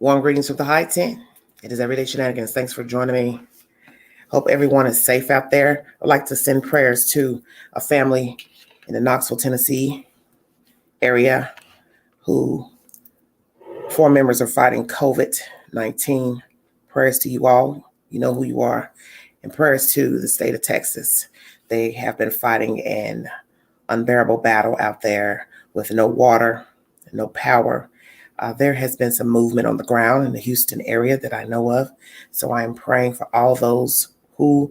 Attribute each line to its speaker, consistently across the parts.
Speaker 1: Warm greetings from the high tent. It is Everyday Shenanigans. Thanks for joining me. Hope everyone is safe out there. I'd like to send prayers to a family in the Knoxville, Tennessee area who 4 members are fighting COVID-19. Prayers to you all. You know who you are. And prayers to the state of Texas. They have been fighting an unbearable battle out there with no water, no power. There has been some movement on the ground in the Houston area that I know of. So I am praying for all those who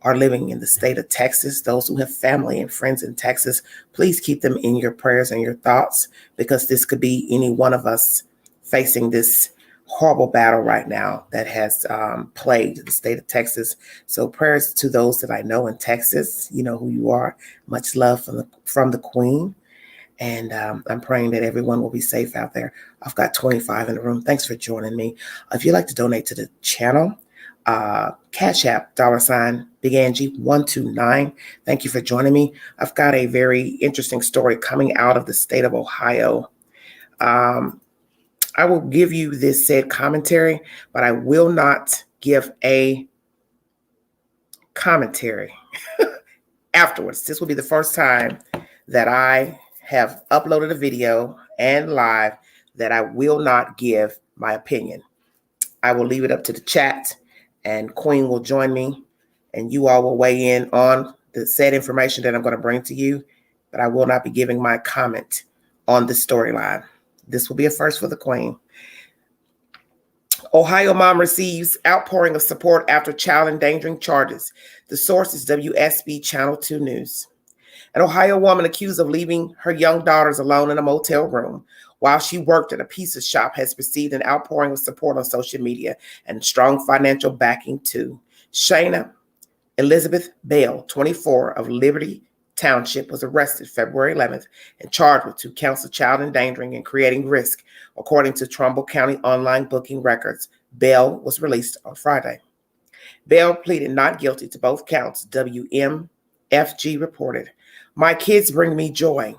Speaker 1: are living in the state of Texas, those who have family and friends in Texas. Please keep them in your prayers and your thoughts, because this could be any one of us facing this horrible battle right now that has plagued the state of Texas. So prayers to those that I know in Texas. You know who you are. Much love from the Queen. And I'm praying that everyone will be safe out there. I've got 25 in the room. Thanks for joining me. If you'd like to donate to the channel, Cash App, $Big Angie 129. Thank you for joining me. I've got a very interesting story coming out of the state of Ohio. I will give you this said commentary, but I will not give a commentary afterwards. This will be the first time that I have uploaded a video and live that I will not give my opinion. I will leave it up to the chat, and Queen will join me, and you all will weigh in on the said information that I'm going to bring to you, but I will not be giving my comment on the storyline. This will be a first for the Queen. Ohio mom receives outpouring of support after child endangering charges. The source is WSB Channel 2 News. An Ohio woman accused of leaving her young daughters alone in a motel room while she worked at a pizza shop has received an outpouring of support on social media and strong financial backing too. Shayna Elizabeth Bell, 24, of Liberty Township, was arrested February 11th and charged with 2 counts of child endangering and creating risk, according to Trumbull County online booking records. Bell was released on Friday. Bell pleaded not guilty to both counts, WMFG reported. My kids bring me joy.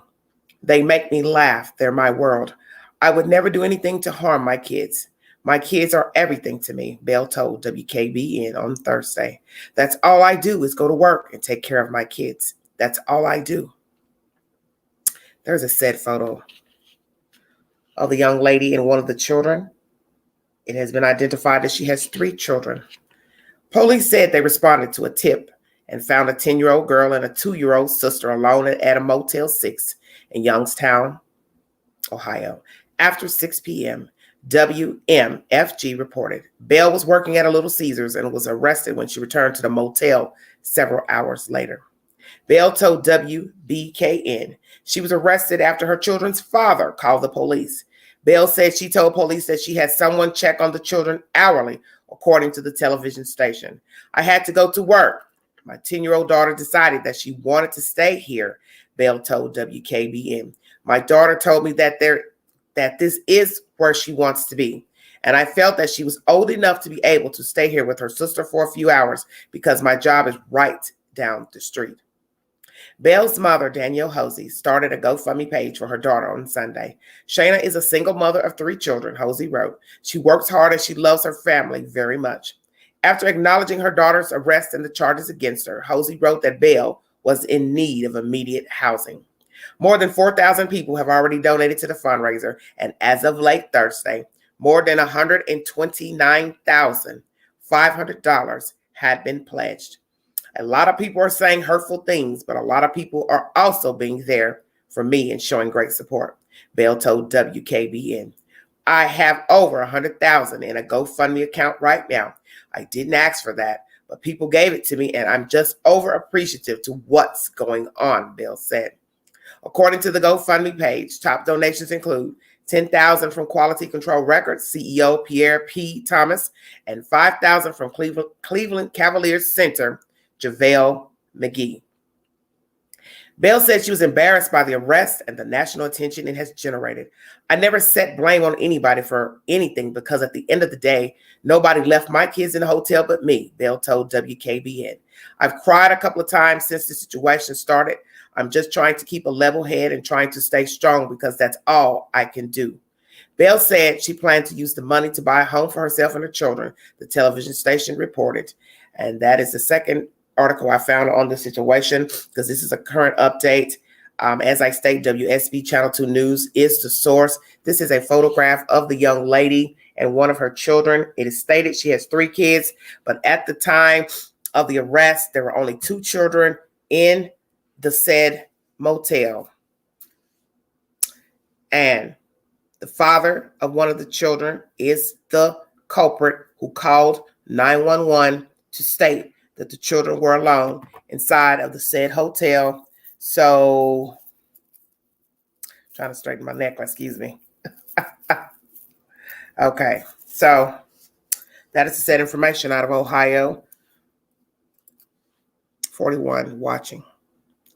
Speaker 1: They make me laugh. They're my world. I would never do anything to harm my kids. My kids are everything to me, Bell told WKBN on Thursday. That's all I do is go to work and take care of my kids. That's all I do. There's a sad photo of the young lady and one of the children. It has been identified that she has 3 children. Police said they responded to a tip and found a 10-year-old girl and a 2-year-old sister alone at a Motel 6 in Youngstown, Ohio. After 6 p.m., WMFG reported. Bell was working at a Little Caesars and was arrested when she returned to the motel several hours later. Bell told WBKN she was arrested after her children's father called the police. Bell said she told police that she had someone check on the children hourly, according to the television station. I had to go to work. My 10-year-old daughter decided that she wanted to stay here, Bell told WKBN. My daughter told me that this is where she wants to be, and I felt that she was old enough to be able to stay here with her sister for a few hours because my job is right down the street. Bell's mother, Danielle Hosey, started a GoFundMe page for her daughter on Sunday. Shayna is a single mother of 3 children, Hosey wrote. She works hard and she loves her family very much. After acknowledging her daughter's arrest and the charges against her, Hosey wrote that Bell was in need of immediate housing. More than 4,000 people have already donated to the fundraiser, and as of late Thursday, more than $129,500 had been pledged. A lot of people are saying hurtful things, but a lot of people are also being there for me and showing great support, Bell told WKBN. I have over 100,000 in a GoFundMe account right now. I didn't ask for that, but people gave it to me, and I'm just over appreciative to what's going on, Bell said. According to the GoFundMe page, top donations include $10,000 from Quality Control Records CEO Pierre P. Thomas and $5,000 from Cleveland Cavaliers center JaVale McGee. Bell said she was embarrassed by the arrest and the national attention it has generated. I never set blame on anybody for anything because at the end of the day, nobody left my kids in the hotel but me, Bell told WKBN. I've cried a couple of times since the situation started. I'm just trying to keep a level head and trying to stay strong because that's all I can do. Bell said she planned to use the money to buy a home for herself and her children, the television station reported. And that is the second article I found on the situation, because this is a current update. As I state, WSB Channel 2 News is the source. This is a photograph of the young lady and one of her children. It is stated she has 3 kids, but at the time of the arrest, there were only 2 children in the said motel. And the father of one of the children is the culprit who called 911 to state that the children were alone inside of the said hotel. So, trying to straighten my neck, excuse me. Okay, so that is the said information out of Ohio. 41 watching.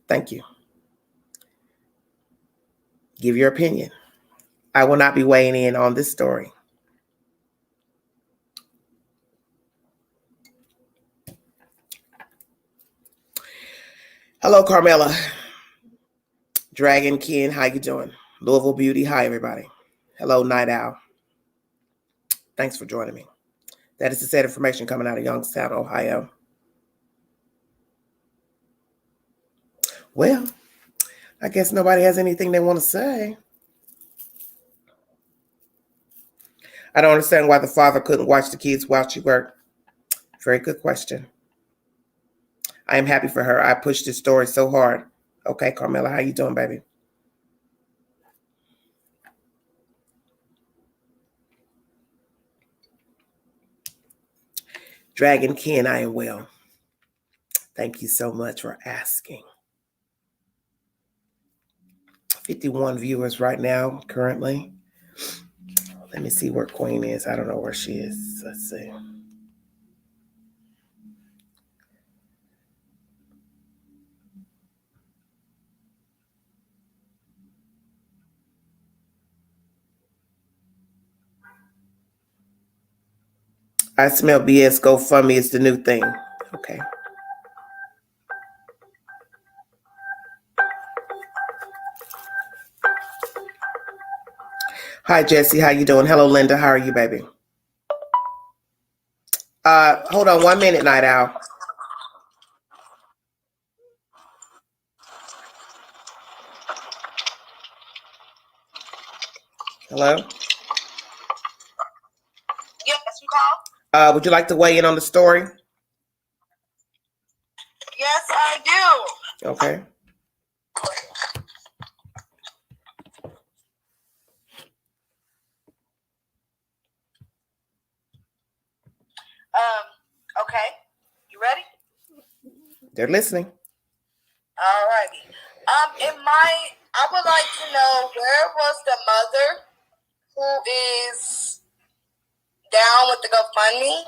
Speaker 1: Thank you. Give your opinion. I will not be weighing in on this story. Hello, Carmela. Dragon Ken, how you doing? Louisville Beauty, hi, everybody. Hello, Night Owl. Thanks for joining me. That is the said information coming out of Youngstown, Ohio. Well, I guess nobody has anything they want to say. I don't understand why the father couldn't watch the kids while she worked. Very good question. I am happy for her. I pushed this story so hard. Okay, Carmela, how you doing, baby? Dragon Ken, I am well. Thank you so much for asking. 51 viewers right now, currently. Let me see where Queen is. I don't know where she is. Let's see. I smell BS. GoFundMe is the new thing. Okay. Hi, Jesse. How you doing? Hello, Linda. How are you, baby? Hold on 1 minute, Night Owl. Hello?
Speaker 2: Yes, you call?
Speaker 1: Would you like to weigh in on the story?
Speaker 2: Yes, I do.
Speaker 1: Okay.
Speaker 2: Okay. You ready?
Speaker 1: They're listening.
Speaker 2: Alrighty. I would like to know, where was the mother who is down with the GoFundMe?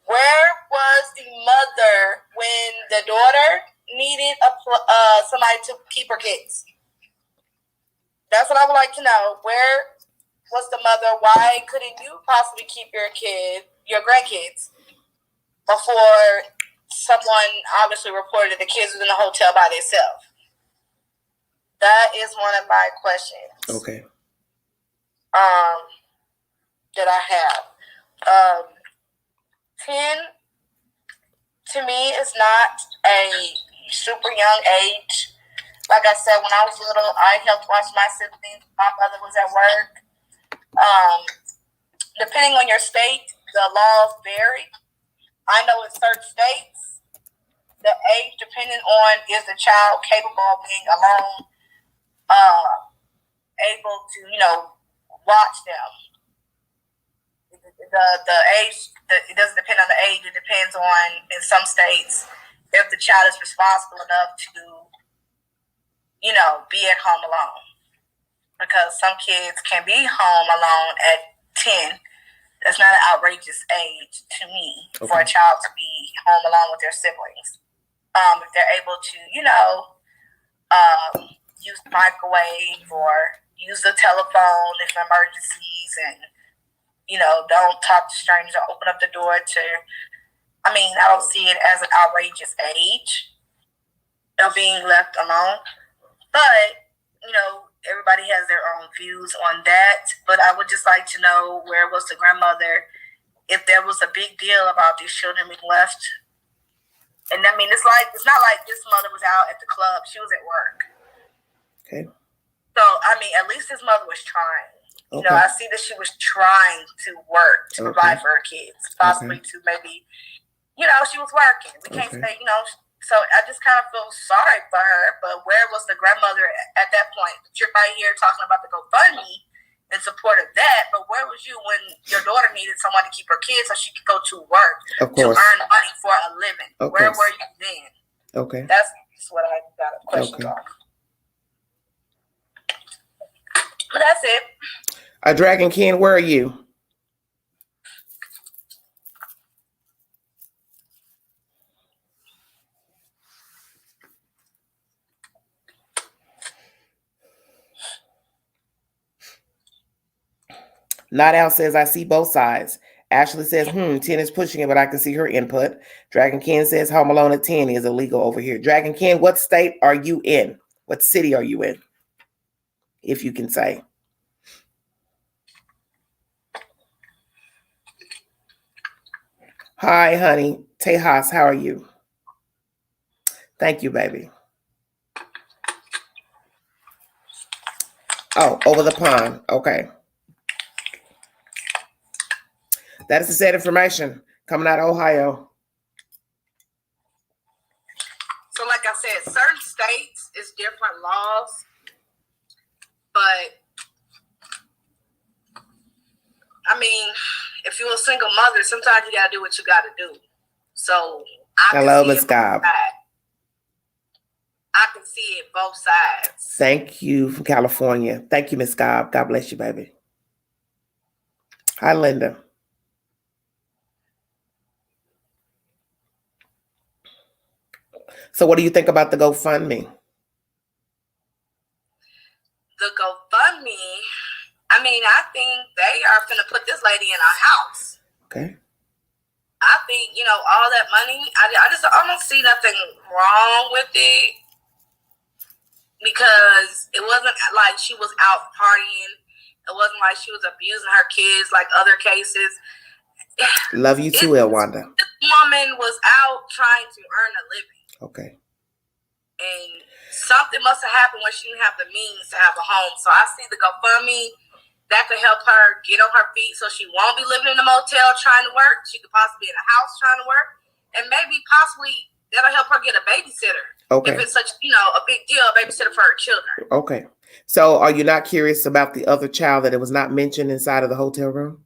Speaker 2: Where was the mother when the daughter needed somebody to keep her kids? That's what I would like to know. Where was the mother? Why couldn't you possibly keep your grandkids, before someone obviously reported the kids was in the hotel by themselves? That is one of my questions.
Speaker 1: Okay.
Speaker 2: That I have. 10 to me is not a super young age. Like I said, when I was little, I helped watch my siblings. My mother was at work. Depending on your state, the laws vary. I know in certain states, the age depending on, is the child capable of being alone, able to, watch them. The age, it doesn't depend on the age. It depends on, in some states, if the child is responsible enough to, be at home alone. Because some kids can be home alone at 10. That's not an outrageous age to me for a child to be home alone with their siblings. If they're able to, use the microwave or use the telephone if emergencies, and, don't talk to strangers or open up the door to, I don't see it as an outrageous age of being left alone. But, everybody has their own views on that, but I would just like to know, where was the grandmother if there was a big deal about these children being left? And I mean, it's not like this mother was out at the club. She was at work.
Speaker 1: Okay.
Speaker 2: So, I mean, at least his mother was trying. You know, I see that she was trying to work to provide for her kids, possibly to maybe, you know, she was working. We can't say, you know, so I just kind of feel sorry for her. But where was the grandmother at that point? You're right here talking about the GoFundMe in support of that, but where was you when your daughter needed someone to keep her kids so she could go to work to earn money for a living? Where were you then?
Speaker 1: Okay.
Speaker 2: That's what I got a question on. But that's it.
Speaker 1: Dragon Ken, where are you? Not Out says, I see both sides. Ashley says, 10 is pushing it, but I can see her input. Dragon Ken says, Home Alone at 10 is illegal over here. Dragon Ken, what state are you in? What city are you in? If you can say. Hi, honey. Tejas, how are you? Thank you, baby. Oh, over the pond. Okay. That is the said information coming out of Ohio.
Speaker 2: So like I said, certain states is different laws, but I mean, if you're a single mother, sometimes you gotta do what you gotta do. So
Speaker 1: hello, Miss Cobb.
Speaker 2: I can see it both sides.
Speaker 1: Thank you from California. Thank you, Miss Cobb. God bless you, baby. Hi, Linda. So what do you think about the GoFundMe?
Speaker 2: The GoFundMe, I mean, I think they are going to put this lady in a house.
Speaker 1: Okay.
Speaker 2: I think, you know, all that money, I don't see nothing wrong with it, because it wasn't like she was out partying. It wasn't like she was abusing her kids like other cases.
Speaker 1: Love you too, Elwanda.
Speaker 2: This woman was out trying to earn a living.
Speaker 1: Okay.
Speaker 2: And something must have happened when she didn't have the means to have a home. So I see the GoFundMe that could help her get on her feet, so she won't be living in a motel trying to work. She could possibly be in a house trying to work, and maybe possibly that'll help her get a babysitter.
Speaker 1: Okay.
Speaker 2: If it's such, you know, a big deal, a babysitter for her children.
Speaker 1: Okay. So are you not curious about the other child that it was not mentioned inside of the hotel room?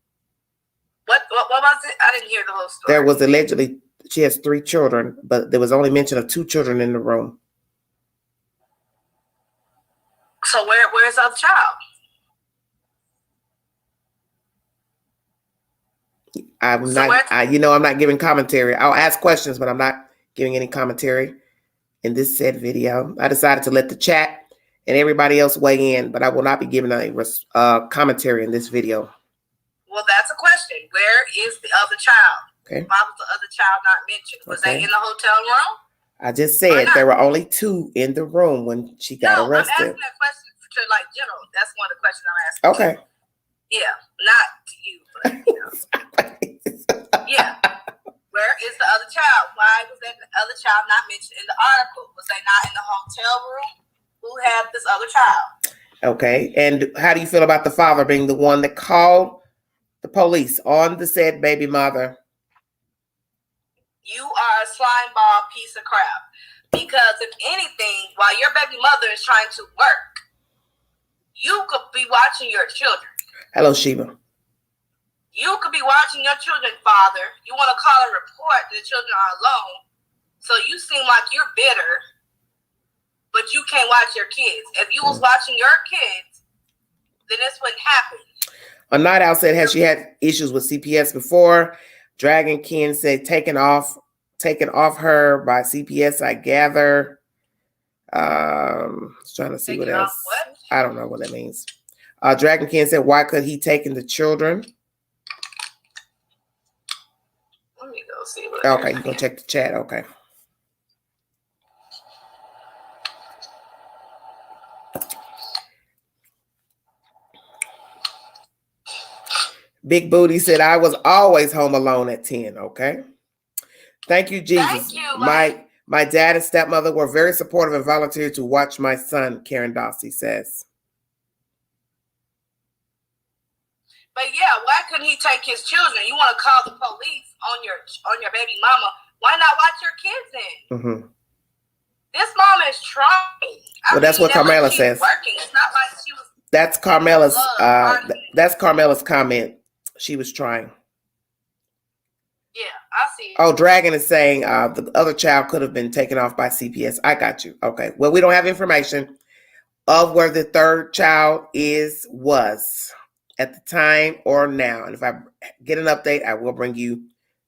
Speaker 2: What was it? I didn't hear the whole story.
Speaker 1: There was allegedly, she has 3 children, but there was only mention of 2 children in the room.
Speaker 2: So where's the other child?
Speaker 1: I'm not giving commentary. I'll ask questions, but I'm not giving any commentary in this said video. I decided to let the chat and everybody else weigh in, but I will not be giving a commentary in this video.
Speaker 2: Well, that's a question. Where is the other child?
Speaker 1: Okay.
Speaker 2: Why was the other child not mentioned? Was they in the hotel room?
Speaker 1: I just said there were only 2 in the room when she got arrested.
Speaker 2: I'm asking that question to like general. That's one of the questions I'm asking.
Speaker 1: Okay.
Speaker 2: You. Yeah, not to you, but you know. Yeah. Where is the other child? Why was that other child not mentioned in the article? Was they not in the hotel room? Who had this other child? Okay.
Speaker 1: And how do you feel about the father being the one that called the police on the said baby mother?
Speaker 2: You are a slime ball piece of crap. Because if anything, while your baby mother is trying to work, you could be watching your children.
Speaker 1: Hello, Sheba.
Speaker 2: You could be watching your children, father. You want to call a report that the children are alone. So you seem like you're bitter, but you can't watch your kids. If you was watching your kids, then this wouldn't happen.
Speaker 1: A Night Owl said, has she had issues with CPS before? Dragon Ken said, taken off her by CPS, I gather. Trying to see what else. What? I don't know what that means. Dragon Ken said, why could he take in the children?
Speaker 2: Let me go see what.
Speaker 1: Okay, you go check the chat. Okay. Big Booty said, I was always home alone at 10. Okay. Thank you, Jesus.
Speaker 2: Thank you.
Speaker 1: My dad and stepmother were very supportive and volunteered to watch my son, Karen Dossie says.
Speaker 2: But yeah, why couldn't he take his children? You want to call the police on your baby mama? Why not watch your kids then?
Speaker 1: Mm-hmm.
Speaker 2: This mom is trying.
Speaker 1: Well, that's what Carmela says.
Speaker 2: Working. It's not like she was.
Speaker 1: That's Carmela's. That's Carmela's comment. She was trying.
Speaker 2: Yeah, I see it.
Speaker 1: Oh, Dragon is saying the other child could have been taken off by CPS. I got you. Okay. Well, we don't have information of where the third child was at the time or now. And if I get an update, I will bring you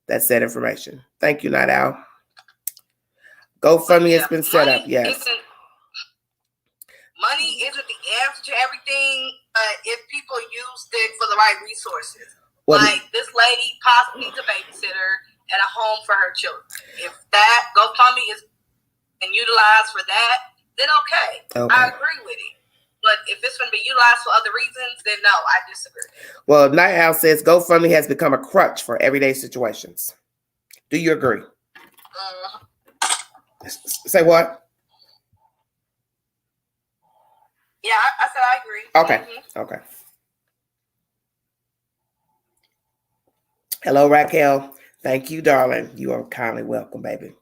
Speaker 1: that said information. Thank you, Night Owl. GoFundMe has been set up. Yes.
Speaker 2: Money isn't the answer to everything if people used it for the right resources. Well, like this lady possibly needs a babysitter and a home for her children. If that GoFundMe is utilized for that, then okay. I agree with it. But if it's going to be utilized for other reasons, then no, I disagree.
Speaker 1: Well, Night Owl says GoFundMe has become a crutch for everyday situations. Do you agree? Say what?
Speaker 2: Yeah, I said I agree.
Speaker 1: Okay. Mm-hmm. Okay. Hello, Raquel. Thank you, darling. You are kindly welcome, baby.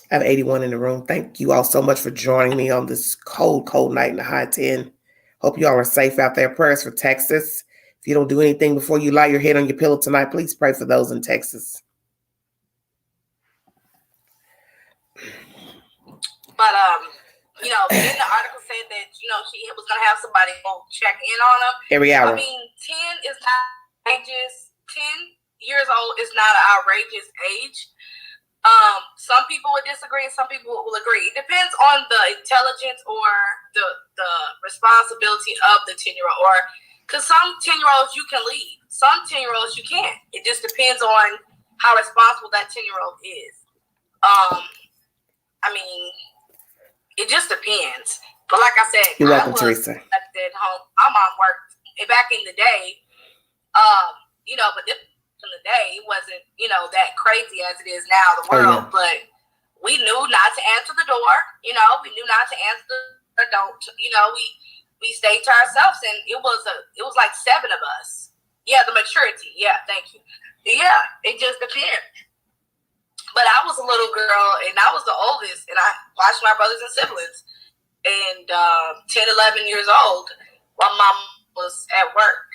Speaker 1: I have 81 in the room. Thank you all so much for joining me on this cold, cold night in the high 10. Hope you all are safe out there. Prayers for Texas. If you don't do anything before you lie your head on your pillow tonight, please pray for those in Texas.
Speaker 2: But, then the article said that, she was going to have somebody go check in on them.
Speaker 1: Every hour.
Speaker 2: I mean, 10 is not outrageous. 10 years old is not an outrageous age. Some people would disagree and some people will agree. It depends on the intelligence or the responsibility of the 10-year-old. Or because some 10-year-olds you can lead. Some 10-year-olds you can't. It just depends on how responsible that 10-year-old is. I mean, it just depends. But like I said,
Speaker 1: you're welcome, Teresa.
Speaker 2: At home. My mom worked back in the day. But this in the day it wasn't, that crazy as it is now, the world. Oh, yeah. But we knew not to answer the door. We knew not to answer the don't. We stayed to ourselves, and it was like 7 of us. Yeah, the maturity. Yeah, thank you. Yeah, it just depends. But I was a little girl, and I was the oldest, and I watched my brothers and siblings. And 10, 11 years old, while mom was at work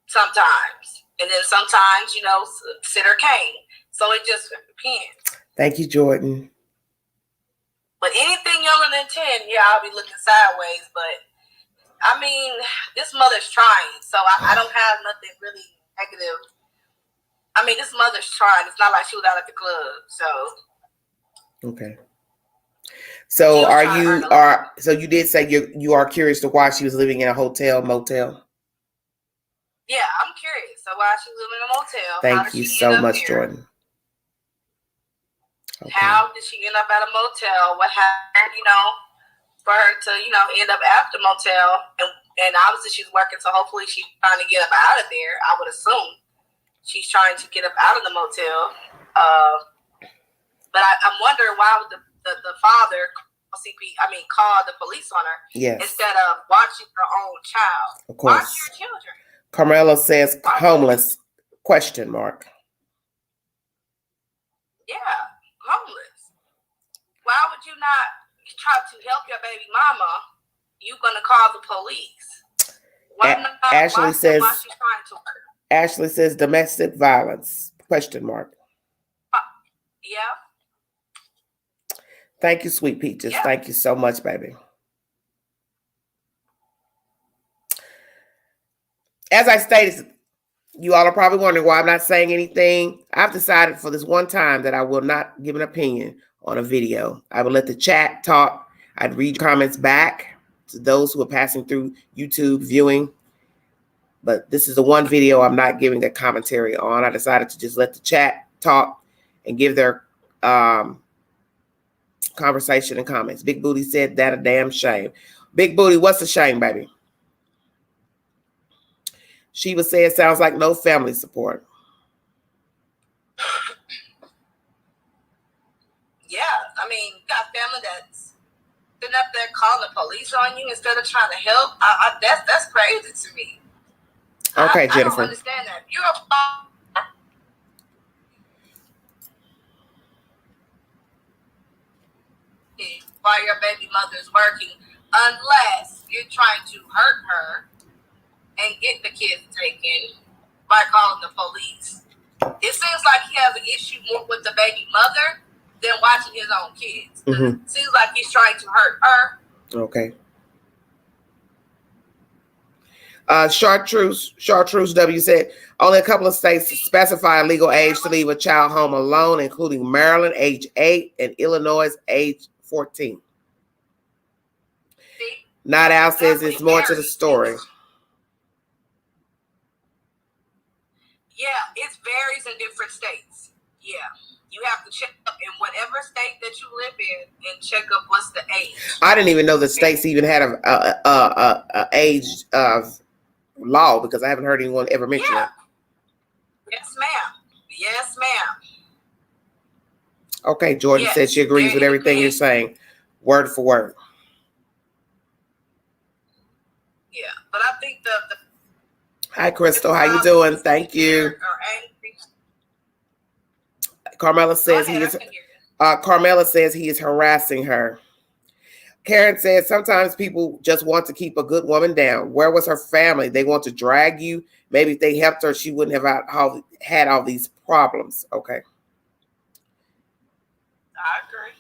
Speaker 2: sometimes. And then sometimes, sitter came. So it just depends.
Speaker 1: Thank you, Jordan.
Speaker 2: But anything younger than 10, yeah, I'll be looking sideways. But, I mean, this mother's trying, so I don't have nothing really negative. I mean, this mother's trying. It's not like she was out at the club, so.
Speaker 1: Okay. So so you did say you are curious to why she was living in a hotel, motel?
Speaker 2: Yeah, I'm curious. So why she was living in a motel?
Speaker 1: Thank you so much, Jordan.
Speaker 2: Okay. How did she end up at a motel? What happened, for her to, end up at the motel? And obviously she's working, so hopefully she's trying to get up out of there. I would assume she's trying to get up out of the motel. But I'm wondering why would the father call the police on her instead of watching her own child.
Speaker 1: Of course.
Speaker 2: Watch your children.
Speaker 1: Carmela says homeless, ?
Speaker 2: Yeah, homeless. Why would you not try to help your baby mama? You gonna call the police? Why not?
Speaker 1: Ashley says.
Speaker 2: Why she's trying to work?
Speaker 1: Ashley says domestic violence ?
Speaker 2: Yeah.
Speaker 1: Thank you, Sweet Peaches. Yeah. Thank you so much, baby. As I stated, you all are probably wondering why I'm not saying anything. I've decided for this one time that I will not give an opinion on a video. I will let the chat talk. I'd read comments back to those who are passing through YouTube viewing. But this is the one video I'm not giving a commentary on. I decided to just let the chat talk and give their conversation and comments. Big Booty said that a damn shame. Big Booty, what's a shame, baby? She would say it sounds like no family support.
Speaker 2: Yeah, I mean, got family that's been up there calling the police on you instead of trying to help. That's crazy to me.
Speaker 1: Okay, Jennifer.
Speaker 2: I don't understand that. You're a father while your baby mother's working, unless you're trying to hurt her and get the kids taken by calling the police. It seems like he has an issue more with the baby mother than watching his own kids.
Speaker 1: Mm-hmm.
Speaker 2: It seems like he's trying to hurt her.
Speaker 1: Okay. Chartreuse W said only a couple of states specify a legal age to leave a child home alone, including Maryland, age 8, and Illinois, age 14. Not Out says it's more to the story.
Speaker 2: Yeah, it varies in different states. Yeah. You have to check up in whatever state that you live in and check up what's the age.
Speaker 1: I didn't even know the states even had a age law, because I haven't heard anyone ever mention it.
Speaker 2: Yes, ma'am. Yes, ma'am.
Speaker 1: Okay, Jordan said she agrees with everything you're saying, word for word.
Speaker 2: Yeah, but I think the
Speaker 1: Hi, Crystal. How you doing? Thank you. Carmela says Carmela says he is harassing her. Karen says sometimes people just want to keep a good woman down. Where was her family? They want to drag you. Maybe if they helped her, she wouldn't have had all these problems. Okay.
Speaker 2: I agree.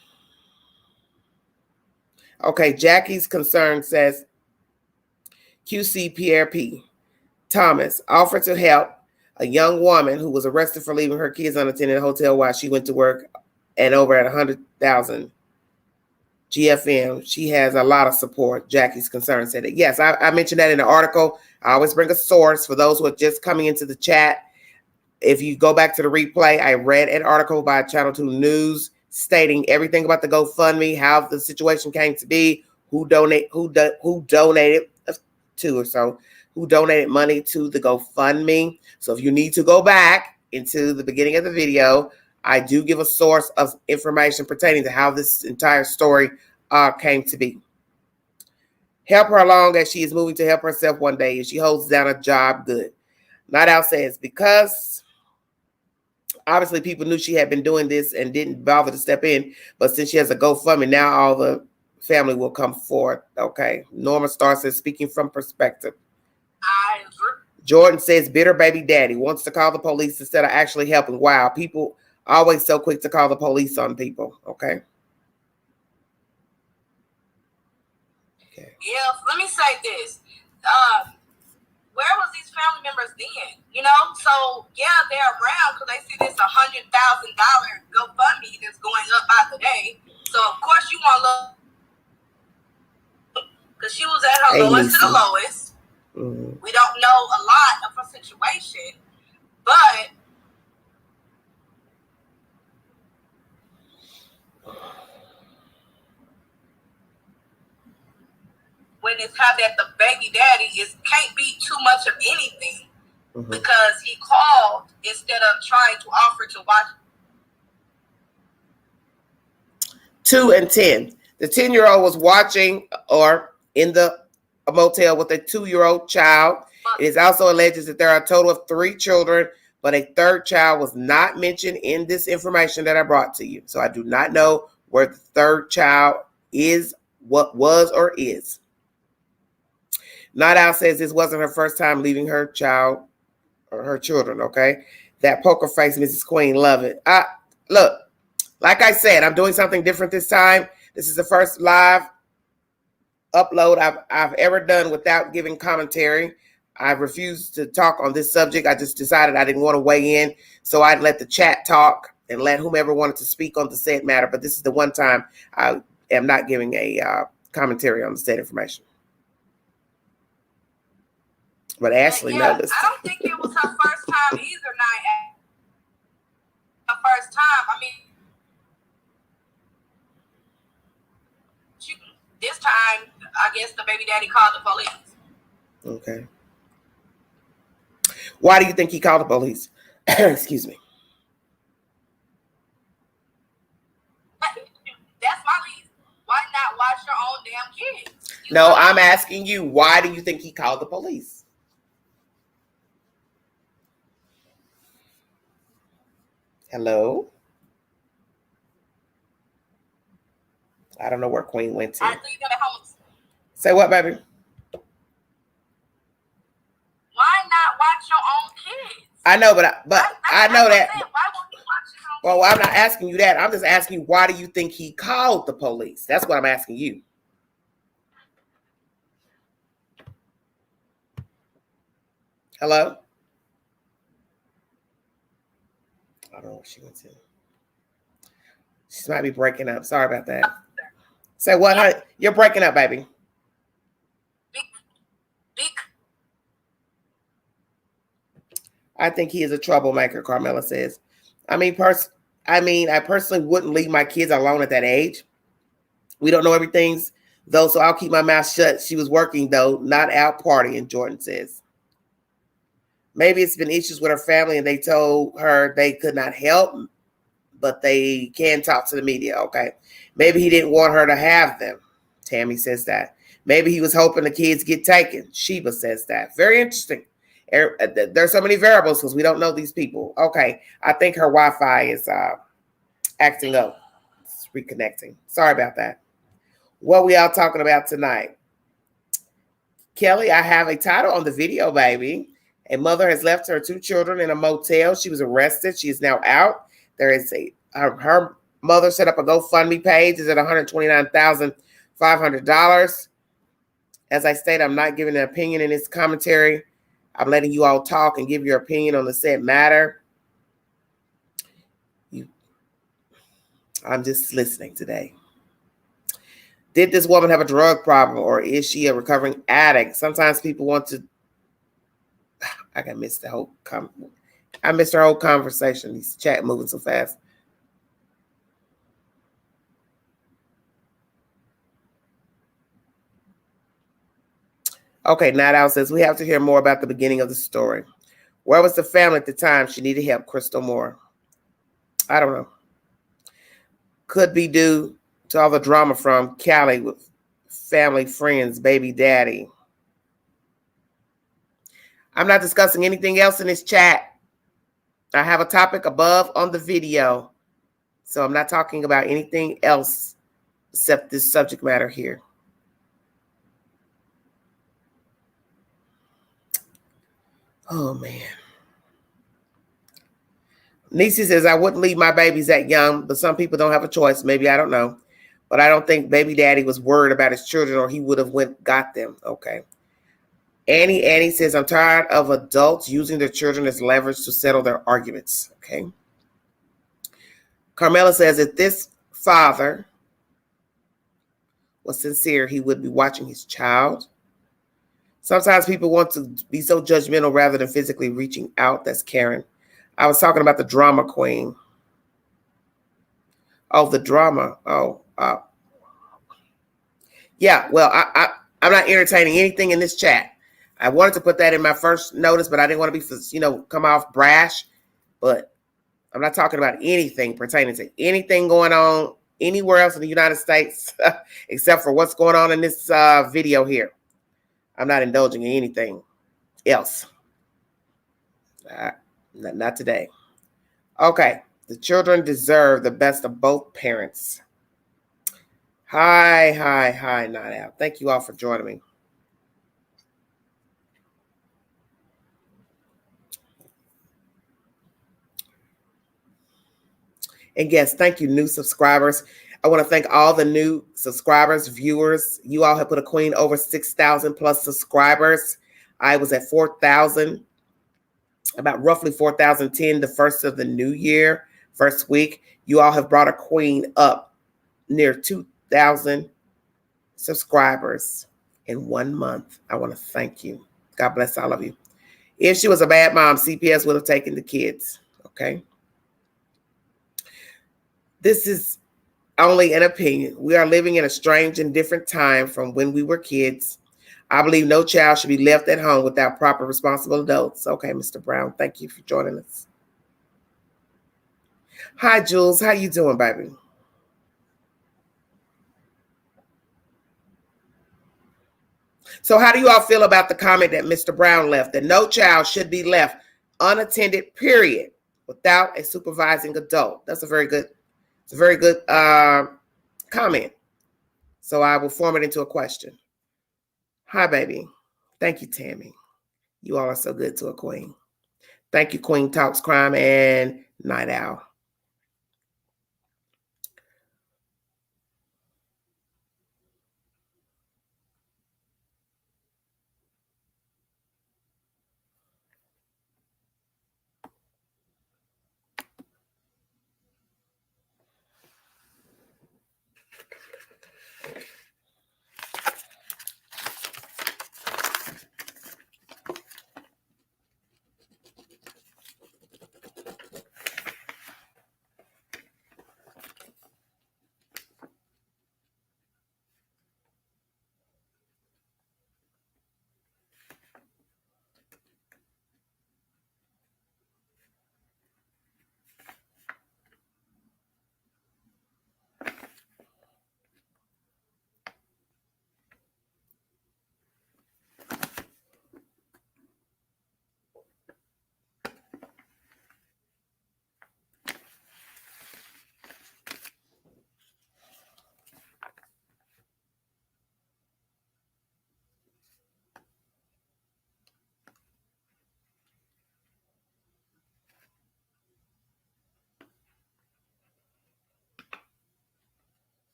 Speaker 1: Okay, Jackie's concern says QC Pierre P. Thomas offered to help a young woman who was arrested for leaving her kids unattended in a hotel while she went to work, and over at 100,000 GFM. She has a lot of support. Jackie's concern said it. Yes, I mentioned that in the article. I always bring a source for those who are just coming into the chat. If you go back to the replay, I read an article by Channel 2 News stating everything about the GoFundMe, how the situation came to be, who donated to, or so who donated money to the GoFundMe. So if you need to go back into the beginning of the video, I do give a source of information pertaining to how this entire story came to be. Help her along as she is moving to help herself one day, and she holds down a job good. Not Out says, because obviously people knew she had been doing this and didn't bother to step in, but since she has a GoFundMe, now all the family will come forward. Okay. Norma Star says, speaking from perspective.
Speaker 2: I agree.
Speaker 1: Jordan says, bitter baby daddy wants to call the police instead of actually helping. Wow, people always so quick to call the police on people. Okay.
Speaker 2: Yeah, let me say this. Where was these family members then? You know, so yeah, they're around because they see this $100,000 GoFundMe that's going up by the day. So of course you want to look, because she was at her lowest to the lowest. Mm-hmm. We don't know a lot of her situation, but when it's how that the baby daddy can't be too much of anything, mm-hmm. because he called instead of trying to offer to watch.
Speaker 1: 2 and 10. The 10-year-old was watching or in the motel with a 2-year-old child. It is also alleged that there are a total of 3 children, but a 3rd child was not mentioned in this information that I brought to you. So I do not know where the 3rd child is, what was or is. Not Out says this wasn't her first time leaving her child or her children, okay? That poker face, Mrs. Queen, love it. Look, like I said, I'm doing something different this time. This is the first live upload I've ever done without giving commentary. I refused to talk on this subject. I just decided I didn't want to weigh in, so I'd let the chat talk and let whomever wanted to speak on the said matter. But this is the one time I am not giving a commentary on the said information. But Ashley noticed.
Speaker 2: I don't think it was her first time either, Night. Her first time. I mean, I guess the baby daddy called the police.
Speaker 1: Okay. Why do you think he called the police? Excuse me.
Speaker 2: That's my reason. Why not watch your own damn kids?
Speaker 1: No, I'm asking you, why do you think he called the police? Hello? I don't know where Queen went to. Say what, baby?
Speaker 2: Why not watch your own kids?
Speaker 1: I know, but I know that. Why won't you watch your own kids? Well, I'm not asking you that. I'm just asking you, why do you think he called the police? That's what I'm asking you. Hello? I don't know what she went to. She might be breaking up. Sorry about that. Say what, honey? You're breaking up, baby. I think he is a troublemaker, Carmela says. I personally wouldn't leave my kids alone at that age. We don't know everything, though, so I'll keep my mouth shut. She was working, though, not out partying, Jordan says. Maybe it's been issues with her family and they told her they could not help, but they can talk to the media. Okay. Maybe he didn't want her to have them. Tammy says that. Maybe he was hoping the kids get taken. Sheba says that. Very interesting. There's so many variables because we don't know these people. Okay. I think her Wi-Fi is acting up. It's reconnecting. Sorry about that. What we all talking about tonight? Kelly, I have a title on the video, baby. A mother has left her 2 children in a motel. She was arrested. She is now out. There is her mother set up a GoFundMe page. Is at $129,500. As I stated, I'm not giving an opinion in this commentary. I'm letting you all talk and give your opinion on the said matter. I'm just listening today. Did this woman have a drug problem, or is she a recovering addict? Sometimes people want to. I missed the whole. I missed her whole conversation. This chat moving so fast. Okay, Night Owl says we have to hear more about the beginning of the story. Where was the family at the time she needed help? Crystal Moore. I don't know. Could be due to all the drama from Cali with family, friends, baby daddy. I'm not discussing anything else in this chat. I have a topic above on the video. So I'm not talking about anything else except this subject matter here. Oh, man. Niecy says, I wouldn't leave my babies that young, but some people don't have a choice. Maybe, I don't know. But I don't think baby daddy was worried about his children or he would have got them. Okay. Annie says, I'm tired of adults using their children as leverage to settle their arguments. Okay. Carmela says, if this father was sincere, he would be watching his child. Sometimes people want to be so judgmental rather than physically reaching out. That's Karen. I was talking about the drama queen. Oh, the drama. Yeah, well, I'm not entertaining anything in this chat. I wanted to put that in my first notice, but I didn't want to be, come off brash. But I'm not talking about anything pertaining to anything going on anywhere else in the United States, except for what's going on in this video here. I'm not indulging in anything else. Not today. Okay. The children deserve the best of both parents. Hi, Night Out. Thank you all for joining me. And yes, thank you, new subscribers. I want to thank all the new subscribers, viewers. You all have put a queen over 6,000 plus subscribers. I was at 4,000, about roughly 4,010 the first of the new year, first week. You all have brought a queen up near 2,000 subscribers in 1 month. I want to thank you. God bless all of you. If she was a bad mom, CPS would have taken the kids. Okay. This is only an opinion. We are living in a strange and different time from when we were kids. I believe no child should be left at home without proper responsible adults. Okay, Mr. Brown, thank you for joining us. Hi, Jules. How you doing, baby? So how do you all feel about the comment that Mr. Brown left, that no child should be left unattended, period, without a supervising adult? That's a very good, comment. So I will form it into a question. Hi, baby. Thank you, Tammy. You all are so good to a queen. Thank you, Queen Talks Crime and Night Owl.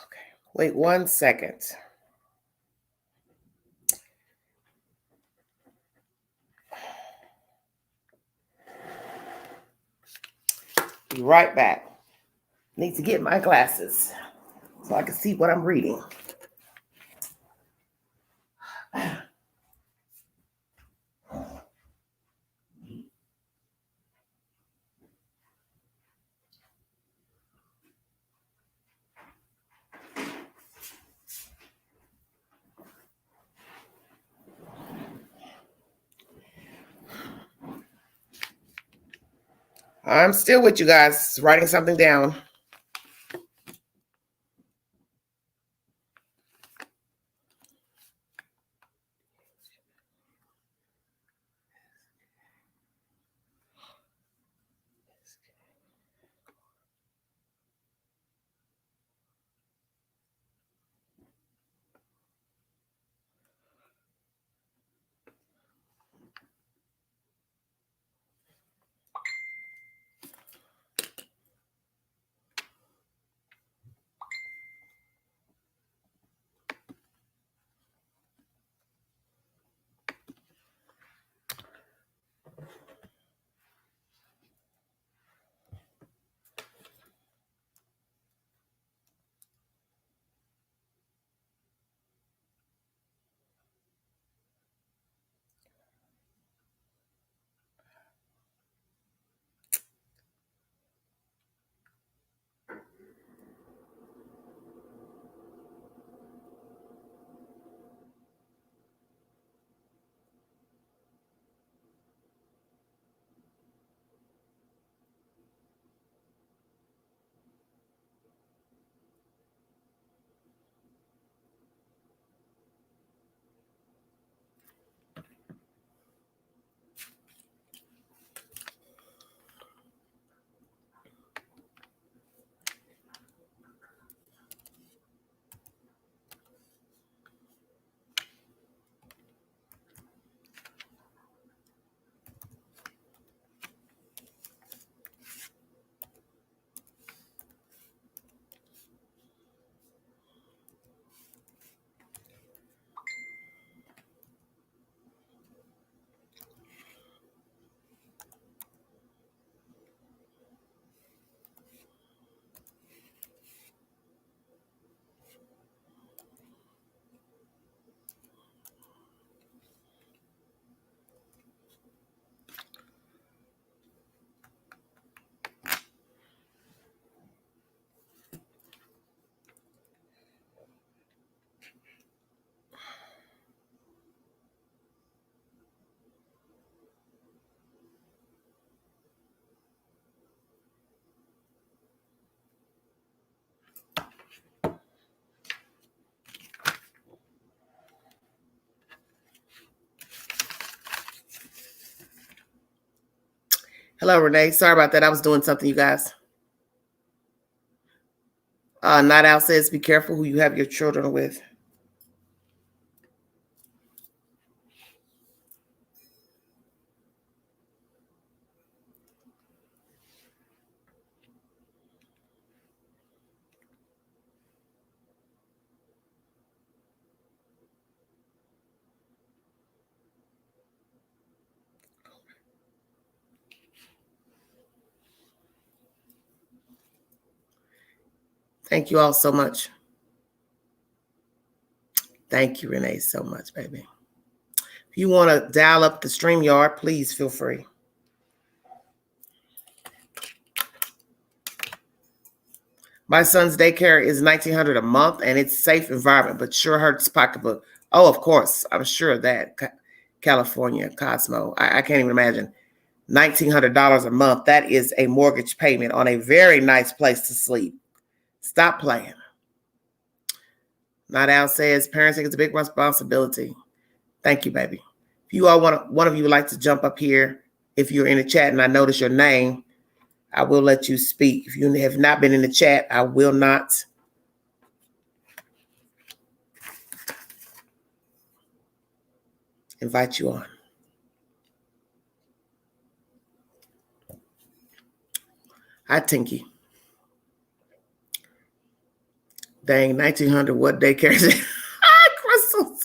Speaker 1: Okay, wait 1 second. Be right back. Need to get my glasses so I can see what I'm reading. I'm still with you guys, writing something down. Hello, Renee. Sorry about that. I was doing something, you guys. Not Out says, be careful who you have your children with. Thank you all so much. Thank you, Renee, so much, baby. If you want to dial up the StreamYard, please feel free. My son's daycare is $1,900 a month, and it's a safe environment, but sure hurts pocketbook. Oh, of course, I'm sure of that. California, Cosmo. I can't even imagine. $1,900 a month. That is a mortgage payment on a very nice place to sleep. Stop playing. Not Al says parenting is a big responsibility. Thank you, baby. If you all one of you would like to jump up here, if you're in the chat and I notice your name, I will let you speak. If you have not been in the chat, I will not invite you on. Hi, Tinky. Dang, 1,900, what daycare is it? Crystal.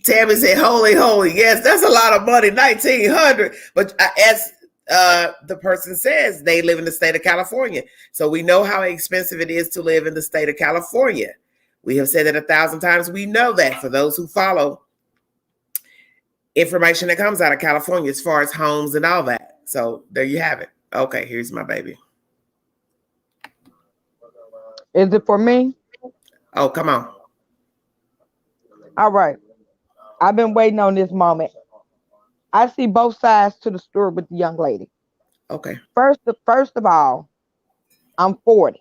Speaker 1: Tammy said, holy. Yes, that's a lot of money, 1,900. But as the person says, they live in the state of California. So we know how expensive it is to live in the state of California. We have said it 1,000 times. We know that for those who follow information that comes out of California as far as homes and all that. So there you have it. Okay, here's my baby.
Speaker 3: Is it for me?
Speaker 1: Oh, come on.
Speaker 3: All right. I've been waiting on this moment. I see both sides to the story with the young lady.
Speaker 1: Okay.
Speaker 3: First of all, I'm 40.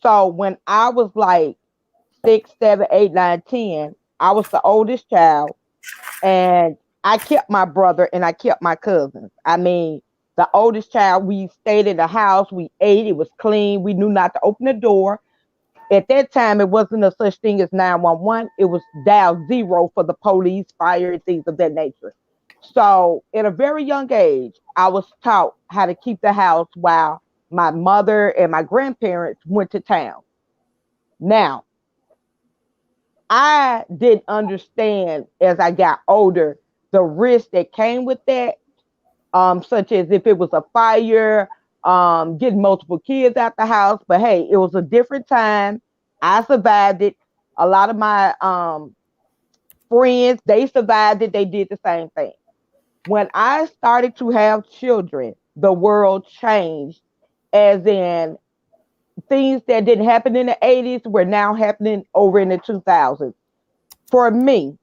Speaker 3: So when I was like 6, 7, 8, 9, 10, I was the oldest child, and I kept my brother and I kept my cousins. I mean, the oldest child, we stayed in the house, we ate, it was clean, we knew not to open the door. At that time, it wasn't a such thing as 911. It was dial zero for the police, fire, and things of that nature. So at a very young age, I was taught how to keep the house while my mother and my grandparents went to town. Now, I didn't understand as I got older the risk that came with that, such as if it was a fire, getting multiple kids out the house. But hey, it was a different time. I survived it. A lot of my friends, they survived it. They did the same thing. When I started to have children, the world changed, as in things that didn't happen in the 80s were now happening over in the 2000s. For me,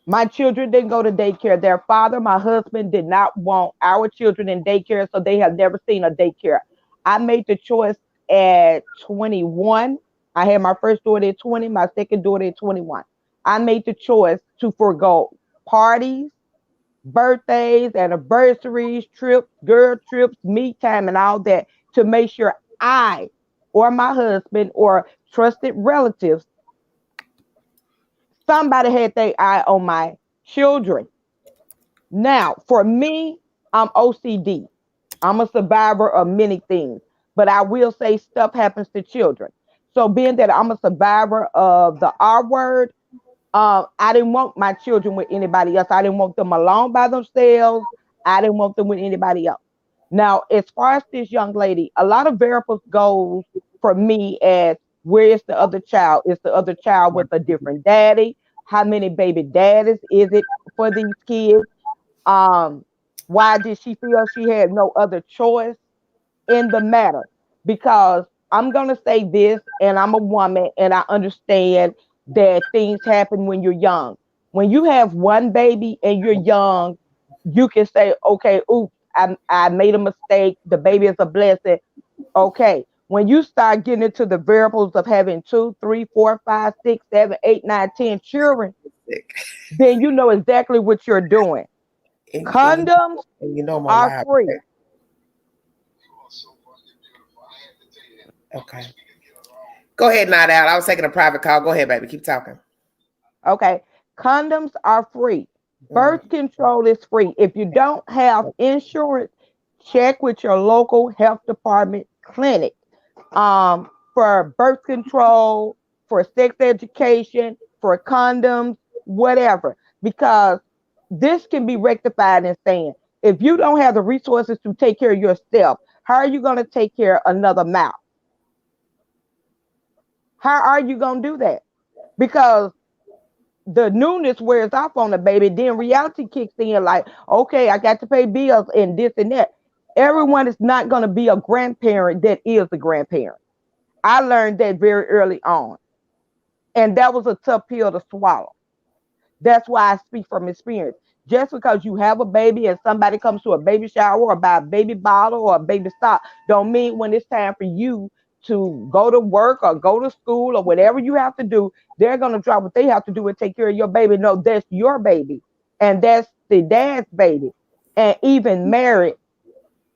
Speaker 3: my children didn't go to daycare. Their father, my husband, did not want our children in daycare, so they have never seen a daycare. I made the choice at 21. I had my first daughter at 20, my second daughter at 21. I made the choice to forego parties, birthdays, anniversaries, trips, girl trips, me time, and all that to make sure I or my husband or trusted relatives, somebody had their eye on my children. Now, for me, I'm OCD. I'm a survivor of many things, but I will say stuff happens to children. So, being that I'm a survivor of the R word, I didn't want my children with anybody else. I didn't want them alone by themselves. I didn't want them with anybody else. Now, as far as this young lady, a lot of variables goes for me as where is the other child? Is the other child with a different daddy? How many baby daddies is it for these kids? Um, why did she feel she had no other choice in the matter? Because I'm gonna say this, and I'm a woman, and I understand that things happen when you're young. When you have one baby and you're young, you can say, okay, oops, I made a mistake. The baby is a blessing. Okay. When you start getting into the variables of having 2, 3, 4, 5, 6, 7, 8, 9, 10 children, then you know exactly what you're doing.
Speaker 1: And,
Speaker 3: Condoms
Speaker 1: and you know I'm
Speaker 3: are
Speaker 1: alive.
Speaker 3: free.
Speaker 1: Okay. Go ahead, not out. I was taking a private call. Go ahead, baby. Keep talking.
Speaker 3: Okay. Condoms are free.
Speaker 1: Mm.
Speaker 3: Birth control is free. If you don't have insurance, check with your local health department clinic for birth control, for sex education, for condoms, whatever. Because this can be rectified in saying, if you don't have the resources to take care of yourself, how are you going to take care of another mouth? How are you going to do that? Because the newness wears off on the baby, then reality kicks in like, okay, I got to pay bills and this and that. Everyone is not going to be a grandparent that is a grandparent. I learned that very early on. And that was a tough pill to swallow. That's why I speak from experience. Just because you have a baby and somebody comes to a baby shower or buy a baby bottle or a baby sock, don't mean when it's time for you to go to work or go to school or whatever you have to do, they're gonna drop what they have to do and take care of your baby. No, that's your baby, and that's the dad's baby. And even married,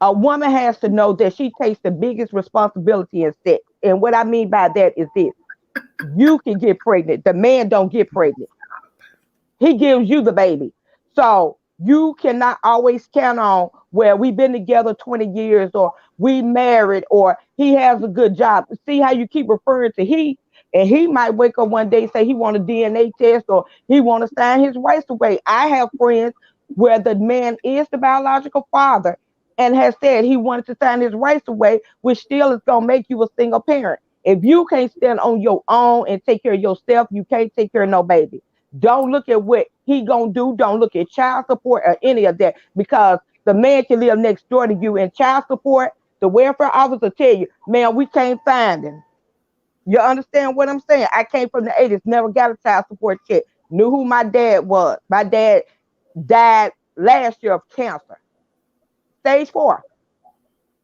Speaker 3: a woman has to know that she takes the biggest responsibility in sex. And what I mean by that is this: you can get pregnant, the man don't get pregnant. He gives you the baby. So you cannot always count on, well, we've been together 20 years or we married or he has a good job. See how you keep referring to he, and he might wake up one day and say he want a DNA test or he want to sign his rights away. I have friends where the man is the biological father and has said he wanted to sign his rights away, which still is going to make you a single parent. If you can't stand on your own and take care of yourself, you can't take care of no baby. Don't look at what he gonna do. Don't look at child support or any of that because the man can live next door to you and child support. The welfare officer tell you, man, we can't find him. You understand what I'm saying? I came from the 80s, never got a child support check. Knew who my dad was. My dad died last year of cancer, stage 4.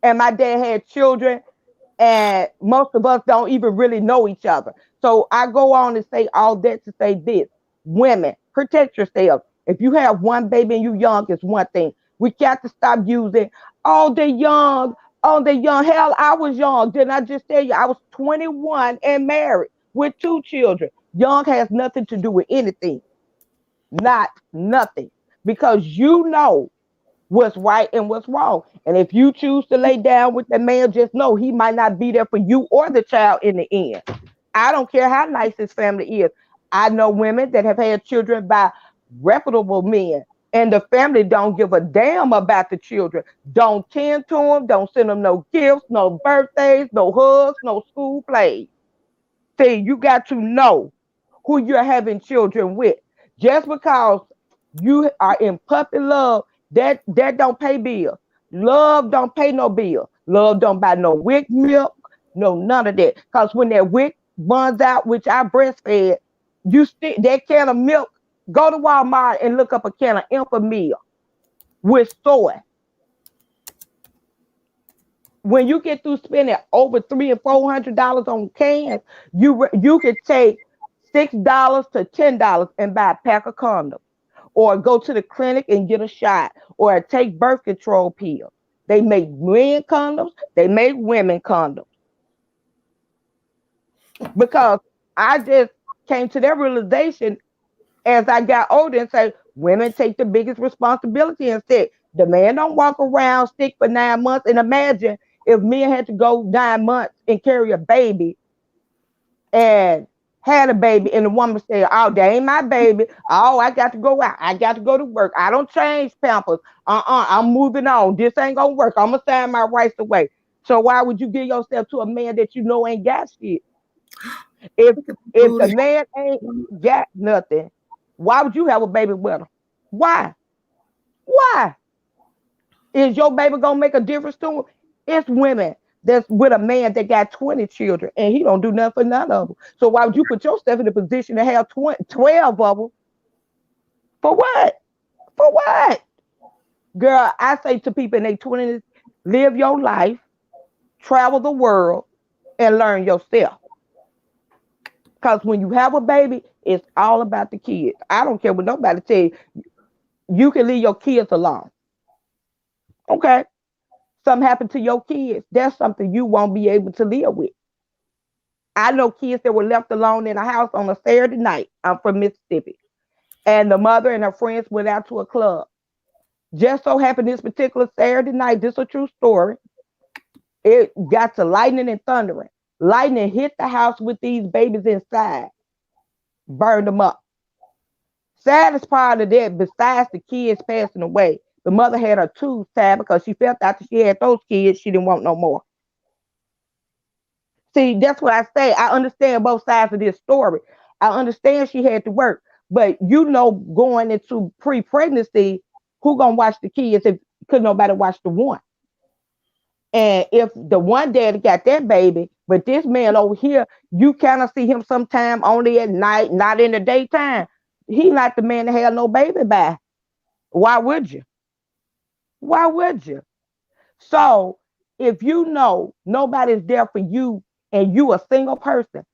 Speaker 3: And my dad had children and most of us don't even really know each other. So I go on and say all that to say this: women, protect yourselves. If you have one baby and you young, it's one thing. We got to stop using, oh, they young, oh, they young. Hell, I was young. Didn't I just tell you I was 21 and married with 2 children? Young has nothing to do with anything. Not nothing. Because you know what's right and what's wrong. And if you choose to lay down with the man, just know he might not be there for you or the child in the end. I don't care how nice his family is. I know women that have had children by reputable men, and the family don't give a damn about the children. Don't tend to them, don't send them no gifts, no birthdays, no hugs, no school plays. See, you got to know who you're having children with. Just because you are in puppy love, that don't pay bills. Love don't pay no bill. Love don't buy no WIC milk, no none of that. Because when that WIC runs out, which I breastfed, you stick that can of milk. Go to Walmart and look up a can of Infamil with soy. When you get through spending over $300 and $400 on cans, you could take $6 to $10 and buy a pack of condoms, or go to the clinic and get a shot, or take birth control pills. They make men condoms, they make women condoms. Because I just came to that realization as I got older and say, women take the biggest responsibility and said, the man don't walk around sick for 9 months. And imagine if men had to go 9 months and carry a baby and had a baby and the woman said, oh, that ain't my baby. Oh, I got to go out. I got to go to work. I don't change pampers. I'm moving on. This ain't gonna work. I'm gonna sign my rights away. So why would you give yourself to a man that you know ain't got shit? If if the man ain't got nothing, why would you have a baby with him? Why? Why? Is your baby gonna make a difference to him? It's women that's with a man that got 20 children and he don't do nothing for none of them. So why would you put yourself in a position to have 12 of them? For what? For what? Girl, I say to people in their 20s, live your life, travel the world, and learn yourself. Because when you have a baby, it's all about the kids. I don't care what nobody tell you. You can leave your kids alone. Okay. Something happened to your kids. That's something you won't be able to live with. I know kids that were left alone in a house on a Saturday night. I'm from Mississippi. And the mother and her friends went out to a club. Just so happened this particular Saturday night, this is a true story. It got to lightning and thundering. Lightning hit the house with these babies inside, burned them up. Saddest part of that, besides the kids passing away, the mother had her tubes tied because she felt after she had those kids, she didn't want no more. See, that's what I say. I understand both sides of this story. I understand she had to work, but going into pre-pregnancy, who gonna watch the kids if could nobody watch the one? And if the one daddy got that baby, but this man over here, you kind of see him sometime only at night, not in the daytime. He not the man to have no baby by. Why would you? Why would you? So if you know nobody's there for you and you a single person,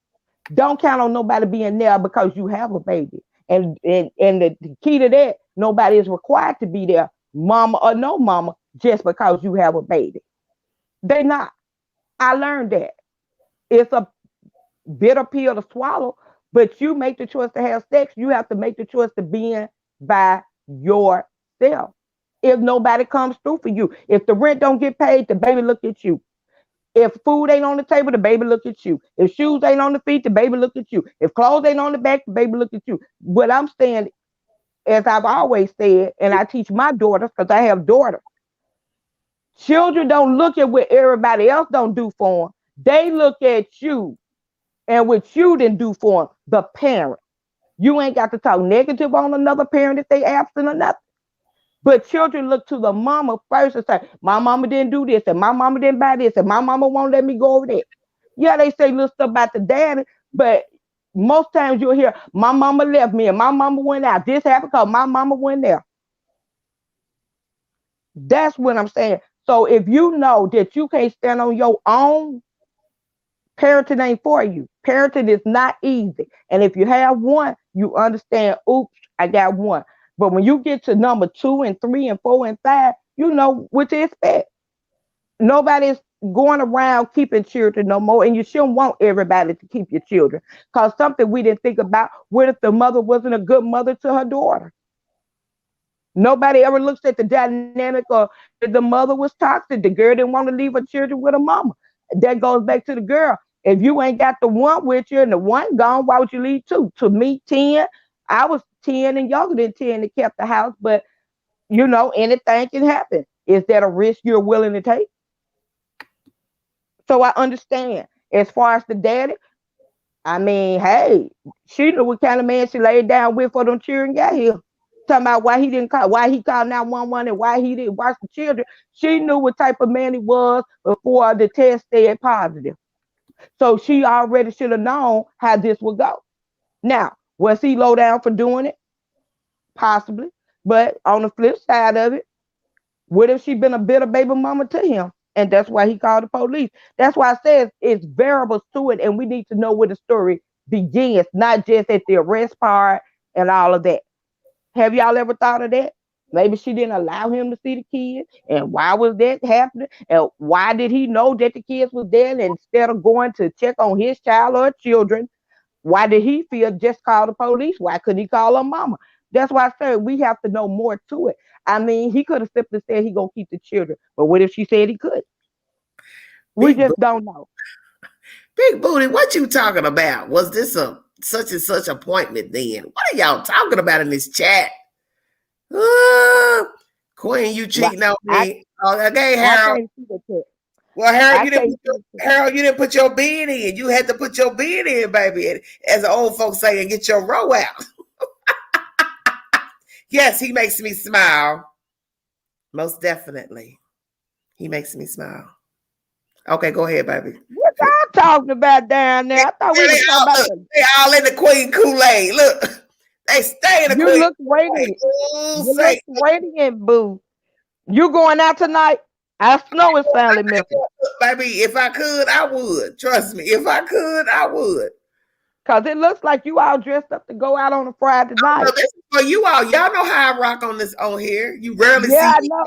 Speaker 3: don't count on nobody being there because you have a baby. And the key to that, nobody is required to be there, mama or no mama, just because you have a baby. They not. I learned that. It's a bitter pill to swallow, but you make the choice to have sex. You have to make the choice to be in by yourself. If nobody comes through for you, if the rent don't get paid, the baby look at you. If food ain't on the table, the baby look at you. If shoes ain't on the feet, the baby look at you. If clothes ain't on the back, the baby look at you. What I'm saying, as I've always said, and I teach my daughters because I have daughters, children don't look at what everybody else don't do for them. They look at you and what you didn't do for them, the parent. You ain't got to talk negative on another parent if they absent or nothing. But children look to the mama first and say, my mama didn't do this, and my mama didn't buy this, and my mama won't let me go over there. Yeah, they say little stuff about the daddy, but most times you'll hear, my mama left me, and my mama went out. This happened because my mama went there. That's what I'm saying. So if you know that you can't stand on your own, parenting ain't for you. Parenting is not easy. And if you have one, you understand, oops, I got one. But when you get to number 2 and 3 and 4 and 5, you know what to expect. Nobody's going around keeping children no more, and you shouldn't want everybody to keep your children. Because something we didn't think about, what if the mother wasn't a good mother to her daughter? Nobody ever looks at the dynamic or if the mother was toxic. The girl didn't want to leave her children with a mama. That goes back to the girl. If you ain't got the one with you and the one gone, why would you leave two? To me, 10. I was 10 and younger than 10 that kept the house, but anything can happen. Is that a risk you're willing to take? So I understand. As far as the daddy, I mean, hey, she knew what kind of man she laid down with for them children got here. Talking about why he called 911 and why he didn't watch the children. She knew what type of man he was before the test said positive. So she already should have known how this would go. Now, was he low down for doing it? Possibly. But on the flip side of it, what if she been a bitter baby mama to him? And that's why he called the police. That's why I said it's variables to it, and we need to know where the story begins, not just at the arrest part and all of that. Have y'all ever thought of that? Maybe she didn't allow him to see the kids. And why was that happening? And why did he know that the kids was there? And instead of going to check on his child or children, why did he feel just call the police? Why couldn't he call her mama? That's why I said we have to know more to it. I mean, he could have simply said he gonna keep the children. But what if she said he could? We just don't know.
Speaker 1: Big Booty, what you talking about? Was this a such and such appointment then? What are y'all talking about in this chat? Queen, you cheating on me. Okay, Harold. Well, Harold, you didn't put your bid in. You had to put your bid in, baby. As the old folks say, and get your row out. Yes, he makes me smile. Most definitely. He makes me smile. Okay, go ahead, baby.
Speaker 3: What y'all talking about down there? I thought we were talking about
Speaker 1: they all in the Queen Kool-Aid. Look, they stay in the Queen.
Speaker 3: You look radiant. You look radiant, boo. You going out tonight? I know it's family member.
Speaker 1: Baby, if I could, I would. Trust me. If I could, I would.
Speaker 3: Because it looks like you all dressed up to go out on a Friday night.
Speaker 1: This is Well, y'all know how I rock on this on here. You rarely
Speaker 3: Yeah,
Speaker 1: see
Speaker 3: I
Speaker 1: me
Speaker 3: know.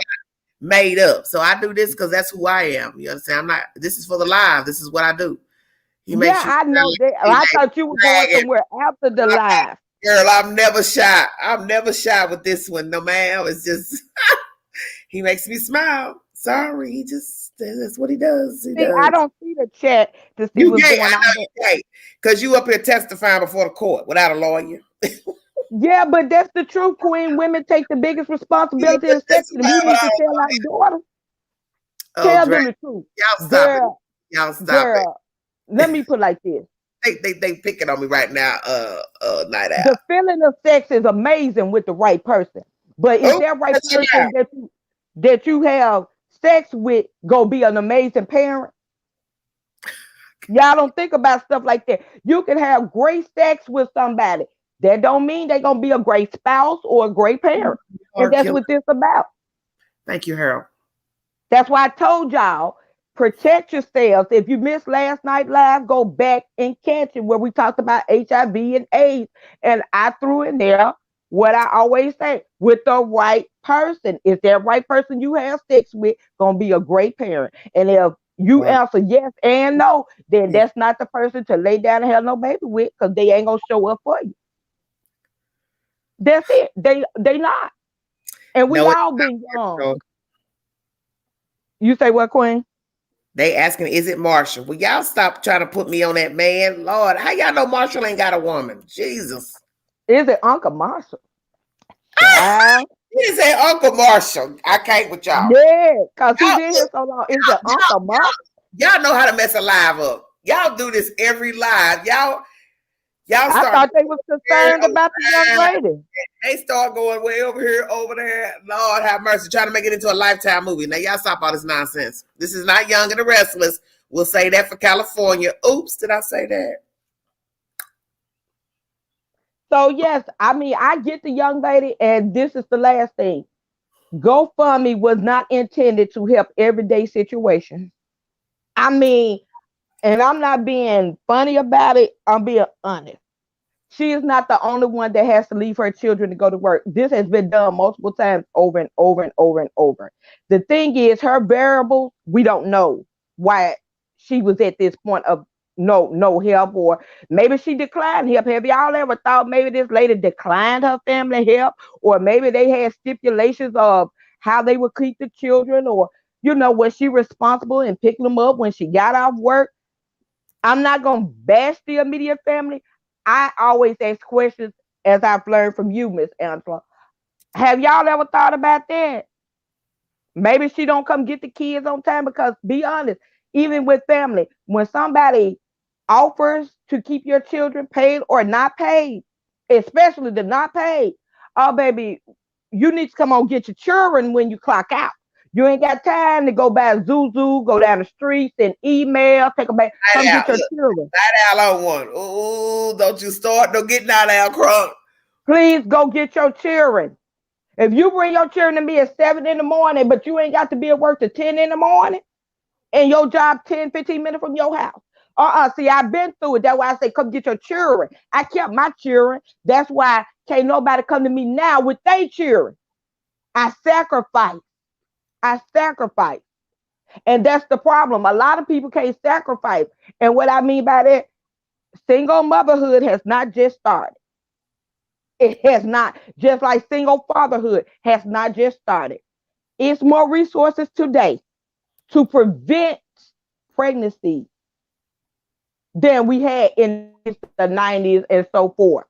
Speaker 1: made up. So I do this because that's who I am. You understand? I'm not. This is for the live. This is what I do. You make
Speaker 3: Yeah,
Speaker 1: sure
Speaker 3: I know that.
Speaker 1: you
Speaker 3: I thought you were going
Speaker 1: like
Speaker 3: somewhere after the live.
Speaker 1: girl. I'm never shy. I'm never shy with this one. No man. It's just he makes me smile. Sorry, he just that's what he does. He
Speaker 3: See, I
Speaker 1: does.
Speaker 3: don't see the chat to see
Speaker 1: You
Speaker 3: what's
Speaker 1: gay?
Speaker 3: going
Speaker 1: I
Speaker 3: on,
Speaker 1: know
Speaker 3: but
Speaker 1: you gay because you up here testifying before the court without a lawyer.
Speaker 3: yeah, but that's the truth, Queen. Women take the biggest
Speaker 1: You up
Speaker 3: responsibility
Speaker 1: here
Speaker 3: in sex, and we
Speaker 1: testifying
Speaker 3: need
Speaker 1: without
Speaker 3: to
Speaker 1: a
Speaker 3: tell our
Speaker 1: lawyer.
Speaker 3: daughters,
Speaker 1: Oh,
Speaker 3: tell
Speaker 1: Dre,
Speaker 3: them the truth.
Speaker 1: y'all stop it.
Speaker 3: Girl,
Speaker 1: Y'all stop it.
Speaker 3: girl, let me put it like this.
Speaker 1: They picking on me right now. Night
Speaker 3: The
Speaker 1: out.
Speaker 3: feeling of sex is amazing with the right person. But if
Speaker 1: Oh,
Speaker 3: that right
Speaker 1: cut your mouth.
Speaker 3: person that you have sex with go be an amazing parent, y'all don't think about stuff like that. You can have great sex with somebody. That don't mean they're gonna be a great spouse or a great parent. And
Speaker 1: Or
Speaker 3: that's
Speaker 1: kill.
Speaker 3: what this about.
Speaker 1: Thank you, Harold.
Speaker 3: That's why I told y'all, protect yourselves. If you missed last night live, go back and catch it where we talked about HIV and AIDS. And I threw in there what I always say, with the right person. Is that right person you have sex with gonna be a great parent? And if you
Speaker 1: Or
Speaker 3: answer yes and no, then that's not the person to lay down and have no baby with, because they ain't gonna show up for you. That's it. They not. And we
Speaker 1: no, it's
Speaker 3: all been young.
Speaker 1: Marshall.
Speaker 3: You say what, Queen?
Speaker 1: They asking, is it Marshall? Will y'all stop trying to put me on that man? Lord, how y'all know Marshall ain't got a woman? Jesus.
Speaker 3: Is it Uncle Marshall? Child.
Speaker 1: He said Uncle Marshall. I can't with y'all.
Speaker 3: Yeah, because he
Speaker 1: Y'all,
Speaker 3: been here
Speaker 1: look,
Speaker 3: so long. Is it Uncle Marshall?
Speaker 1: y'all know how to mess a live up. Y'all do this every live. Y'all
Speaker 3: I
Speaker 1: start
Speaker 3: thought they was
Speaker 1: going
Speaker 3: concerned
Speaker 1: on
Speaker 3: about the young
Speaker 1: live.
Speaker 3: lady.
Speaker 1: They start going way over here, over there. Lord have mercy, trying to make it into a Lifetime movie. Now y'all stop all this nonsense. This is not Young and the Restless. We'll say that for California. Oops, did I say that?
Speaker 3: So yes, I mean I get the young lady, and this is the last thing. GoFundMe was not intended to help everyday situations. I mean, and I'm not being funny about it. I'm being honest. She is not the only one that has to leave her children to go to work. This has been done multiple times over and over and over and over. The thing is, her variables, we don't know why she was at this point of no help, or maybe she declined help. Have y'all ever thought maybe this lady declined her family help, or maybe they had stipulations of how they would keep the children, or was she responsible in picking them up when she got off work? I'm not gonna bash the immediate family. I always ask questions, as I've learned from you, Miss Angela. Have y'all ever thought about that? Maybe she don't come get the kids on time, because be honest, even with family, when somebody offers to keep your children paid or not paid, especially the not paid, oh baby, you need to come on get your children when you clock out. You ain't got time to go buy Zuzu, go down the streets and email, take a back,
Speaker 1: Night
Speaker 3: come get
Speaker 1: out.
Speaker 3: your
Speaker 1: Look,
Speaker 3: children.
Speaker 1: night out on one. Ooh, don't you start. Don't get night out crunk.
Speaker 3: Please go get your children. If you bring your children to me at 7 in the morning, but you ain't got to be at work till 10 in the morning, and your job 10, 15 minutes from your house. See, I've been through it. That's why I say, come get your children. I kept my children. That's why can't nobody come to me now with their children. I sacrifice. I sacrifice. And that's the problem. A lot of people can't sacrifice. And what I mean by that, single motherhood has not just started. It has not, just like single fatherhood has not just started. It's more resources today to prevent pregnancy than we had in the 90s and so forth.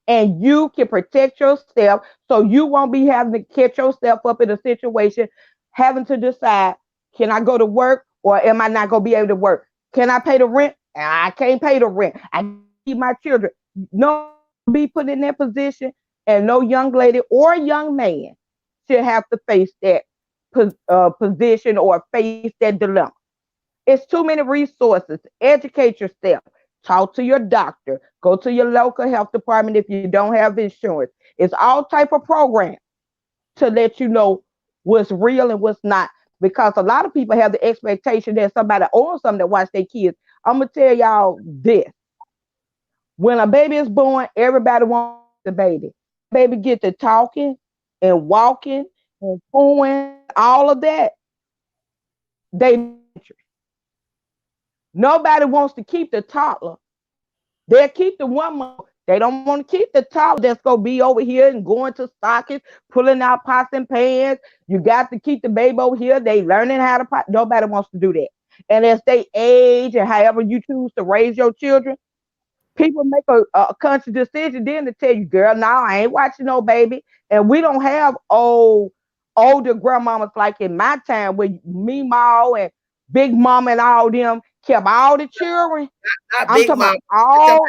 Speaker 3: And you can protect yourself so you won't be having to catch yourself up in a situation having to decide, can I go to work or am I not going to be able to work? Can I pay the rent? I can't pay the rent. I need my children. No, be put in that position, and no young lady or young man should have to face that position or face that dilemma. It's too many resources. Educate yourself. Talk to your doctor. Go to your local health department if you don't have insurance. It's all type of programs to let you know what's real and what's not. Because a lot of people have the expectation that somebody owns something to watch their kids. I'm gonna tell y'all this: when a baby is born, everybody wants the baby. baby get to talking and walking and pooing, all of that, they nobody wants to keep the toddler. They'll keep the one month. They don't want to keep the toddler that's gonna be over here and going to stockings, pulling out pots and pans. You got to keep the baby over here. They learning how to pot. Nobody wants to do that. And as they age and however you choose to raise your children, people make a conscious decision then to tell you, girl, no, I ain't watching no baby. And we don't have older grandmamas like in my time where me, Ma, and Big Mama and all them kept all the children.
Speaker 1: Not
Speaker 3: I'm
Speaker 1: Big
Speaker 3: talking
Speaker 1: Mom.
Speaker 3: about all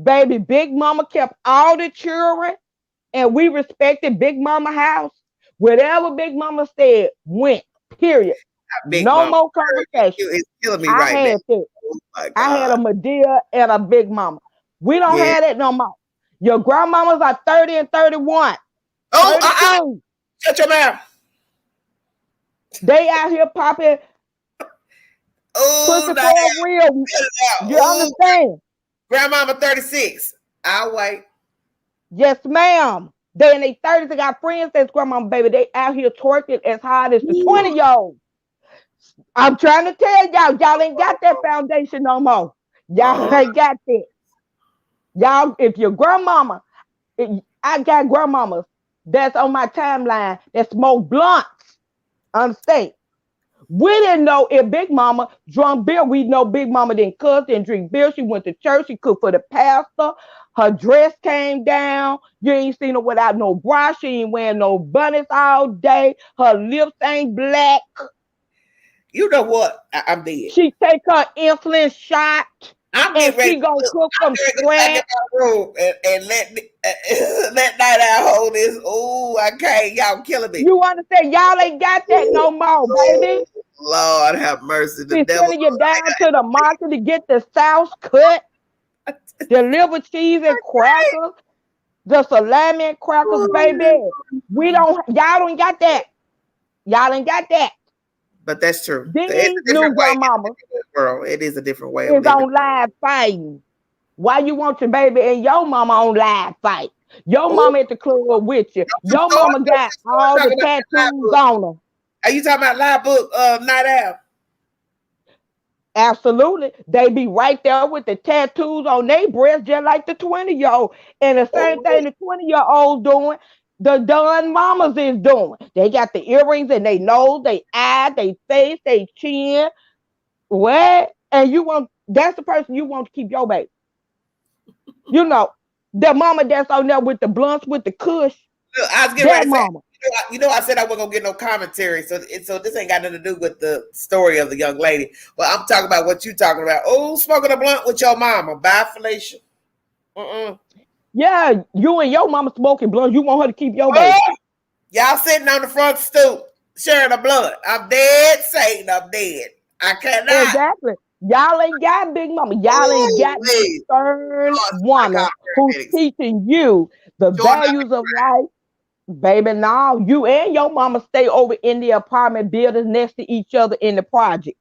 Speaker 3: baby. Big Mama kept all the children, and we respected Big Mama house. Whatever Big Mama said went. Period.
Speaker 1: Not Big
Speaker 3: No
Speaker 1: Mom.
Speaker 3: more conversation.
Speaker 1: It's killing me
Speaker 3: I
Speaker 1: right now.
Speaker 3: had that.
Speaker 1: Oh my
Speaker 3: I had a
Speaker 1: God.
Speaker 3: Medea and a Big Mama. We don't
Speaker 1: Yeah.
Speaker 3: have that no more. Your grandmamas are 30 and 31,
Speaker 1: Oh,
Speaker 3: 32.
Speaker 1: shut your mouth.
Speaker 3: They out here popping
Speaker 1: Oh,
Speaker 3: pussy
Speaker 1: no.
Speaker 3: for real. You
Speaker 1: Oh,
Speaker 3: understand?
Speaker 1: Grandmama 36. I'll wait.
Speaker 3: Yes, ma'am. They in their 30s. They got friends that's grandmama, baby. They out here twerking as hard as the
Speaker 1: Ooh.
Speaker 3: 20-year-olds. I'm trying to tell y'all ain't got that foundation no more. Y'all
Speaker 1: Oh,
Speaker 3: ain't got that. Y'all, if your grandmama, I got grandmamas that's on my timeline that smoke blunts. Understand? We didn't know if Big Mama drunk beer. We know Big Mama didn't cuss, didn't drink beer. She went to church. She cooked for the pastor. Her dress came down. You ain't seen her without no bra. She ain't wearing no bunnies all day. Her lips ain't black.
Speaker 1: you know what? I'm dead.
Speaker 3: She take her insulin shot,
Speaker 1: I'm
Speaker 3: and
Speaker 1: getting ready
Speaker 3: she
Speaker 1: to
Speaker 3: gonna
Speaker 1: look.
Speaker 3: cook
Speaker 1: I'm
Speaker 3: from
Speaker 1: getting ready to get back in
Speaker 3: scratch.
Speaker 1: my room and let night out hold this. Oh, I can't. Y'all killing me.
Speaker 3: You understand? Y'all ain't got that no more, baby.
Speaker 1: Oh, Lord have mercy. The
Speaker 3: She's
Speaker 1: devil.
Speaker 3: sending you down to the market to get the sauce cut, the liver cheese and crackers, the salami and crackers, baby. We don't, y'all don't got that. Y'all ain't got that.
Speaker 1: But that's true. It's
Speaker 3: These
Speaker 1: a
Speaker 3: new
Speaker 1: different way
Speaker 3: grandmamas
Speaker 1: in the world. It is a different way of
Speaker 3: is
Speaker 1: living.
Speaker 3: on live fighting. Why you want your baby and your mama on live fight? Your
Speaker 1: Oh,
Speaker 3: mama at the club with you.
Speaker 1: you
Speaker 3: Your
Speaker 1: start
Speaker 3: mama got all the
Speaker 1: talking about that live
Speaker 3: tattoos
Speaker 1: book.
Speaker 3: on her.
Speaker 1: Are you talking about live book night out?
Speaker 3: Absolutely. They be right there with the tattoos on their breast, just like the 20-year-old. And the same
Speaker 1: Oh,
Speaker 3: thing the 20-year-old doing, the done mamas is doing. They got the earrings in their nose, they eye, they face, they chin. What? And you want that's the person you want to keep your baby. You know, the mama that's on there with the blunts with the kush,
Speaker 1: look, I was getting
Speaker 3: that
Speaker 1: ready to say,
Speaker 3: mama.
Speaker 1: I said I wasn't gonna get no commentary, so this ain't got nothing to do with the story of the young lady. But I'm talking about what you talking about. Oh, smoking a blunt with your mama. Bye, Felicia. Mm-mm.
Speaker 3: Yeah, you and your mama smoking blunts. You want her to keep your baby.
Speaker 1: Oh, y'all sitting on the front stoop sharing a blunt. I'm dead, Satan. I'm dead. I cannot.
Speaker 3: Exactly. Y'all ain't got big mama. Y'all ain't
Speaker 1: Oh,
Speaker 3: got no
Speaker 1: wait.
Speaker 3: stern
Speaker 1: Oh, my
Speaker 3: woman
Speaker 1: God,
Speaker 3: who's
Speaker 1: paramedics.
Speaker 3: teaching you the
Speaker 1: Jordan,
Speaker 3: values of life. Baby, now you and your mama stay over in the apartment buildings next to each other in the project.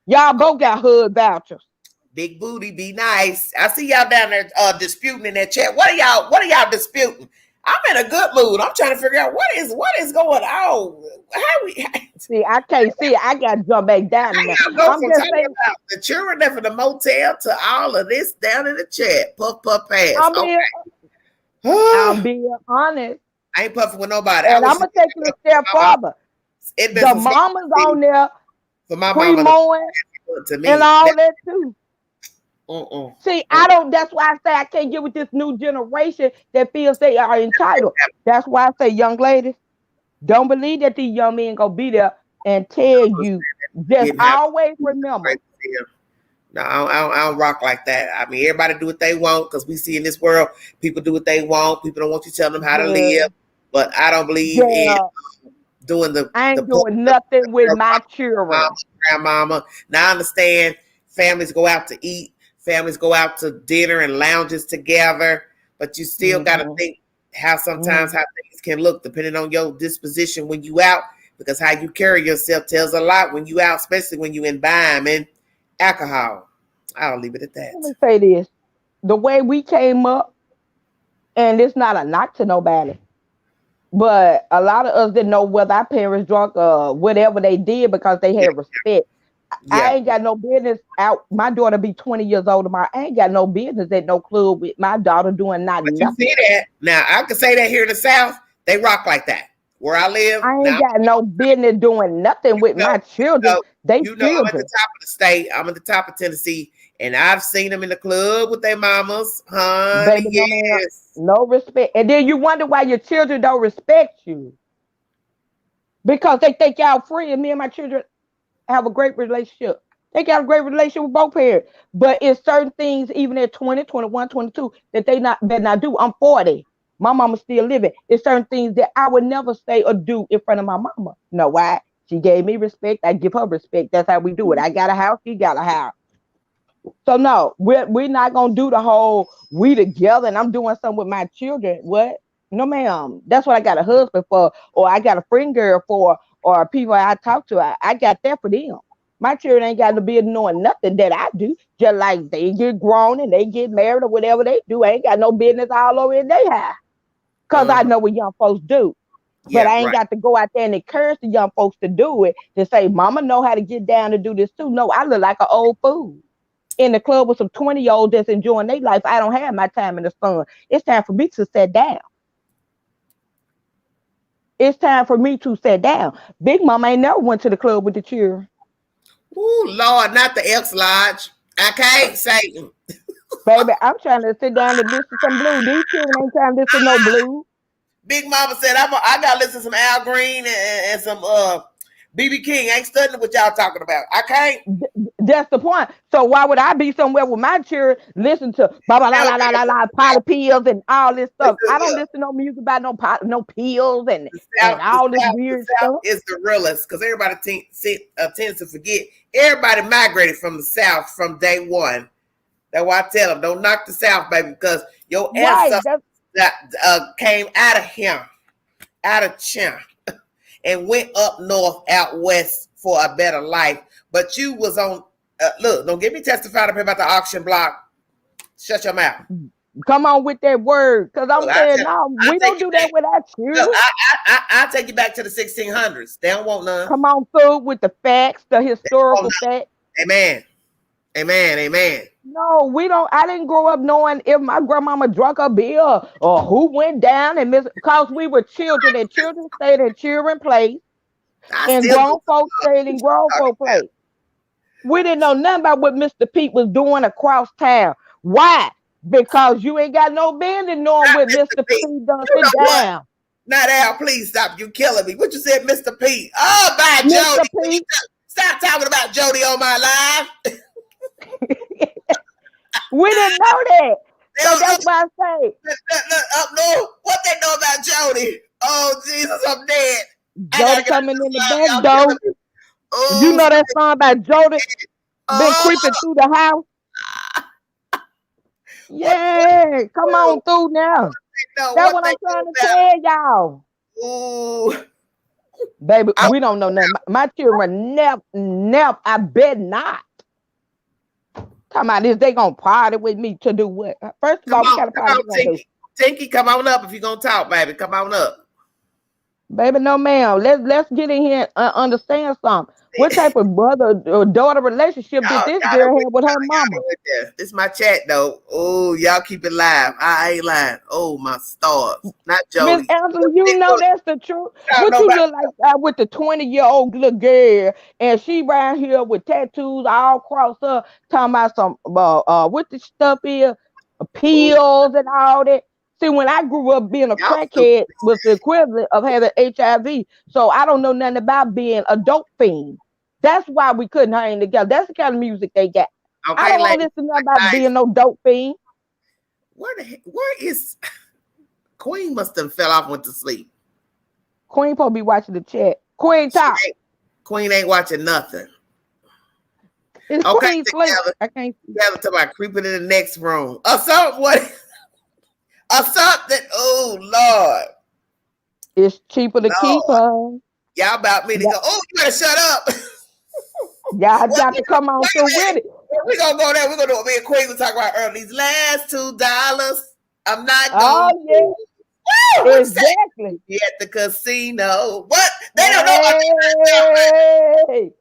Speaker 3: Y'all both got HUD vouchers.
Speaker 1: big booty, be nice. I see y'all down there disputing in that chat. What are y'all disputing? I'm in a good mood. I'm trying to figure out what is going on. How we
Speaker 3: See, I can't see it. I got to jump back down in there.
Speaker 1: y'all go
Speaker 3: I'm
Speaker 1: from
Speaker 3: just
Speaker 1: talking
Speaker 3: saying,
Speaker 1: about the children there from the motel to all of this down in the chat. Puff puff pass.
Speaker 3: I'm being,
Speaker 1: Okay.
Speaker 3: I'm being honest.
Speaker 1: I ain't puffing with nobody. I
Speaker 3: And
Speaker 1: wish
Speaker 3: I'm
Speaker 1: you
Speaker 3: going to take it a step
Speaker 1: my mama.
Speaker 3: further.
Speaker 1: It been
Speaker 3: The
Speaker 1: some smoke
Speaker 3: mamas on there
Speaker 1: for my mama
Speaker 3: pre-mowing
Speaker 1: to
Speaker 3: and
Speaker 1: me.
Speaker 3: all that too.
Speaker 1: Mm-mm.
Speaker 3: See, I don't. That's why I say I can't get with this new generation that feels they are entitled. That's why I say, young ladies, don't believe that these young men gonna be there and tell you. Just
Speaker 1: Didn't have
Speaker 3: always remember.
Speaker 1: no, I don't rock like that. I mean, everybody do what they want because we see in this world people do what they want. People don't want you telling them how to
Speaker 3: Yeah,
Speaker 1: live. But I don't believe in
Speaker 3: yeah.
Speaker 1: doing
Speaker 3: I
Speaker 1: the
Speaker 3: ain't doing nothing with my children.
Speaker 1: mama, grandmama. Now I understand families go out to eat, families go out to dinner and lounges together, but you still got to
Speaker 3: Mm-hmm,
Speaker 1: think how sometimes
Speaker 3: mm-hmm.
Speaker 1: how things can look depending on your disposition when you out, because how you carry yourself tells a lot when you out, especially when you imbibing alcohol. I'll leave it at
Speaker 3: Let
Speaker 1: that.
Speaker 3: me say this: the way we came up And it's not a knock to nobody. But a lot of us didn't know whether our parents drunk or whatever they did because they
Speaker 1: Yeah,
Speaker 3: had respect. I
Speaker 1: yeah.
Speaker 3: ain't got no business out. My daughter be 20 years old tomorrow. I ain't got no business at no club with my daughter doing not
Speaker 1: But you
Speaker 3: nothing.
Speaker 1: see that now? I can say that here in the South, they rock like that. Where I live
Speaker 3: I
Speaker 1: now,
Speaker 3: ain't got no business doing nothing with
Speaker 1: know,
Speaker 3: my children. They
Speaker 1: I'm at the
Speaker 3: children.
Speaker 1: top of the state. I'm at the top of Tennessee, and I've seen them in the club with their mamas, honey.
Speaker 3: Baby, no man,
Speaker 1: Yes.
Speaker 3: no respect. And then you wonder why your children don't respect you. Because they think y'all free. And me and my children have a great relationship. They got a great relationship with both parents. But it's certain things, even at 20, 21, 22, that they not better not do. I'm 40. My mama still living. It's certain things that I would never say or do in front of my mama. You know why? She gave me respect. I give her respect. That's how we do it. I got a house. She got a house. So no, we're not gonna do the whole we together and I'm doing something with my children. What? No, ma'am. That's what I got a husband for, or I got a friend girl for, or people I talk to. I got that for them. My children ain't got to be knowing nothing that I do. Just like they get grown and they get married or whatever they do. I ain't got no business all over in their house. Cause I
Speaker 1: Uh-huh.
Speaker 3: know what young folks do. But
Speaker 1: Yeah,
Speaker 3: I ain't
Speaker 1: right.
Speaker 3: got to go out there and encourage the young folks to do it. To say, Mama know how to get down to do this too. No, I look like an old fool in the club with some 20-year-olds that's enjoying their life. I don't have my time in the sun. It's time for me to sit down. It's time for me to sit down. Big Mama ain't never went to the club with the children.
Speaker 1: Ooh, Lord, not the Elks Lodge. I can't, Satan.
Speaker 3: Baby, I'm trying to sit down and listen to some blue. These children ain't trying to listen to no blue.
Speaker 1: Big Mama said, I got to listen to some Al Green and some BB King. I ain't studying what y'all talking about. I can't.
Speaker 3: That's the point. So why would I be somewhere with my children, listen to blah blah la
Speaker 1: Hell,
Speaker 3: la la la la potty pills and all this stuff? I don't
Speaker 1: look,
Speaker 3: listen to no music about no pot, no pills
Speaker 1: the
Speaker 3: and
Speaker 1: South, the
Speaker 3: all this
Speaker 1: South, the
Speaker 3: weird
Speaker 1: South
Speaker 3: stuff.
Speaker 1: is the realest because everybody tends to forget. Everybody migrated from the South from day one. That's why I tell them, don't knock the South, baby, because your
Speaker 3: Right.
Speaker 1: ancestors that came out of him, out of China, and went up north, out west for a better life. But you was on. Look, don't get me testified up here about the auction block. Shut your mouth.
Speaker 3: Come on with that word. Cause I'm
Speaker 1: Look,
Speaker 3: saying, no,
Speaker 1: I
Speaker 3: we
Speaker 1: take
Speaker 3: don't
Speaker 1: you
Speaker 3: do
Speaker 1: back.
Speaker 3: that with our
Speaker 1: Look,
Speaker 3: children.
Speaker 1: I take you back to the 1600s. They don't want none.
Speaker 3: Come on through with the facts, the
Speaker 1: They don't want
Speaker 3: historical facts.
Speaker 1: none. Amen. Amen. Amen.
Speaker 3: No, we don't. I didn't grow up knowing if my grandmama drunk a beer or who went down and missed. Cause we were children, and children stayed in children place,
Speaker 1: I
Speaker 3: and
Speaker 1: still go to
Speaker 3: grown folks
Speaker 1: the
Speaker 3: stayed in
Speaker 1: what you
Speaker 3: grown
Speaker 1: talking
Speaker 3: folk place. We didn't know nothing about what Mr. Pete was doing across town. Why? Because you ain't got no business knowing
Speaker 1: about.
Speaker 3: what
Speaker 1: Not Mr.
Speaker 3: Mr.
Speaker 1: Pete.
Speaker 3: Pete done.
Speaker 1: You
Speaker 3: Sit
Speaker 1: know what?
Speaker 3: down,
Speaker 1: Not Al, please stop. You killing me. What you said, Mr. Pete? Oh, by
Speaker 3: Mr.
Speaker 1: Jody.
Speaker 3: Pete.
Speaker 1: Stop talking about Jody on my live.
Speaker 3: We didn't know that.
Speaker 1: They
Speaker 3: So
Speaker 1: don't know
Speaker 3: that's why I say
Speaker 1: look, up north. What they know about Jody? Oh, Jesus, I'm dead. I gotta
Speaker 3: Jody
Speaker 1: get out
Speaker 3: coming in the
Speaker 1: this live.
Speaker 3: back
Speaker 1: Y'all killing
Speaker 3: door.
Speaker 1: me.
Speaker 3: You
Speaker 1: Oh,
Speaker 3: know that song about Jody been
Speaker 1: oh,
Speaker 3: creeping through the house?
Speaker 1: what
Speaker 3: Yeah, come on through now.
Speaker 1: they know?
Speaker 3: That's
Speaker 1: What
Speaker 3: what
Speaker 1: they
Speaker 3: I'm
Speaker 1: know
Speaker 3: trying to
Speaker 1: about?
Speaker 3: tell y'all.
Speaker 1: Ooh,
Speaker 3: Baby,
Speaker 1: I,
Speaker 3: we don't know nothing. My children never, I bet not. Talking about this, they gonna party with me to do what? First of all, what kind of
Speaker 1: come
Speaker 3: party
Speaker 1: on,
Speaker 3: we gonna do?
Speaker 1: Tinky. Tinky, come on up if you gonna talk, baby. Come on up.
Speaker 3: Baby, no ma'am. Let's get in here and understand something. What type of brother or daughter relationship did this
Speaker 1: Y'all done
Speaker 3: girl
Speaker 1: went,
Speaker 3: have with her
Speaker 1: y'all
Speaker 3: mama?
Speaker 1: done went there. This is my chat though. Oh, y'all keep it live. I ain't lying. Oh my stars. Not
Speaker 3: Miss
Speaker 1: Jody.
Speaker 3: Angela, you know
Speaker 1: Look,
Speaker 3: that's the truth.
Speaker 1: y'all
Speaker 3: What
Speaker 1: know
Speaker 3: you
Speaker 1: about
Speaker 3: look like with the 20-year-old little girl, and she right here with tattoos all across her, talking about some what the stuff is,
Speaker 1: ooh,
Speaker 3: pills and all that. See, when I grew up, being a
Speaker 1: y'all stupid.
Speaker 3: crackhead was the equivalent of having HIV. So I don't know nothing about being a dope fiend. That's why we couldn't hang together. That's the kind of music they got. I
Speaker 1: Okay,
Speaker 3: don't want to
Speaker 1: ladies.
Speaker 3: listen to nothing about being no dope fiend.
Speaker 1: Where is Queen must have fell off and went to sleep.
Speaker 3: Queen supposed to be watching the chat. Queen
Speaker 1: She
Speaker 3: talk.
Speaker 1: ain't Queen ain't watching nothing.
Speaker 3: Is
Speaker 1: Okay,
Speaker 3: Queen sleep? I can't see.
Speaker 1: together talk about creeping in the next room. Or something what or something. Oh Lord.
Speaker 3: It's cheaper to keep
Speaker 1: Lord.
Speaker 3: her.
Speaker 1: Y'all about me to
Speaker 3: Yeah,
Speaker 1: go. Oh, you better shut up.
Speaker 3: y'all
Speaker 1: What,
Speaker 3: got to come on
Speaker 1: wait
Speaker 3: through
Speaker 1: a
Speaker 3: with
Speaker 1: minute.
Speaker 3: it.
Speaker 1: We're gonna go there. We're gonna do what me and Queen was talking about earlier. These last $2. I'm not
Speaker 3: Oh,
Speaker 1: going
Speaker 3: yeah.
Speaker 1: what say
Speaker 3: Exactly.
Speaker 1: be at the casino. What? They don't know about that dirty South, man.
Speaker 3: Hey.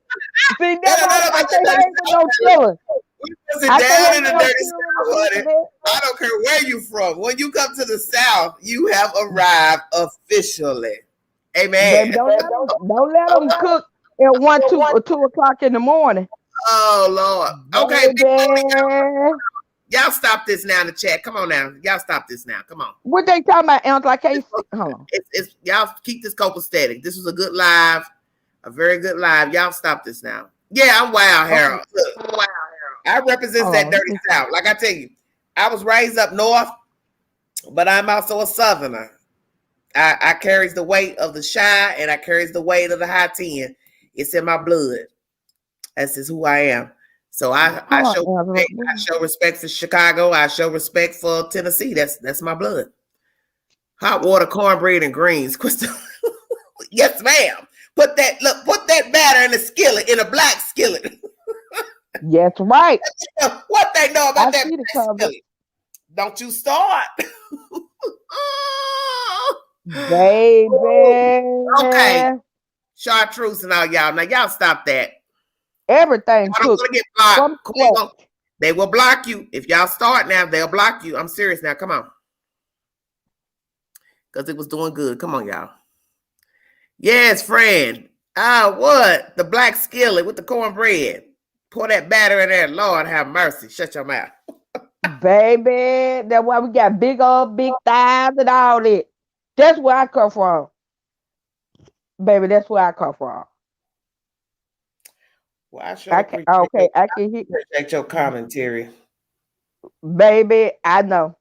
Speaker 3: See,
Speaker 1: They
Speaker 3: that's
Speaker 1: don't
Speaker 3: why
Speaker 1: know
Speaker 3: I
Speaker 1: about that
Speaker 3: can't
Speaker 1: dirty
Speaker 3: hang with
Speaker 1: South,
Speaker 3: no
Speaker 1: man.
Speaker 3: chillers.
Speaker 1: We sit
Speaker 3: I can't
Speaker 1: down
Speaker 3: hang
Speaker 1: in
Speaker 3: with
Speaker 1: the
Speaker 3: no
Speaker 1: dirty
Speaker 3: chillers
Speaker 1: South,
Speaker 3: and
Speaker 1: honey.
Speaker 3: this
Speaker 1: I don't care where you from. When you come to the South, you have arrived officially.
Speaker 3: and that. Baby,
Speaker 1: Amen.
Speaker 3: don't let them cook at 2 o'clock in the morning.
Speaker 1: Oh Lord. Okay, Big Booty,
Speaker 3: Baby.
Speaker 1: y'all stop this now in the chat. Come on now. Y'all stop this now. Come on.
Speaker 3: What they talking about, Aunt? I can't see. Hold on.
Speaker 1: It's y'all keep this copacetic. This was a good live, a very good live. Y'all stop this now. Yeah, I'm wild, Harold. Look, I represent that dirty South. Like I tell you, I was raised up north, but I'm also a Southerner. I carries the weight of the shy and I carries the weight of the high 10. It's in my blood. That's just who I am. So I show respect for Chicago. I show respect for Tennessee. That's my blood. Hot water, cornbread, and greens. Crystal. Yes, ma'am. Put that batter in a skillet, in a black skillet.
Speaker 3: Yes, right.
Speaker 1: What they know about that
Speaker 3: black
Speaker 1: skillet? Don't you start.
Speaker 3: Baby.
Speaker 1: Okay. Chartreuse and all y'all. Now y'all stop that.
Speaker 3: Everything
Speaker 1: I don't want to get blocked. They will block you. If y'all start now, they'll block you. I'm serious now. Come on. Because it was doing good. Come on, y'all. Yes, friend. What? The black skillet with the cornbread. Pour that batter in there. Lord have mercy. Shut your mouth.
Speaker 3: Baby. That's why we got big thighs and all that. That's where I come from. Baby, that's where I come from.
Speaker 1: Well, I sure appreciate your commentary.
Speaker 3: Baby, I know.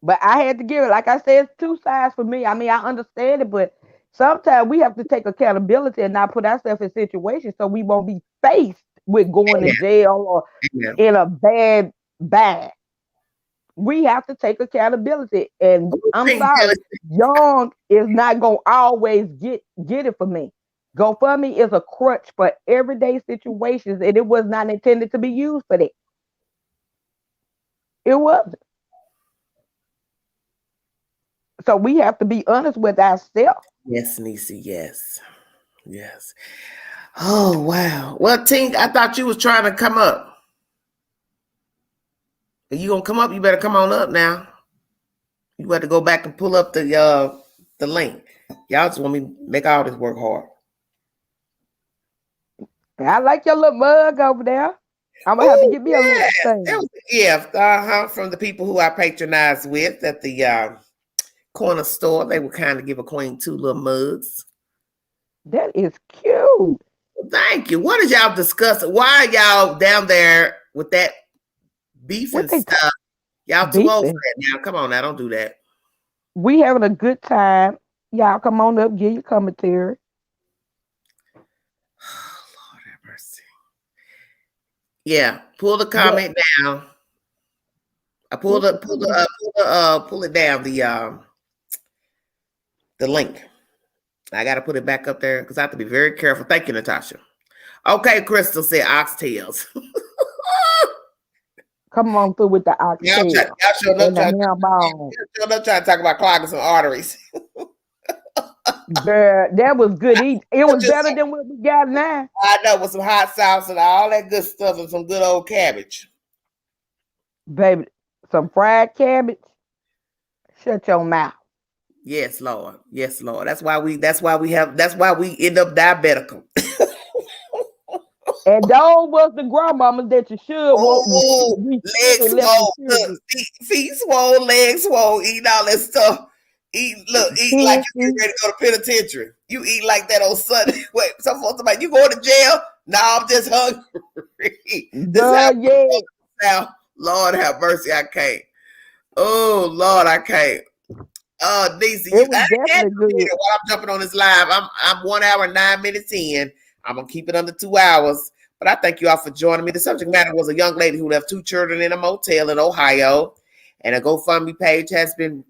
Speaker 3: But I had to give it. Like I said, it's two sides for me. I mean, I understand it, but sometimes we have to take accountability and not put ourselves in situations so we won't be faced with going to jail or in a bad. We have to take accountability. And I'm sorry, Young is not going to always get it for me. GoFundMe is a crutch for everyday situations, and it was not intended to be used for that. It wasn't. So we have to be honest with ourselves.
Speaker 1: Yes, Niecy, yes. Yes. Oh, wow. Well, Tink, I thought you was trying to come up. If you gonna come up, you better come on up now. You got to go back and pull up the link. Y'all just want me to make all this work hard.
Speaker 3: I like your little mug over there. I'm gonna have to get me a little thing.
Speaker 1: That was a gift from the people who I patronize with at the corner store. They would kind of give a queen 2 little mugs.
Speaker 3: That is cute.
Speaker 1: Thank you. What did y'all discuss? Why are y'all down there with that beef and stuff? Y'all too old for that now. Come on now, don't do that.
Speaker 3: We having a good time. Y'all come on up, give your commentary.
Speaker 1: Oh, Lord have mercy. Yeah, pull the comment down. I pull it down, the link. I got to put it back up there because I have to be very careful. Thank you, Natasha. Okay, Crystal said oxtails.
Speaker 3: Come on through with the oxtails.
Speaker 1: Y'all sure enough trying to talk about clogging some arteries.
Speaker 3: That was good eating. It was better than what we got now.
Speaker 1: I know, with some hot sauce and all that good stuff and some good old cabbage.
Speaker 3: Baby, some fried cabbage. Shut your mouth.
Speaker 1: Yes, Lord. Yes, Lord. That's why we end up diabetical.
Speaker 3: And those was the grandmamas that you should want.
Speaker 1: Legs swole, feet swole, legs swole, eating all that stuff. Eat like you ready to go to penitentiary. You eat like that on Sunday. Wait, some folks about you going to jail? No, I'm just hungry. Now, Lord have mercy, I can't. Oh Lord, I can't. Niecy,
Speaker 3: it was definitely good.
Speaker 1: While I'm jumping on this live, I'm 1 hour and 9 minutes in. I'm gonna keep it under 2 hours. But I thank you all for joining me. The subject matter was a young lady who left 2 children in a motel in Ohio, and a GoFundMe page has been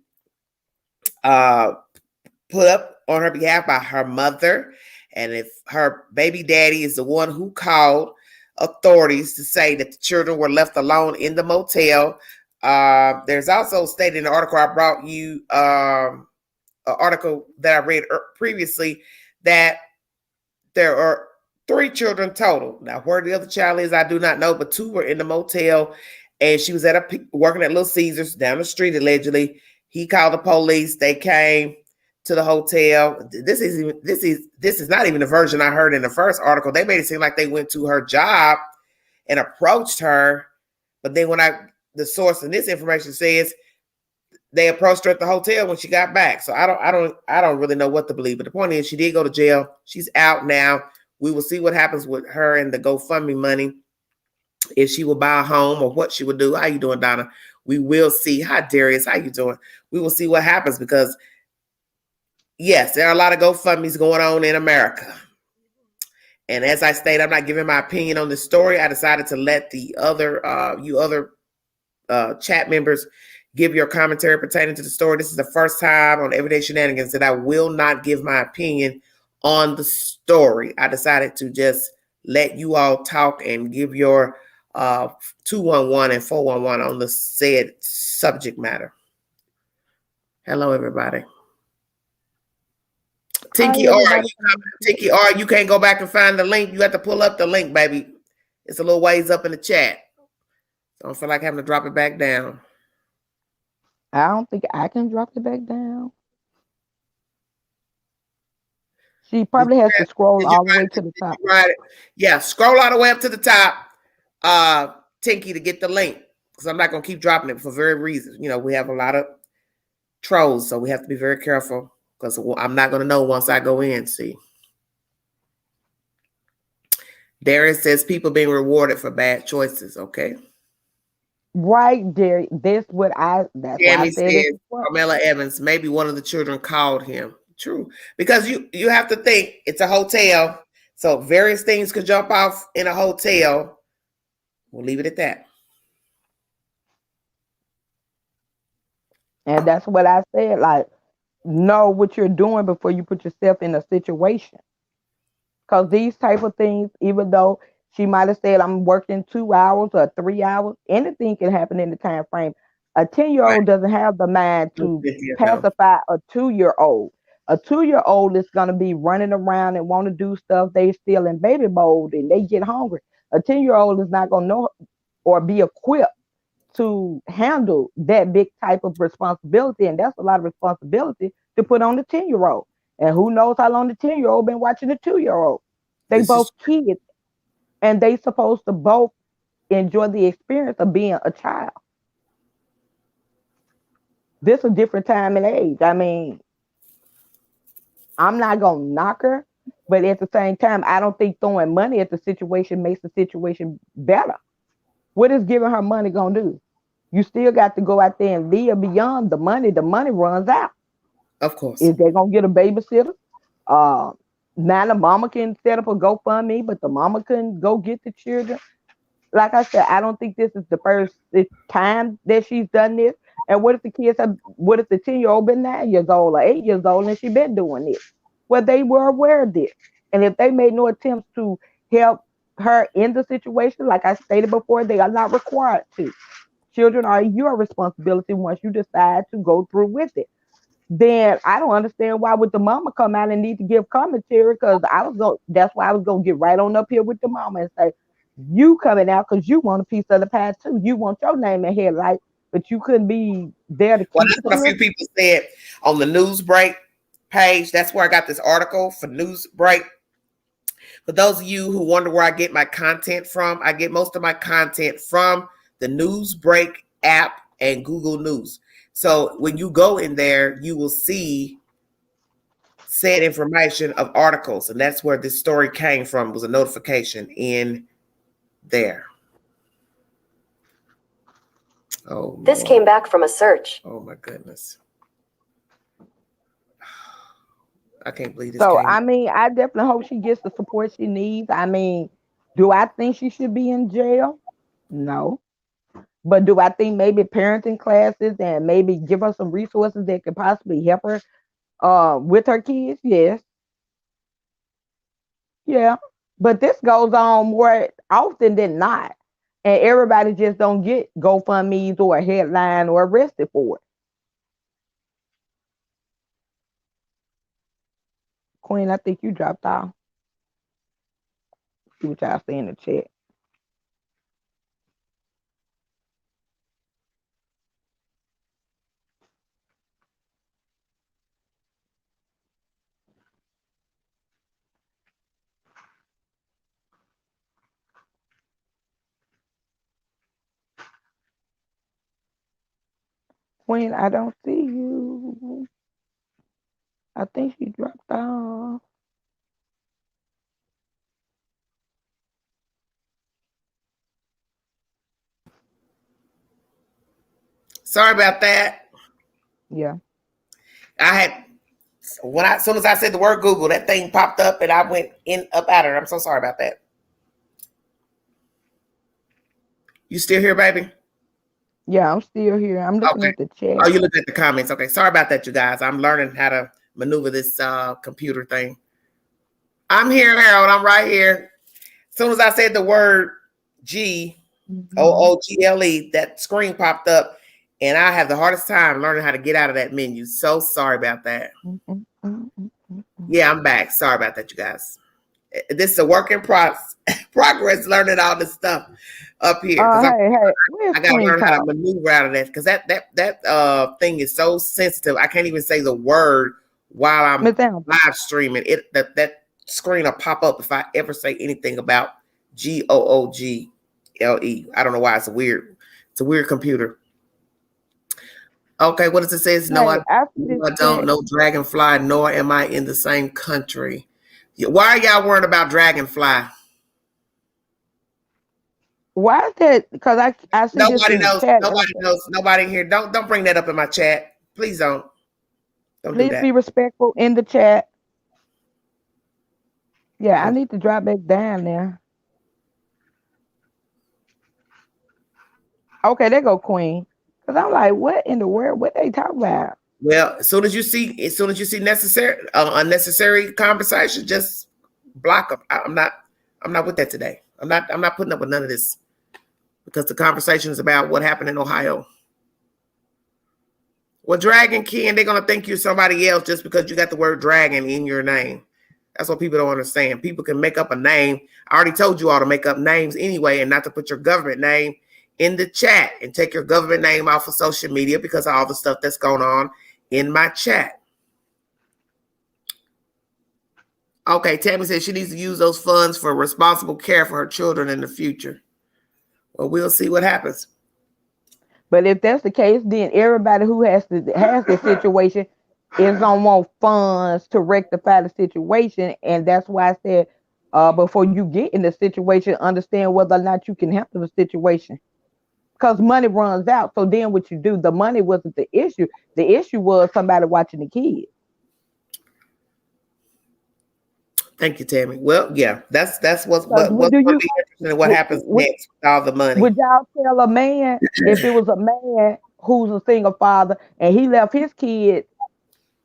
Speaker 1: put up on her behalf by her mother. And if her baby daddy is the one who called authorities to say that the children were left alone in the motel, There's also stated in the article I brought you, an article that I read previously, that there are three children total. Now, where the other child is, I do not know, but two were in the motel, and she was working at Little Caesars down the street allegedly. He called the police. They came to the hotel. This is not even the version I heard in the first article. They made it seem like they went to her job and approached her, but then the source in this information says they approached her at the hotel when she got back. So I don't really know what to believe. But the point is, she did go to jail. She's out now. We will see what happens with her and the GoFundMe money. If she will buy a home or what she would do. How you doing, Donna? We will see. Hi, Darius. How you doing? We will see what happens, because yes, there are a lot of GoFundMes going on in America. And as I stated, I'm not giving my opinion on this story. I decided to let the other chat members give your commentary pertaining to the story. This is the first time on Everyday Shenanigans that I will not give my opinion on the story. I decided to just let you all talk and give your 211 and 411 on the said subject matter. Hello, everybody. Tinky R, Tinky R, you can't go back and find the link. You have to pull up the link, baby. It's a little ways up in the chat. I don't feel like having to drop it back down.
Speaker 3: I don't think I can drop it back down. She probably has to scroll all the way to the top.
Speaker 1: Right. Yeah, scroll all the way up to the top, Tinky, to get the link. Because I'm not going to keep dropping it for very reasons. You know, we have a lot of trolls, so we have to be very careful. Because I'm not going to know once I go in, see. Darren says people being rewarded for bad choices, okay?
Speaker 3: Right, Jerry. That's why I said it.
Speaker 1: Carmela Evans, maybe one of the children called him. True. Because you have to think it's a hotel. So various things could jump off in a hotel. We'll leave it at that.
Speaker 3: And that's what I said. Like, know what you're doing before you put yourself in a situation. Because these type of things, even though she might have said I'm working 2 hours or 3 hours, anything can happen in the time frame. A 10-year-old doesn't have the mind to pacify a 2-year-old. A 2-year-old is going to be running around and want to do stuff. They still in baby mode and they get hungry. A 10-year-old is not going to know or be equipped to handle that big type of responsibility. And that's a lot of responsibility to put on the 10-year-old. And who knows how long the 10-year-old been watching the 2-year-old. They both kids, and they supposed to both enjoy the experience of being a child. This a different time and age. I mean, I'm not gonna knock her, but at the same time, I don't think throwing money at the situation makes the situation better. What is giving her money gonna do? You still got to go out there and live beyond the money. The money runs out.
Speaker 1: Of course.
Speaker 3: Is they gonna get a babysitter? Now the mama can set up a GoFundMe, but the mama couldn't go get the children. Like I said, I don't think this is the first time that she's done this. And what if the kids have, what if the 10-year-old been 9 years old or 8 years old and she been doing this? Well, they were aware of this. And if they made no attempts to help her in the situation, like I stated before, they are not required to. Children are your responsibility once you decide to go through with it. Then I don't understand why would the mama come out and need to give commentary, because that's why I was gonna get right on up here with the mama and say, you coming out because you want a piece of the pie too. You want your name in headlight, but you couldn't be there to keep
Speaker 1: that's what a few people said on the news break page. That's where I got this article for news break. For those of you who wonder where I get my content from, I get most of my content from the Newsbreak app and Google News. So when you go in there, you will see said information of articles, and that's where this story came from. Was a notification in there. Oh,
Speaker 4: this came back from a search.
Speaker 1: Oh my goodness. I can't believe this.
Speaker 3: So I mean, I definitely hope she gets the support she needs. I mean, do I think she should be in jail? No. But do I think maybe parenting classes and maybe give her some resources that could possibly help her with her kids? Yes. Yeah. But this goes on more often than not. And everybody just don't get GoFundMe's or a headline or arrested for it. Queen, I think you dropped off. See what y'all say in the chat. Queen, I don't see you. I think she dropped off.
Speaker 1: Sorry about that.
Speaker 3: Yeah.
Speaker 1: I had as soon as I said the word Google, that thing popped up and I went up out of it. I'm so sorry about that. You still here, baby?
Speaker 3: Yeah, I'm still here. I'm looking
Speaker 1: Okay.
Speaker 3: at the chat.
Speaker 1: Oh, you looked at the comments. Okay. Sorry about that, you guys. I'm learning how to maneuver this computer thing. I'm here, Harold. I'm right here. As soon as I said the word GOOGLE, that screen popped up, and I have the hardest time learning how to get out of that menu. So sorry about that. Yeah, I'm back. Sorry about that, you guys. This is a work in progress learning all this stuff up here because
Speaker 3: Where's
Speaker 1: I got to
Speaker 3: Queen
Speaker 1: learn how to
Speaker 3: Carl?
Speaker 1: maneuver out of that because that thing is so sensitive. I can't even say the word while I'm live streaming. That screen will pop up if I ever say anything about GOOGLE. I don't know why it's a weird computer. Okay, what does it say? No, I don't know Dragonfly, nor am I in the same country. Why are y'all worried about Dragonfly?
Speaker 3: Why is that? Because I see this in the chat.
Speaker 1: Nobody knows. Nobody here. Don't bring that up in my chat. Please don't. Don't do
Speaker 3: Please
Speaker 1: that.
Speaker 3: be respectful in the chat. Yeah, I need to drop back down there. Okay, there go Queen. Because I'm like, what in the world? What they talk about?
Speaker 1: Well, as soon as you see unnecessary conversation, just block them. I'm not with that today. I'm not putting up with none of this because the conversation is about what happened in Ohio. Well, Dragon King, they're gonna think you're somebody else just because you got the word dragon in your name. That's what people don't understand. People can make up a name. I already told you all to make up names anyway and not to put your government name in the chat and take your government name off of social media because of all the stuff that's going on in my chat. Okay, Tammy says she needs to use those funds for responsible care for her children in the future. Well, we'll see what happens.
Speaker 3: But if that's the case, then everybody who has the situation is gonna want funds to rectify the situation, and that's why I said before you get in the situation, understand whether or not you can handle the situation. Because money runs out. So then what you do, the money wasn't the issue. The issue was somebody watching the kids.
Speaker 1: Thank you, Tammy. Well, yeah, that's what's
Speaker 3: What
Speaker 1: going to be interesting. What happens next with all the money?
Speaker 3: Would y'all tell a man if it was a man who's a single father and he left his kids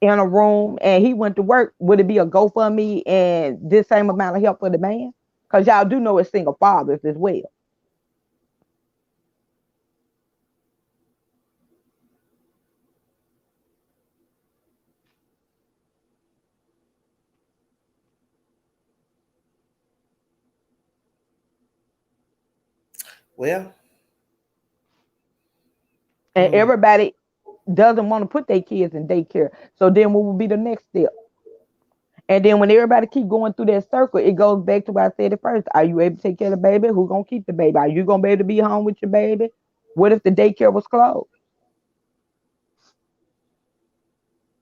Speaker 3: in a room and he went to work, would it be a GoFundMe and this same amount of help for the man? Because y'all do know it's single fathers as well.
Speaker 1: Well,
Speaker 3: and everybody doesn't want to put their kids in daycare. So then what would be the next step? And then when everybody keep going through that circle, it goes back to what I said at first. Are you able to take care of the baby? Who's going to keep the baby? Are you going to be able to be home with your baby? What if the daycare was closed?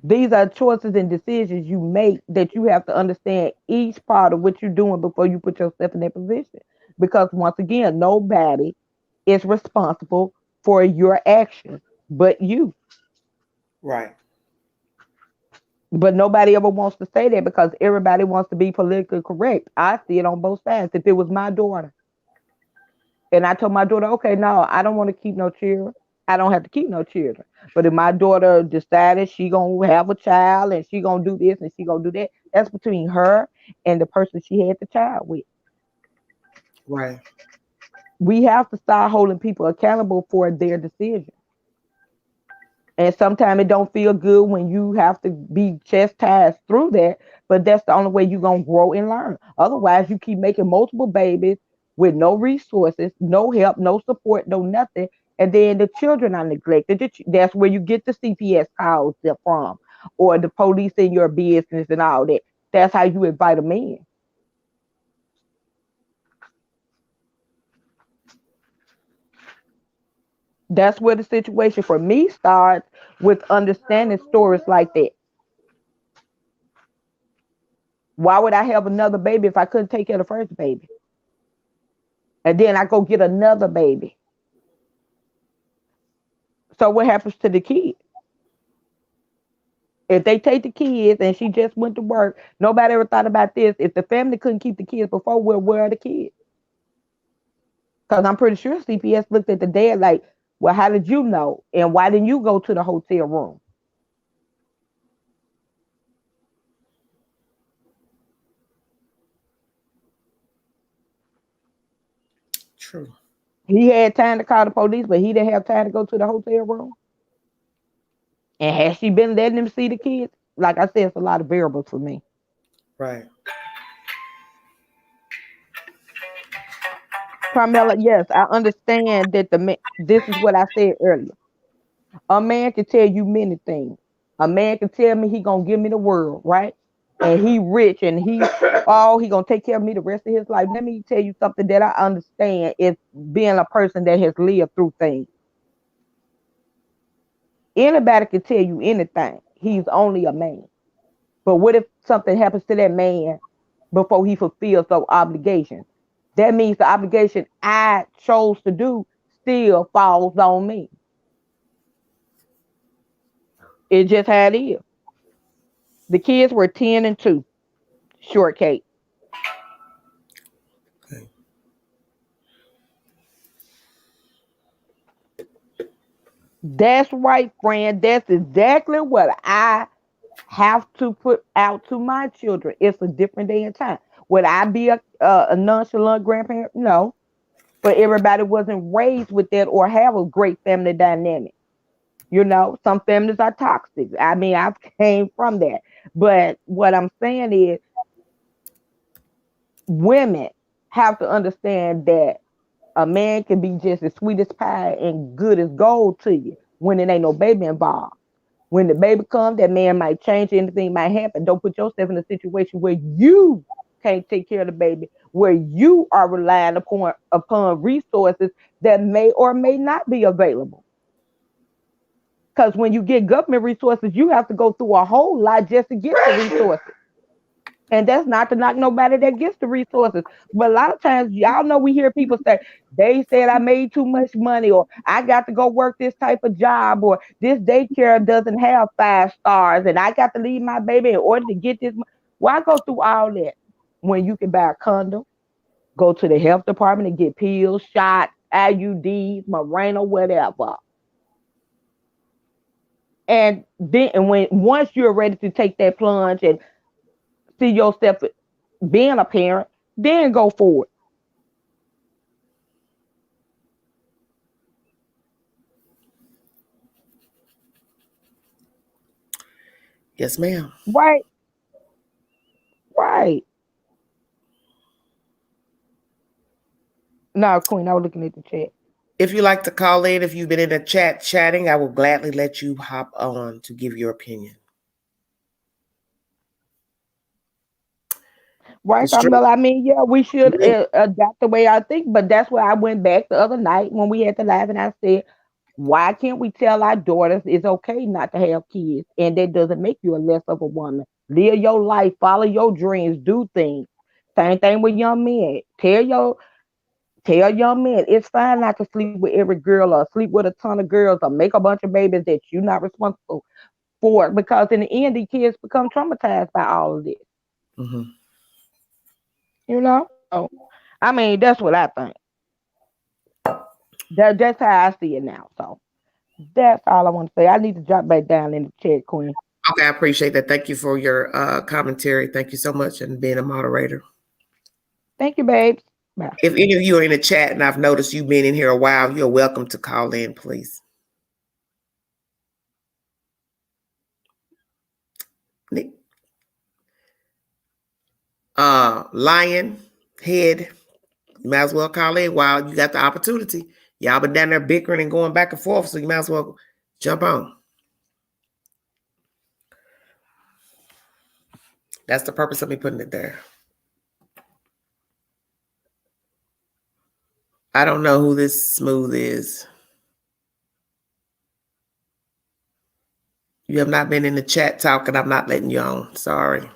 Speaker 3: These are choices and decisions you make that you have to understand each part of what you're doing before you put yourself in that position. Because once again, nobody is responsible for your actions but you.
Speaker 1: Right.
Speaker 3: But nobody ever wants to say that because everybody wants to be politically correct. I see it on both sides. If it was my daughter and I told my daughter, okay, no, I don't want to keep no children. I don't have to keep no children. But if my daughter decided she gonna have a child and she gonna do this and she gonna do that, that's between her and the person she had the child with.
Speaker 1: Right.
Speaker 3: We have to start holding people accountable for their decisions. And sometimes it don't feel good when you have to be chastised through that, but that's the only way you're gonna grow and learn. Otherwise, you keep making multiple babies with no resources, no help, no support, no nothing, and then the children are neglected. That's where you get the CPS calls from, or the police in your business and all that. That's how you invite them in. That's where the situation for me starts with understanding stories like that. Why would I have another baby if I couldn't take care of the first baby? And then I go get another baby. So what happens to the kid? If they take the kids and she just went to work, nobody ever thought about this. If the family couldn't keep the kids before, well, where are the kids? Because I'm pretty sure CPS looked at the dad like, well, how did you know? And why didn't you go to the hotel room?
Speaker 1: True.
Speaker 3: He had time to call the police, but he didn't have time to go to the hotel room. And has she been letting him see the kids? Like I said, it's a lot of variables for me.
Speaker 1: Right.
Speaker 3: Carmela, yes, I understand that this is what I said earlier. A man can tell you many things. A man can tell me he gonna give me the world, right? And he rich and he gonna take care of me the rest of his life. Let me tell you something that I understand is being a person that has lived through things. Anybody can tell you anything. He's only a man. But what if something happens to that man before he fulfills those obligations? That means the obligation I chose to do still falls on me. It's just how it is. The kids were 10 and 2. Shortcake.
Speaker 1: Okay.
Speaker 3: That's right, friend. That's exactly what I have to put out to my children. It's a different day and time. Would I be a nonchalant grandparent? No. But everybody wasn't raised with that or have a great family dynamic. Some families are toxic. I mean, I've came from that. But what I'm saying is women have to understand that a man can be just as sweet as pie and good as gold to you when it ain't no baby involved. When the baby comes, that man might change, anything might happen. Don't put yourself in a situation where you can't take care of the baby, where you are relying upon resources that may or may not be available. Because when you get government resources, you have to go through a whole lot just to get the resources. And that's not to knock nobody that gets the resources. But a lot of times, y'all know we hear people say, they said I made too much money, or I got to go work this type of job, or this daycare doesn't have 5 stars, and I got to leave my baby in order to get this. Why go through all that when you can buy a condom, go to the health department and get pills, shots, IUDs, Mirena, whatever. And then, and when once you're ready to take that plunge and see yourself being a parent, then go forward.
Speaker 1: Yes, ma'am.
Speaker 3: Right, right. No, Queen, I was looking at the chat.
Speaker 1: If you like to call in, if you've been in the chat chatting, I will gladly let you hop on to give your opinion. The
Speaker 3: Right,
Speaker 1: street.
Speaker 3: Carmela. I mean, yeah, we should adapt the way I think, but that's where I went back the other night when we had to live, and I said, why can't we tell our daughters it's okay not to have kids, and that doesn't make you a less of a woman? Live your life, follow your dreams, do things. Same thing with young men. Tell young men it's fine not to sleep with every girl or sleep with a ton of girls or make a bunch of babies that you're not responsible for, because in the end, the kids become traumatized by all of this.
Speaker 1: Mm-hmm.
Speaker 3: So, I mean, that's what I think. That's how I see it now. So that's all I want to say. I need to drop back down in the chat, Queen.
Speaker 1: Okay, I appreciate that. Thank you for your commentary. Thank you so much and being a moderator.
Speaker 3: Thank you, babes. Bye.
Speaker 1: If any of you are in the chat and I've noticed you've been in here a while, you're welcome to call in, please. Lion Head, you might as well call in while you got the opportunity. Y'all been down there bickering and going back and forth, so you might as well jump on. That's the purpose of me putting it there. I don't know who this Smooth is. You have not been in the chat talking. I'm not letting you on. Sorry.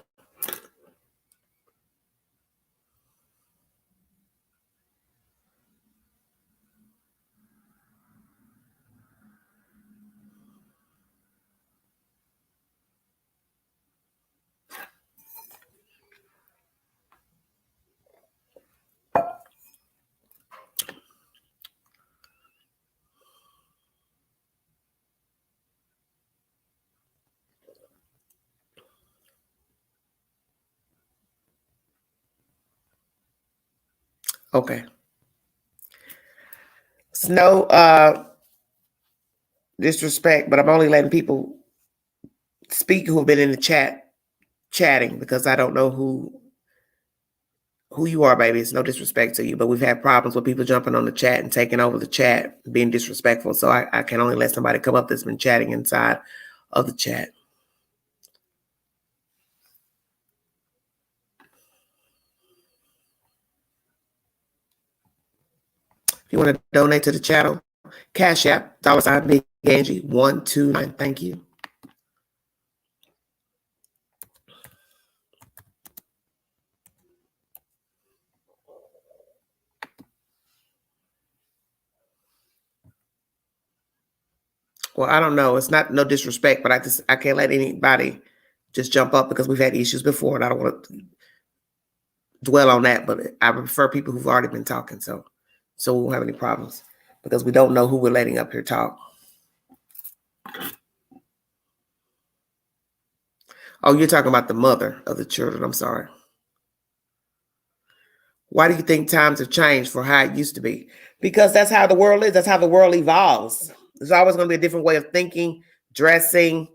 Speaker 1: Okay. It's no disrespect, but I'm only letting people speak who have been in the chat chatting because I don't know who you are, baby. It's no disrespect to you, but we've had problems with people jumping on the chat and taking over the chat, being disrespectful. So I can only let somebody come up that's been chatting inside of the chat. If you want to donate to the channel, Cash App, $ Big Angie 129. Thank you. Well, I don't know. It's not no disrespect, but I can't let anybody just jump up because we've had issues before, and I don't want to dwell on that. But I prefer people who've already been talking, so we won't have any problems because we don't know who we're letting up here talk. Oh, you're talking about the mother of the children. I'm sorry. Why do you think times have changed for how it used to be? Because that's how the world is. That's how the world evolves. There's always going to be a different way of thinking, dressing,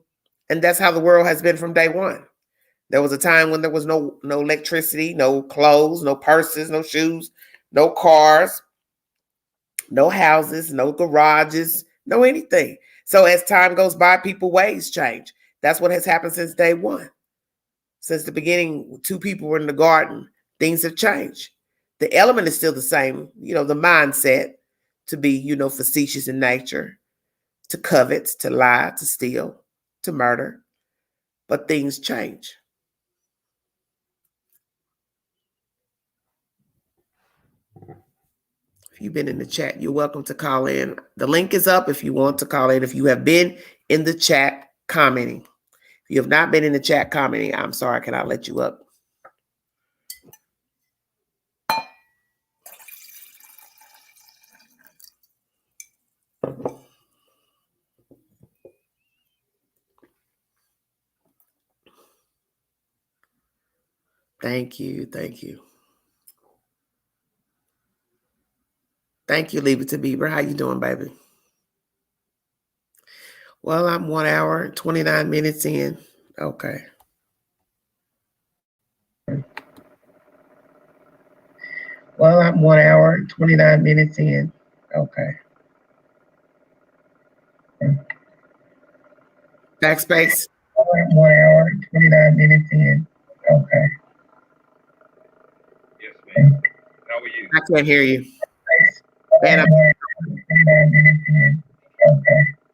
Speaker 1: and that's how the world has been from day one. There was a time when there was no electricity, no clothes, no purses, no shoes, no cars, no houses, no garages, no anything. So as time goes by, people's ways change. That's what has happened since day one. Since the beginning, two people were in the garden. Things have changed. The element is still the same, the mindset to be, facetious in nature, to covet, to lie, to steal, to murder. But things change. If you've been in the chat, you're welcome to call in. The link is up if you want to call in. If you have been in the chat commenting. If you have not been in the chat commenting, I'm sorry, I cannot let you up. Thank you. Thank you. Thank you, Leave It to Bieber. How you doing, baby? Well, I'm 1 hour and 29 minutes in. Okay. Well, I'm 1 hour and 29 minutes in. Okay. Backspace. 1 hour and 29 minutes in. Okay.
Speaker 5: Yes, ma'am. How are you?
Speaker 1: I can't hear you. And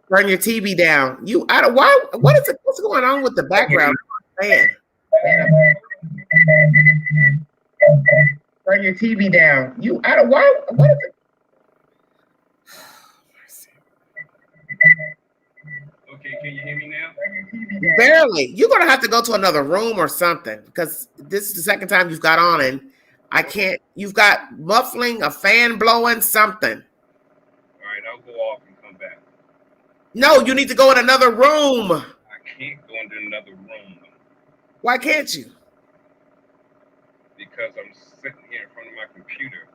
Speaker 1: turn your TV down. What's going on with the background? Man. Turn your TV down. What is it?
Speaker 5: Okay, can you hear me now?
Speaker 1: Barely. You're gonna have to go to another room or something because this is the second time you've got on and I can't. You've got muffling, a fan blowing, something.
Speaker 5: All right, I'll go off and come back.
Speaker 1: No, you need to go in another room.
Speaker 5: I can't go into another room.
Speaker 1: Why can't you?
Speaker 5: Because I'm sitting here in front of my computer.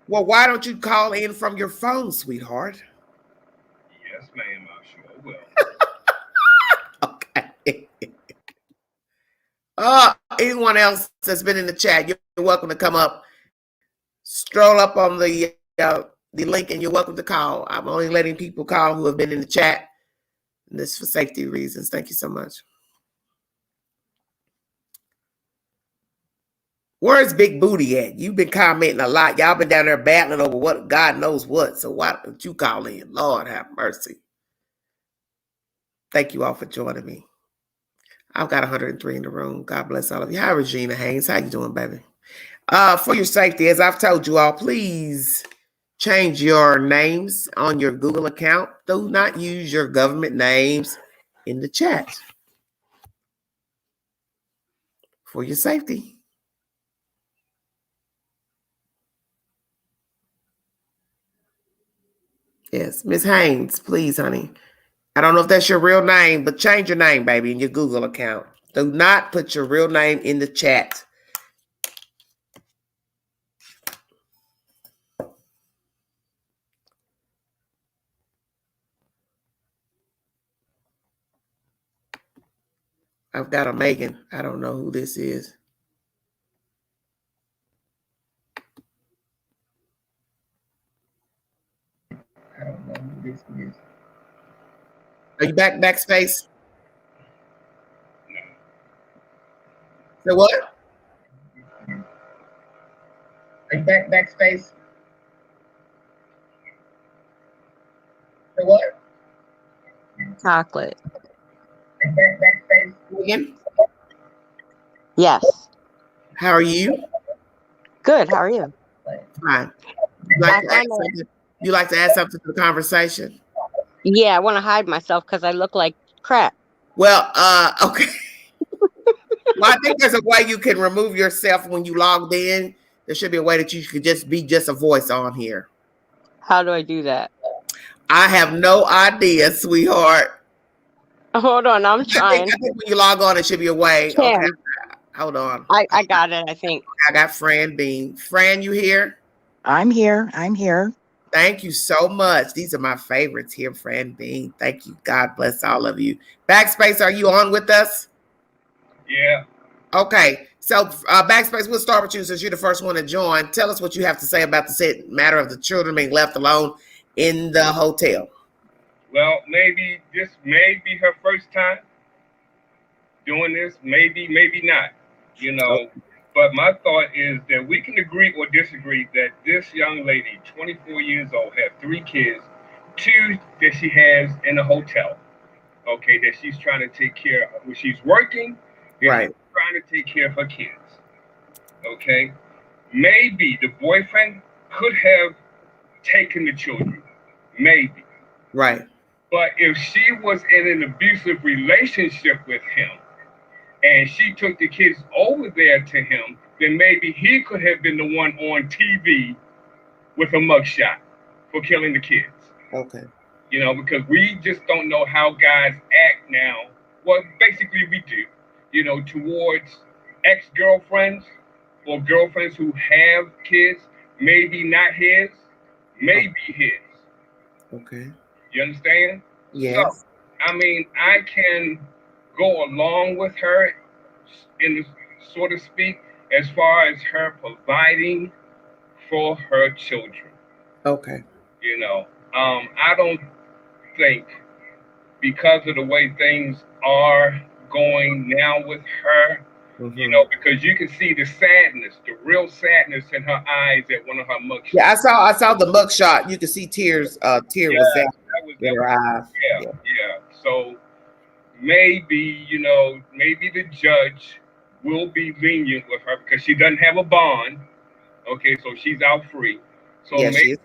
Speaker 1: Well, why don't you call in from your phone, sweetheart?
Speaker 5: Yes, ma'am, I sure will.
Speaker 1: Okay. Anyone else that's been in the chat, you're welcome to come up. Stroll up on the link, and you're welcome to call. I'm only letting people call who have been in the chat. And this for safety reasons. Thank you so much. Where's Big Booty at? You've been commenting a lot. Y'all been down there battling over what God knows what. So why don't you call in? Lord have mercy. Thank you all for joining me. I've got 103 in the room. God bless all of you. Hi, Regina Haynes. How you doing, baby? For your safety, as I've told you all, please change your names on your Google account. Do not use your government names in the chat for your safety. Yes, Miss Haynes, please, honey. I don't know if that's your real name, but change your name, baby, in your Google account. Do not put your real name in the chat. I've got a Megan. I don't know who this is. I don't know who this is. Are you backspace? So what? Are you backspace? So what?
Speaker 6: Chocolate.
Speaker 1: Are you backspace? Megan?
Speaker 6: Yes.
Speaker 1: How are you?
Speaker 6: Good. How are you?
Speaker 1: Fine. You like to add something to the conversation?
Speaker 6: Yeah, I want to hide myself because I look like crap.
Speaker 1: Well, okay. Well, I think there's a way you can remove yourself when you logged in. There should be a way that you could just be a voice on here.
Speaker 6: How do I do that?
Speaker 1: I have no idea, sweetheart.
Speaker 6: Hold on, I'm trying.
Speaker 1: I think when you log on, it should be a way.
Speaker 6: Cam.
Speaker 1: Okay, hold on.
Speaker 6: I got it, I think.
Speaker 1: I got Fran Bean. Fran, you here?
Speaker 7: I'm here. I'm here.
Speaker 1: Thank you so much. These are my favorites here, Fran Bean. Thank you. God bless all of you. Backspace, are you on with us?
Speaker 5: Yeah.
Speaker 1: Okay. So, Backspace, we'll start with you since you're the first one to join. Tell us what you have to say about the matter of the children being left alone in the hotel.
Speaker 5: Well, maybe this may be her first time doing this. Maybe not. You know. But my thought is that we can agree or disagree that this young lady, 24 years old, had 3 kids, 2 that she has in a hotel. Okay, that she's trying to take care of. When she's working, and
Speaker 1: Right.
Speaker 5: trying to take care of her kids. Okay, maybe the boyfriend could have taken the children. Maybe.
Speaker 1: Right.
Speaker 5: But if she was in an abusive relationship with him and she took the kids over there to him, then maybe he could have been the one on TV with a mugshot for killing the kids.
Speaker 1: Okay.
Speaker 5: You know, because we just don't know how guys act now. Well, basically we do, you know, towards ex-girlfriends or girlfriends who have kids, maybe not his, maybe his.
Speaker 1: Okay.
Speaker 5: You understand?
Speaker 1: Yes.
Speaker 5: So, I mean, I can go along with her in the, so to speak, as far as her providing for her children.
Speaker 1: Okay.
Speaker 5: You know, I don't think because of the way things are going now with her, you know, because you can see the sadness, the real sadness in her eyes at one of her mugshots.
Speaker 1: Yeah, I saw the mugshot. You can see tears. Tear was that in her eyes.
Speaker 5: Yeah. So maybe, you know, maybe the judge will be lenient with her because she doesn't have a bond. Okay, so she's out free. So
Speaker 1: Yeah,
Speaker 5: maybe,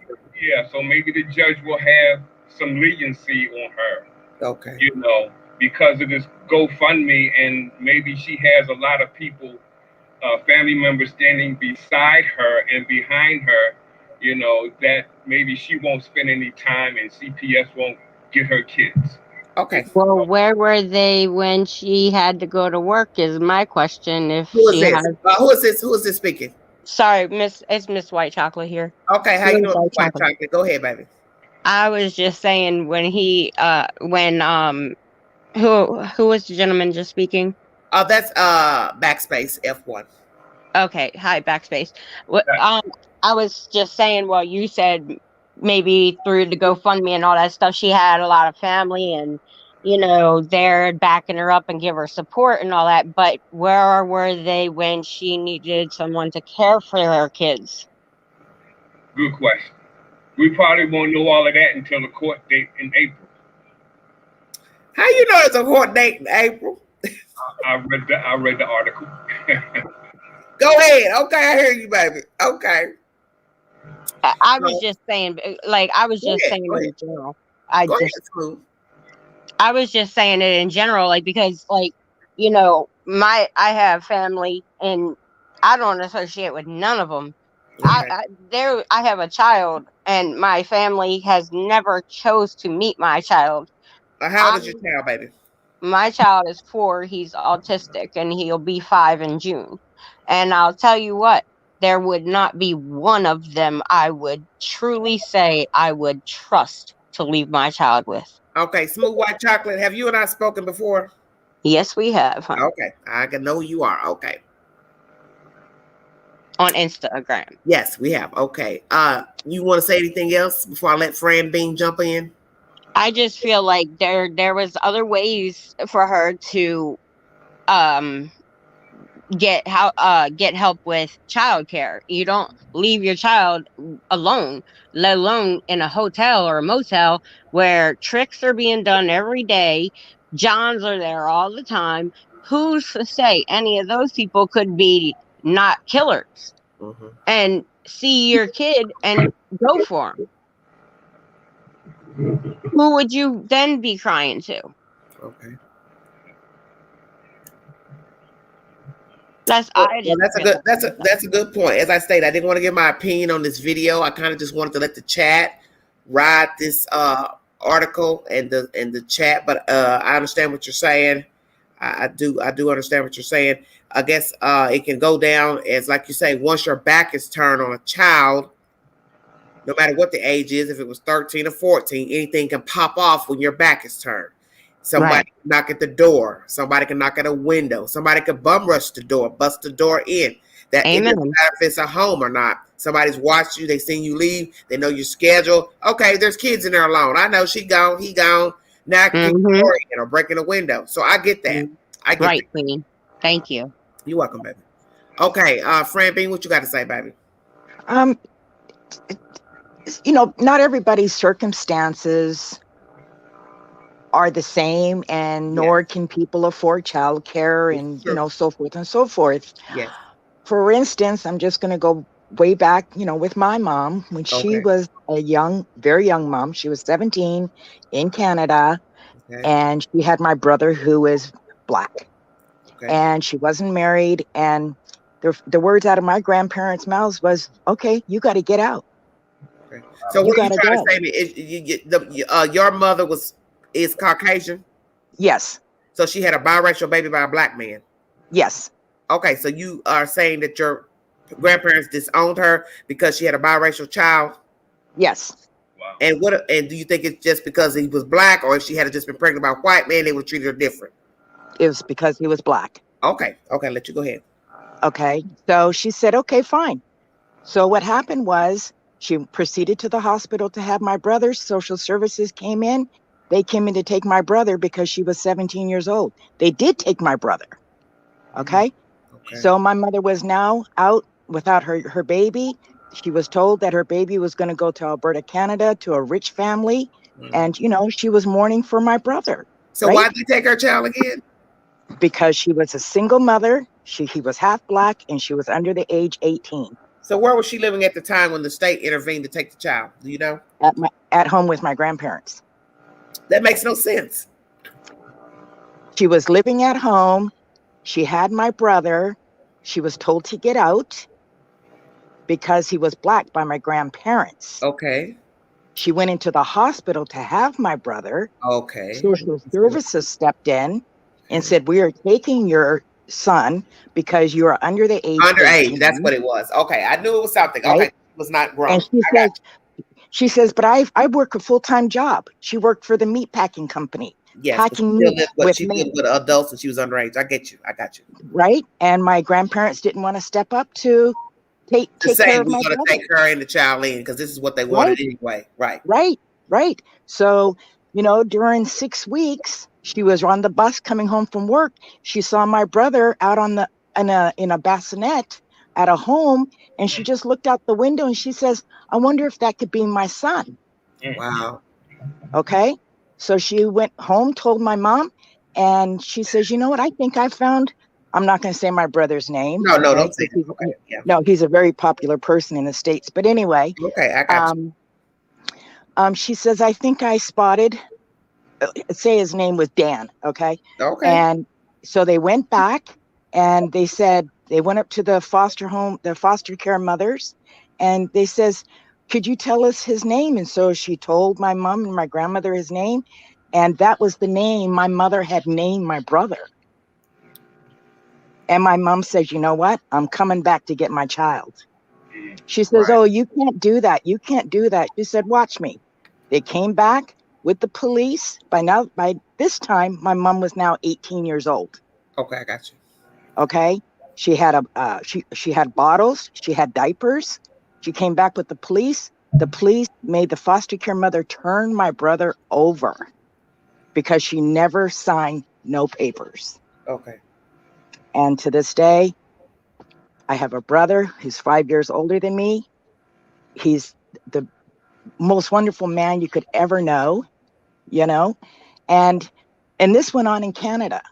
Speaker 5: so maybe the judge will have some leniency on her.
Speaker 1: Okay.
Speaker 5: You know, because of this GoFundMe, and maybe she has a lot of people, family members standing beside her and behind her, you know, that maybe she won't spend any time and CPS won't get her kids.
Speaker 1: Okay.
Speaker 6: Well, where were they when she had to go to work is my question. If
Speaker 1: Who is
Speaker 6: she
Speaker 1: this?
Speaker 6: has
Speaker 1: Who is this? Who is this speaking?
Speaker 6: Sorry, it's Miss White Chocolate here.
Speaker 1: Okay, how you
Speaker 6: Miss
Speaker 1: doing,
Speaker 6: White
Speaker 1: White
Speaker 6: Chocolate.
Speaker 1: Chocolate? Go ahead, baby.
Speaker 6: I was just saying when who was the gentleman just speaking?
Speaker 1: Oh, that's backspace F1.
Speaker 6: Okay, hi, backspace. I was just saying, well, you said maybe through the GoFundMe and all that stuff, she had a lot of family and, they're backing her up and give her support and all that. But where were they when she needed someone to care for her kids?
Speaker 5: Good question. We probably won't know all of that until the court date in April.
Speaker 1: How you know it's a court date in April?
Speaker 5: I read the article.
Speaker 1: Go ahead. Okay, I hear you, baby. Okay.
Speaker 6: I was
Speaker 1: So,
Speaker 6: just saying, like, I was
Speaker 1: go
Speaker 6: just
Speaker 1: ahead.
Speaker 6: saying
Speaker 1: Go ahead.
Speaker 6: in general. I
Speaker 1: Go ahead,
Speaker 6: just
Speaker 1: Smooth.
Speaker 6: I was just saying it in general, like because like I have family and I don't associate with none of them.
Speaker 1: Okay.
Speaker 6: I have a child and my family has never chose to meet my child.
Speaker 1: How old
Speaker 6: I
Speaker 1: is your child, baby?
Speaker 6: My child is 4. He's autistic and he'll be 5 in June. And I'll tell you what, there would not be one of them I would truly say I would trust to leave my child with.
Speaker 1: Okay, Smooth White Chocolate. Have you and I spoken before?
Speaker 6: Yes, we have, hon.
Speaker 1: Okay, I can know who you are. Okay.
Speaker 6: On Instagram.
Speaker 1: Yes, we have. Okay. You want to say anything else before I let Fran Bean jump in?
Speaker 6: I just feel like there was other ways for her to um get help with childcare. You don't leave your child alone, let alone in a hotel or a motel where tricks are being done every day. Johns are there all the time. Who's to say any of those people could be not killers
Speaker 1: Mm-hmm.
Speaker 6: and see your kid and go for them? Who would you then be crying to?
Speaker 1: Okay.
Speaker 6: I
Speaker 1: Well,
Speaker 6: just
Speaker 1: that's a
Speaker 6: feel
Speaker 1: good
Speaker 6: like
Speaker 1: that's a good point. As I stated, I didn't want to give my opinion on this video. I kind of just wanted to let the chat ride this article and the chat. But I understand what you're saying. I do understand what you're saying. I guess it can go down as like you say, once your back is turned on a child, no matter what the age is, if it was 13 or 14, anything can pop off when your back is turned.
Speaker 6: right.
Speaker 1: Somebody can knock at the door. Somebody can knock at a window. Somebody can bum rush the door, bust the door in. That it doesn't
Speaker 6: Amen.
Speaker 1: matter if it's a home or not. Somebody's watched you. They seen you leave. They know your schedule. Okay, there's kids in there alone. I know she gone. He gone. Now I can kick the
Speaker 6: Mm-hmm.
Speaker 1: door in or breaking a window. So I get that. I get
Speaker 6: Right,
Speaker 1: that.
Speaker 6: Queen. Thank you.
Speaker 1: You're welcome, baby. Okay, Fran Bean, what you got to say, baby?
Speaker 7: Um, not everybody's circumstances are the same, and
Speaker 1: Yes.
Speaker 7: nor can people afford childcare and,
Speaker 1: Sure.
Speaker 7: so forth and so forth.
Speaker 1: Yes.
Speaker 7: For instance, I'm just going to go way back, with my mom when she
Speaker 1: Okay.
Speaker 7: was a very young mom. She was 17 in Canada,
Speaker 1: Okay.
Speaker 7: and she had my brother who is Black,
Speaker 1: Okay.
Speaker 7: and she wasn't married. And the words out of my grandparents' mouths was, "Okay, you got to get out.
Speaker 1: Okay. So
Speaker 7: You
Speaker 1: what are
Speaker 7: got
Speaker 1: you
Speaker 7: to
Speaker 1: trying to
Speaker 7: go."
Speaker 1: say? Your mother is Caucasian,
Speaker 7: Yes,
Speaker 1: so she had a biracial baby by a black man.
Speaker 7: yes,
Speaker 1: Okay, so you are saying that your grandparents disowned her because she had a biracial child,
Speaker 7: yes.
Speaker 5: Wow.
Speaker 1: and do you think it's just because he was black, or if she had just been pregnant by a white man, they would treat her different?
Speaker 7: It was because he was Black.
Speaker 1: Okay, let you go ahead.
Speaker 7: Okay, so she said, "Okay, fine." So what happened was she proceeded to the hospital to have my brother. Social services came in. They came in to take my brother because she was 17 years old. They did take my brother. Okay.
Speaker 1: Okay.
Speaker 7: So my mother was now out without her baby. She was told that her baby was going to go to Alberta, Canada, to a rich family. And, she was mourning for my brother,
Speaker 1: So why
Speaker 7: right?
Speaker 1: did they take her child again?
Speaker 7: Because she was a single mother. He was half Black and she was under the age 18.
Speaker 1: So where was she living at the time when the state intervened to take the child? Do you know?
Speaker 7: At home with my grandparents.
Speaker 1: That makes no sense.
Speaker 7: She was living at home. She had my brother. She was told to get out because he was Black by my grandparents.
Speaker 1: Okay.
Speaker 7: She went into the hospital to have my brother.
Speaker 1: Okay.
Speaker 7: Social services stepped in and said, "We are taking your son because you are under the age of
Speaker 1: Underage.
Speaker 7: 18,
Speaker 1: That's what it was. Okay, I knew it was something. Okay,
Speaker 7: right?
Speaker 1: it was not
Speaker 7: And
Speaker 1: grown. I got
Speaker 7: she says, but I work a full-time job. She worked for the meat packing company,
Speaker 1: you. Yes, but
Speaker 7: packing meat with
Speaker 1: she lived
Speaker 7: me,
Speaker 1: with adults and she was underage. I get you. I got you.
Speaker 7: right? And my grandparents didn't want to step up to take
Speaker 1: To
Speaker 7: care
Speaker 1: say
Speaker 7: of
Speaker 1: we're
Speaker 7: my
Speaker 1: gonna
Speaker 7: brother,
Speaker 1: take her and the child in because this is what they
Speaker 7: right?
Speaker 1: wanted anyway. Right.
Speaker 7: Right, right. So, you know, during 6 weeks, she was on the bus coming home from work. She saw my brother out on the in a bassinet at a home, and she just looked out the window and she says, "I wonder if that could be my son."
Speaker 1: Wow.
Speaker 7: Okay. So she went home, told my mom, and she says, "You know what? I think I found." I'm not going to say my brother's name,
Speaker 1: No, no,
Speaker 7: okay?
Speaker 1: don't say that. Okay. Yeah.
Speaker 7: No, he's a very popular person in the States. But anyway,
Speaker 1: Okay, I got you.
Speaker 7: um, she says, "I think I spotted." Say his name was Dan, okay?
Speaker 1: Okay.
Speaker 7: And so they went back and they said they went up to the foster home, the foster care mothers, and they says, "Could you tell us his name?" And so she told my mom and my grandmother his name, and that was the name my mother had named my brother. And my mom says, "You know what? I'm coming back to get my child." She says,
Speaker 1: Right.
Speaker 7: "Oh, you can't do that. You can't do that." She said, "Watch me." They came back with the police. By this time, my mom was now 18 years old.
Speaker 1: Okay, I got you.
Speaker 7: Okay. She had she had bottles, she had diapers. She came back with the police. The police made the foster care mother turn my brother over because she never signed no papers.
Speaker 1: Okay.
Speaker 7: And to this day, I have a brother who's 5 years older than me. He's the most wonderful man you could ever know, you know? And this went on in Canada.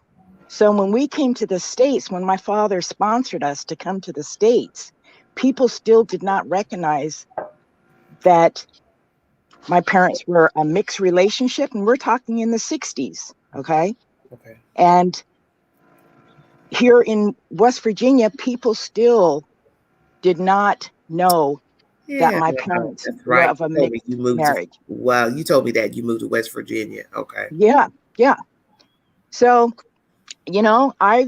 Speaker 7: So when we came to the States, when my father sponsored us to come to the States, people still did not recognize that my parents were a mixed relationship, and we're talking in the 60s, okay?
Speaker 1: Okay.
Speaker 7: And here in West Virginia, people still did not know that
Speaker 1: Yeah,
Speaker 7: my
Speaker 1: wow,
Speaker 7: parents
Speaker 1: that's
Speaker 7: were
Speaker 1: right.
Speaker 7: of a
Speaker 1: You told me
Speaker 7: mixed
Speaker 1: you moved to.
Speaker 7: marriage.
Speaker 1: Well, you told me that you moved to West Virginia. Okay.
Speaker 7: Yeah, yeah. So, you know, I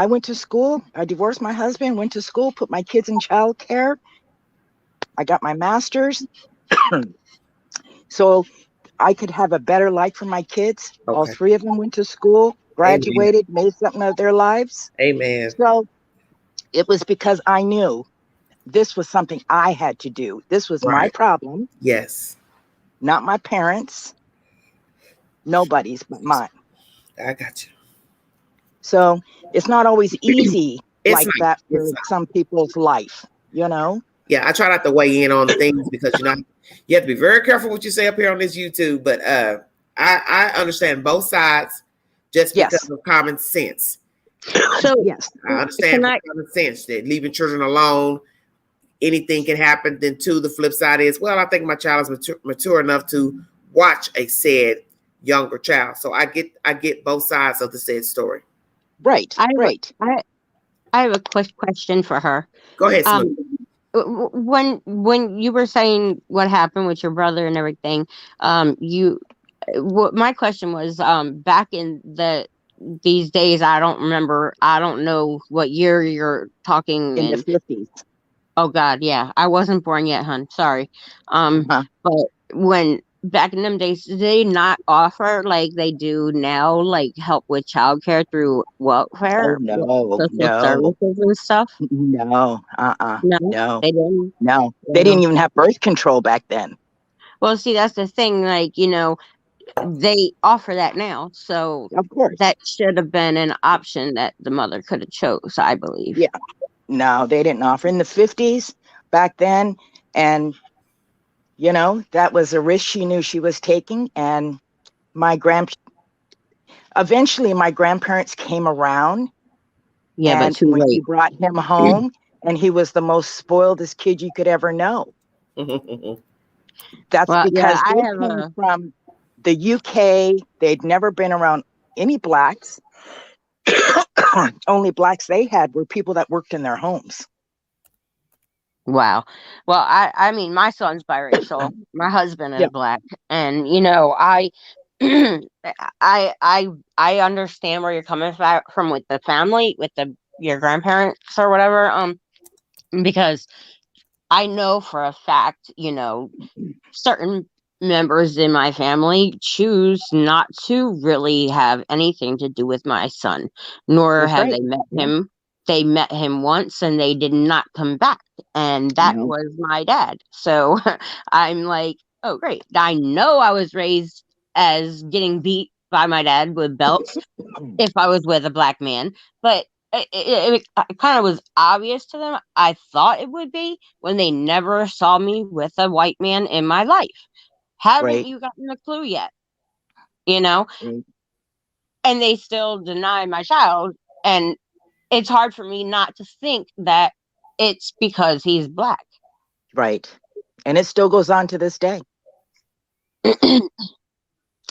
Speaker 7: went to school. I divorced my husband, went to school, put my kids in childcare. I got my master's so I could have a better life for my kids. All
Speaker 1: Okay.
Speaker 7: three of them went to school,
Speaker 1: Amen.
Speaker 7: graduated, made something of their lives.
Speaker 1: Amen.
Speaker 7: So it was because I knew this was something I had to do. This was my
Speaker 1: Right.
Speaker 7: problem,
Speaker 1: Yes.
Speaker 7: not my parents, nobody's but mine.
Speaker 1: I got you.
Speaker 7: So it's not always easy
Speaker 1: It's
Speaker 7: like
Speaker 1: not.
Speaker 7: that for
Speaker 1: It's not.
Speaker 7: some people's life, you know?
Speaker 1: Yeah, I try not to weigh in on things because you have to be very careful what you say up here on this YouTube. But I understand both sides just because
Speaker 7: Yes,
Speaker 1: of common sense.
Speaker 6: So
Speaker 7: yes,
Speaker 1: I understand
Speaker 6: can
Speaker 1: for
Speaker 6: I?
Speaker 1: common sense that leaving children alone, anything can happen. Then too, the flip side is, well, I think my child is mature enough to watch a said younger child. So I get both sides of the said story.
Speaker 7: right,
Speaker 6: I have
Speaker 7: right.
Speaker 6: a, I have a quick question for her.
Speaker 1: Go ahead, Smooth.
Speaker 6: Um, when you were saying what happened with your brother and everything, you what my question was, back in these days, I don't remember, I don't know what year you're talking
Speaker 7: In the
Speaker 6: in.
Speaker 7: 50s.
Speaker 6: Oh God, yeah, I wasn't born yet, hun. Sorry.
Speaker 7: Uh-huh.
Speaker 6: But when back in them days, did they not offer like they do now, like help with childcare through
Speaker 7: Oh,
Speaker 6: welfare,
Speaker 7: no,
Speaker 6: social
Speaker 7: no,
Speaker 6: services and stuff?
Speaker 7: no,
Speaker 6: No,
Speaker 7: no,
Speaker 6: they didn't.
Speaker 7: no. They didn't
Speaker 6: Wow.
Speaker 7: even have birth control back then.
Speaker 6: Well, see, that's the thing. Like, they offer that now, so
Speaker 7: Of course.
Speaker 6: that should have been an option that the mother could have chose, I believe.
Speaker 7: Yeah. No, they didn't offer in the 50s back then. And, you know, that was a risk she knew she was taking. And my eventually my grandparents came around.
Speaker 6: Yeah, but
Speaker 7: And
Speaker 6: too
Speaker 7: when she
Speaker 6: late.
Speaker 7: brought him home, and he was the most spoiledest kid you could ever know. That's
Speaker 6: Well, yeah,
Speaker 7: because
Speaker 6: I
Speaker 7: they
Speaker 6: have
Speaker 7: came
Speaker 6: a.
Speaker 7: from the UK. They'd never been around any blacks. Only blacks they had were people that worked in their homes.
Speaker 6: Wow. Well, I mean, my son's biracial. My husband is
Speaker 7: Yeah.
Speaker 6: black, and I I understand where you're coming from with the family, with your grandparents or whatever. Because I know for a fact, certain members in my family choose not to really have anything to do with my son, nor
Speaker 7: That's
Speaker 6: have
Speaker 7: right.
Speaker 6: they met
Speaker 7: Yeah.
Speaker 6: him. They met him once and they did not come back. And that
Speaker 7: No.
Speaker 6: was my dad. So I'm like, oh, great. I know I was raised as getting beat by my dad with belts if I was with a black man, but it kind of was obvious to them. I thought it would be when they never saw me with a white man in my life. Haven't
Speaker 7: Right.
Speaker 6: you gotten a clue yet? You know,
Speaker 7: Right.
Speaker 6: and they still deny my child, and it's hard for me not to think that it's because he's black.
Speaker 7: Right. And it still goes on to this day.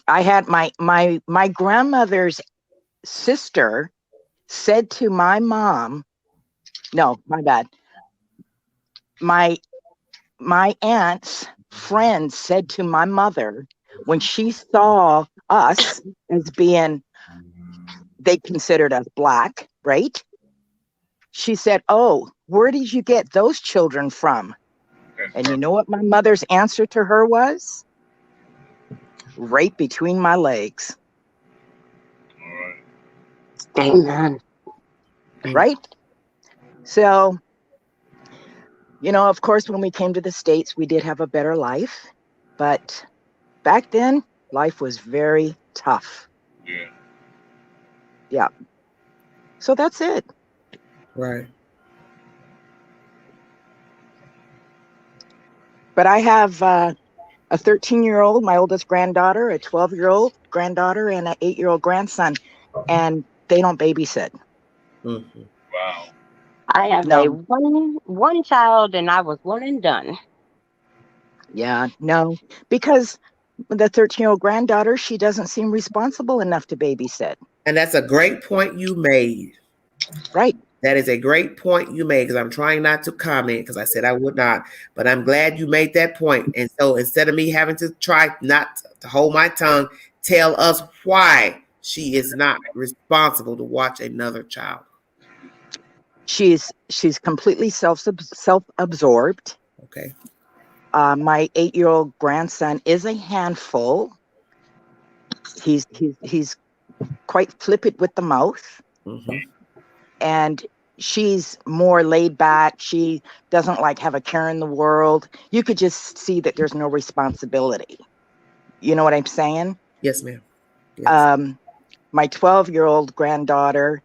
Speaker 7: I had my grandmother's sister said to my mom, no, my bad. My aunt's friend said to my mother when she saw us as being, they considered us black, right? She said, "Oh, where did you get those children from?" And you know what my mother's answer to her was? Right between my legs.
Speaker 6: Amen.
Speaker 7: Right? So, of course, when we came to the States, we did have a better life. But back then, life was very tough.
Speaker 5: Yeah.
Speaker 7: Yeah. So that's it.
Speaker 1: Right.
Speaker 7: But I have a 13-year-old, my oldest granddaughter, a 12-year-old granddaughter, and an 8-year-old grandson. And they don't babysit.
Speaker 1: Mm-hmm.
Speaker 5: Wow.
Speaker 6: I have a
Speaker 7: No.
Speaker 6: one child, and I was one and done.
Speaker 7: Yeah, no. Because the 13-year-old granddaughter, she doesn't seem responsible enough to babysit.
Speaker 1: And that's a great point you made.
Speaker 7: Right.
Speaker 1: That is a great point you made, because I'm trying not to comment because I said I would not, but I'm glad you made that point. And so instead of me having to try not to hold my tongue, tell us why she is not responsible to watch another child.
Speaker 7: She's completely self-absorbed.
Speaker 1: Okay.
Speaker 7: My 8-year-old grandson is a handful. He's quite flippant with the mouth.
Speaker 1: Mm-hmm.
Speaker 7: And she's more laid back. She doesn't like have a care in the world. You could just see that there's no responsibility. You know what I'm saying?
Speaker 1: Yes, ma'am. Yes.
Speaker 7: My 12-year-old granddaughter,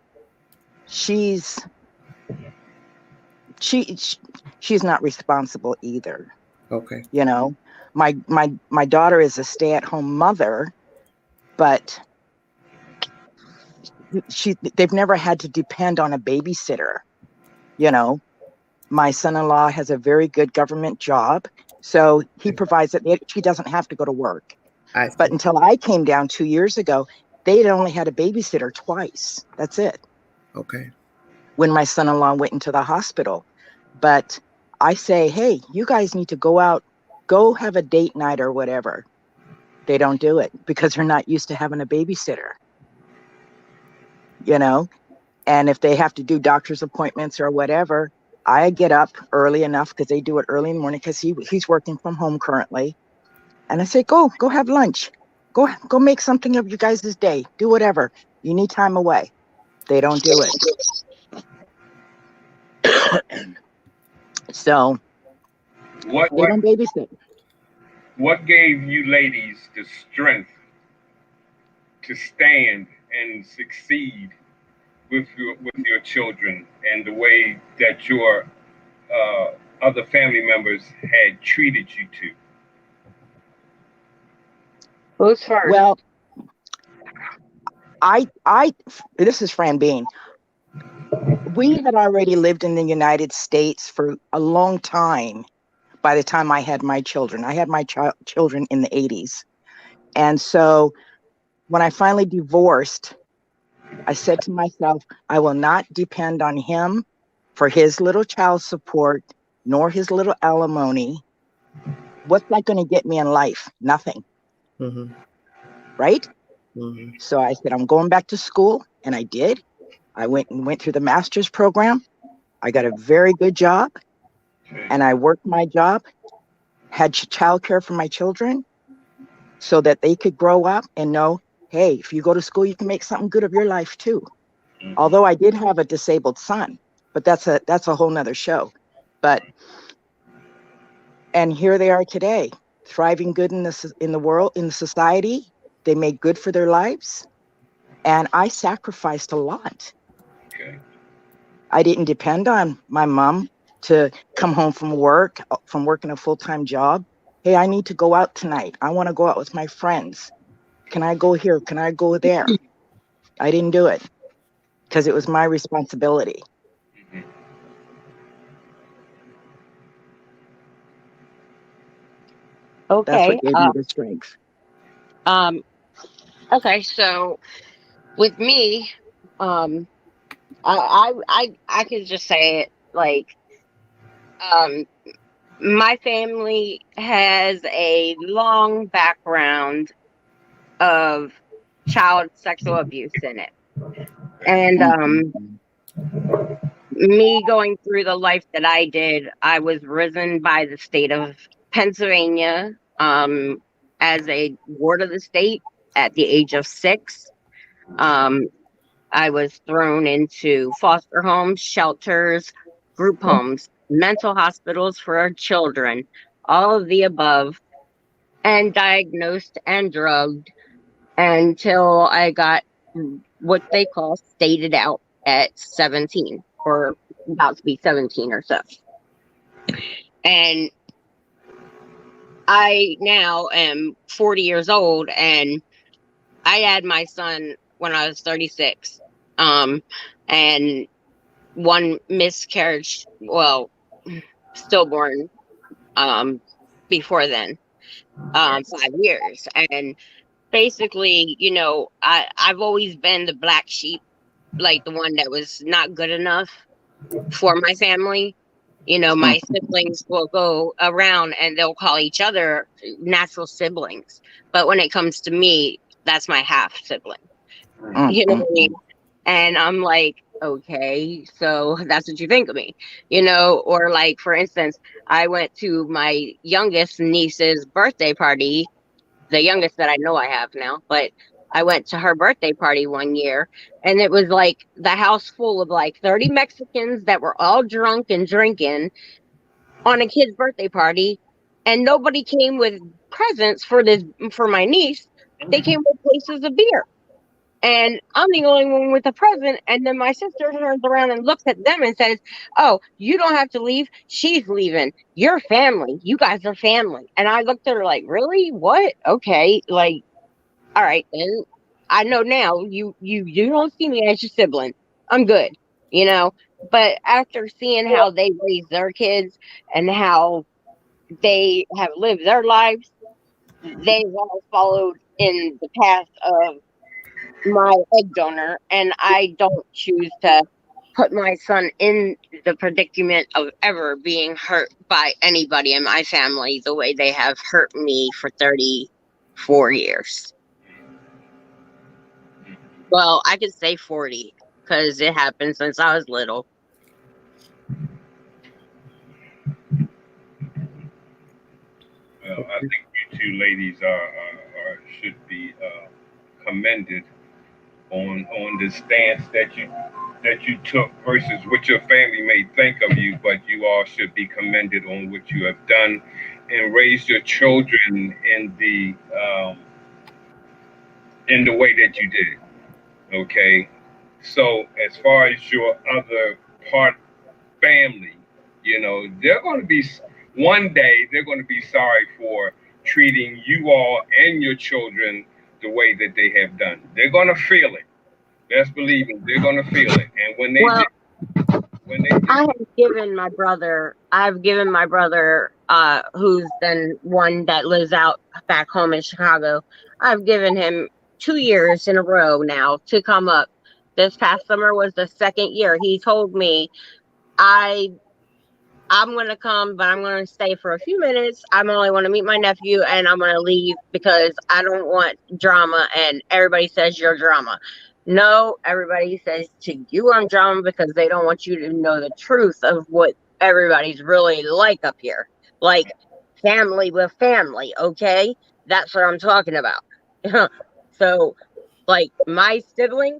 Speaker 7: she's not responsible either.
Speaker 1: Okay.
Speaker 7: My daughter is a stay-at-home mother, but they've never had to depend on a babysitter. My son-in-law has a very good government job, so he provides it. She doesn't have to go to work. But until I came down 2 years ago, they'd only had a babysitter twice. That's it.
Speaker 1: Okay.
Speaker 7: When my son-in-law went into the hospital. But I say, hey, you guys need to go out, go have a date night or whatever. They don't do it because they're not used to having a babysitter. And if they have to do doctor's appointments or whatever, I get up early enough because they do it early in the morning because he's working from home currently. And I say, go have lunch. Go make something of you guys' day. Do whatever. You need time away. They don't do it. So
Speaker 5: What
Speaker 7: they don't babysit.
Speaker 5: What gave you ladies the strength to stand and succeed with your children and the way that your other family members had treated you to?
Speaker 6: Who's first?
Speaker 7: Well, this is Fran Bean. We had already lived in the United States for a long time by the time I had my children. I had my children in the 80s. And so when I finally divorced, I said to myself, I will not depend on him for his little child support, nor his little alimony. What's that going to get me in life? Nothing.
Speaker 1: Mm-hmm.
Speaker 7: right?
Speaker 1: Mm-hmm.
Speaker 7: So I said, I'm going back to school. And I did. I went through the master's program. I got a very good job and I worked my job, had childcare for my children so that they could grow up and know, hey, if you go to school, you can make something good of your life too. Although I did have a disabled son, but that's a whole nother show. But and here they are today, thriving good in the world, in the society. They made good for their lives, and I sacrificed a lot.
Speaker 5: Okay.
Speaker 7: I didn't depend on my mom to come home from working a full-time job. Hey, I need to go out tonight. I want to go out with my friends. Can I go here? Can I go there? I didn't do it because it was my responsibility. That's
Speaker 6: Okay.
Speaker 7: what gave me the strength.
Speaker 6: Um. Okay. So with me, um, I could just say it like, um, my family has a long background of child sexual abuse in it, and
Speaker 7: Mm-mm-mm.
Speaker 6: me going through the life that I did, I was risen by the state of Pennsylvania, as a ward of the state at the age of 6. Um, I was thrown into foster homes, shelters, group homes, mental hospitals for our children, all of the above, and diagnosed and drugged until I got what they call stated out at 17, or about to be 17 or so. And I now am 40 years old, and I had my son when I was 36. And one miscarriage, well, stillborn, before then, 5 years. And basically, I've always been the black sheep, like the one that was not good enough for my family. My siblings will go around and they'll call each other natural siblings. But when it comes to me, that's my half sibling. You know what I mean?
Speaker 7: Mm-mm-mm.
Speaker 6: And I'm like, okay, so that's what you think of me, or like, for instance, I went to my youngest niece's birthday party, the youngest that I know I have now, but I went to her birthday party one year, and it was like the house full of like 30 Mexicans that were all drunk and drinking on a kid's birthday party, and nobody came with presents for my niece. They came with cases of beer. And I'm the only one with a present. And then my sister turns around and looks at them and says, "Oh, you don't have to leave. She's leaving. You're family. You guys are family." And I looked at her like, "Really? What? Okay. Like, all right, then. I know now you don't see me as your sibling. I'm good, you know." But after seeing how they raise their kids and how they have lived their lives, they've all followed in the path of my egg donor, and I don't choose to put my son in the predicament of ever being hurt by anybody in my family the way they have hurt me for 34 years. Well, I could say 40 because it happened since I was little.
Speaker 5: Well, I think you two ladies should be commended on the stance that you took versus what your family may think of you, but you all should be commended on what you have done and raised your children in the way that you did. Okay, so as far as your other part family, they're going to be one day they're going to be sorry for treating you all and your children the way that they have done. They're going to feel it. Best believe me, they're going to feel it. And
Speaker 6: Well,
Speaker 5: when they did,
Speaker 6: I've given my brother, who's then one that lives out back home in Chicago, I've given him 2 years in a row now to come up. This past summer was the second year. He told me, I I'm going to come, but I'm going to stay for a few minutes. I'm only want to meet my nephew, and I'm going to leave because I don't want drama. And everybody says you're drama. No, everybody says to you I'm drama because they don't want you to know the truth of what everybody's really like up here. Like family with family, okay? That's what I'm talking about. So, like my sibling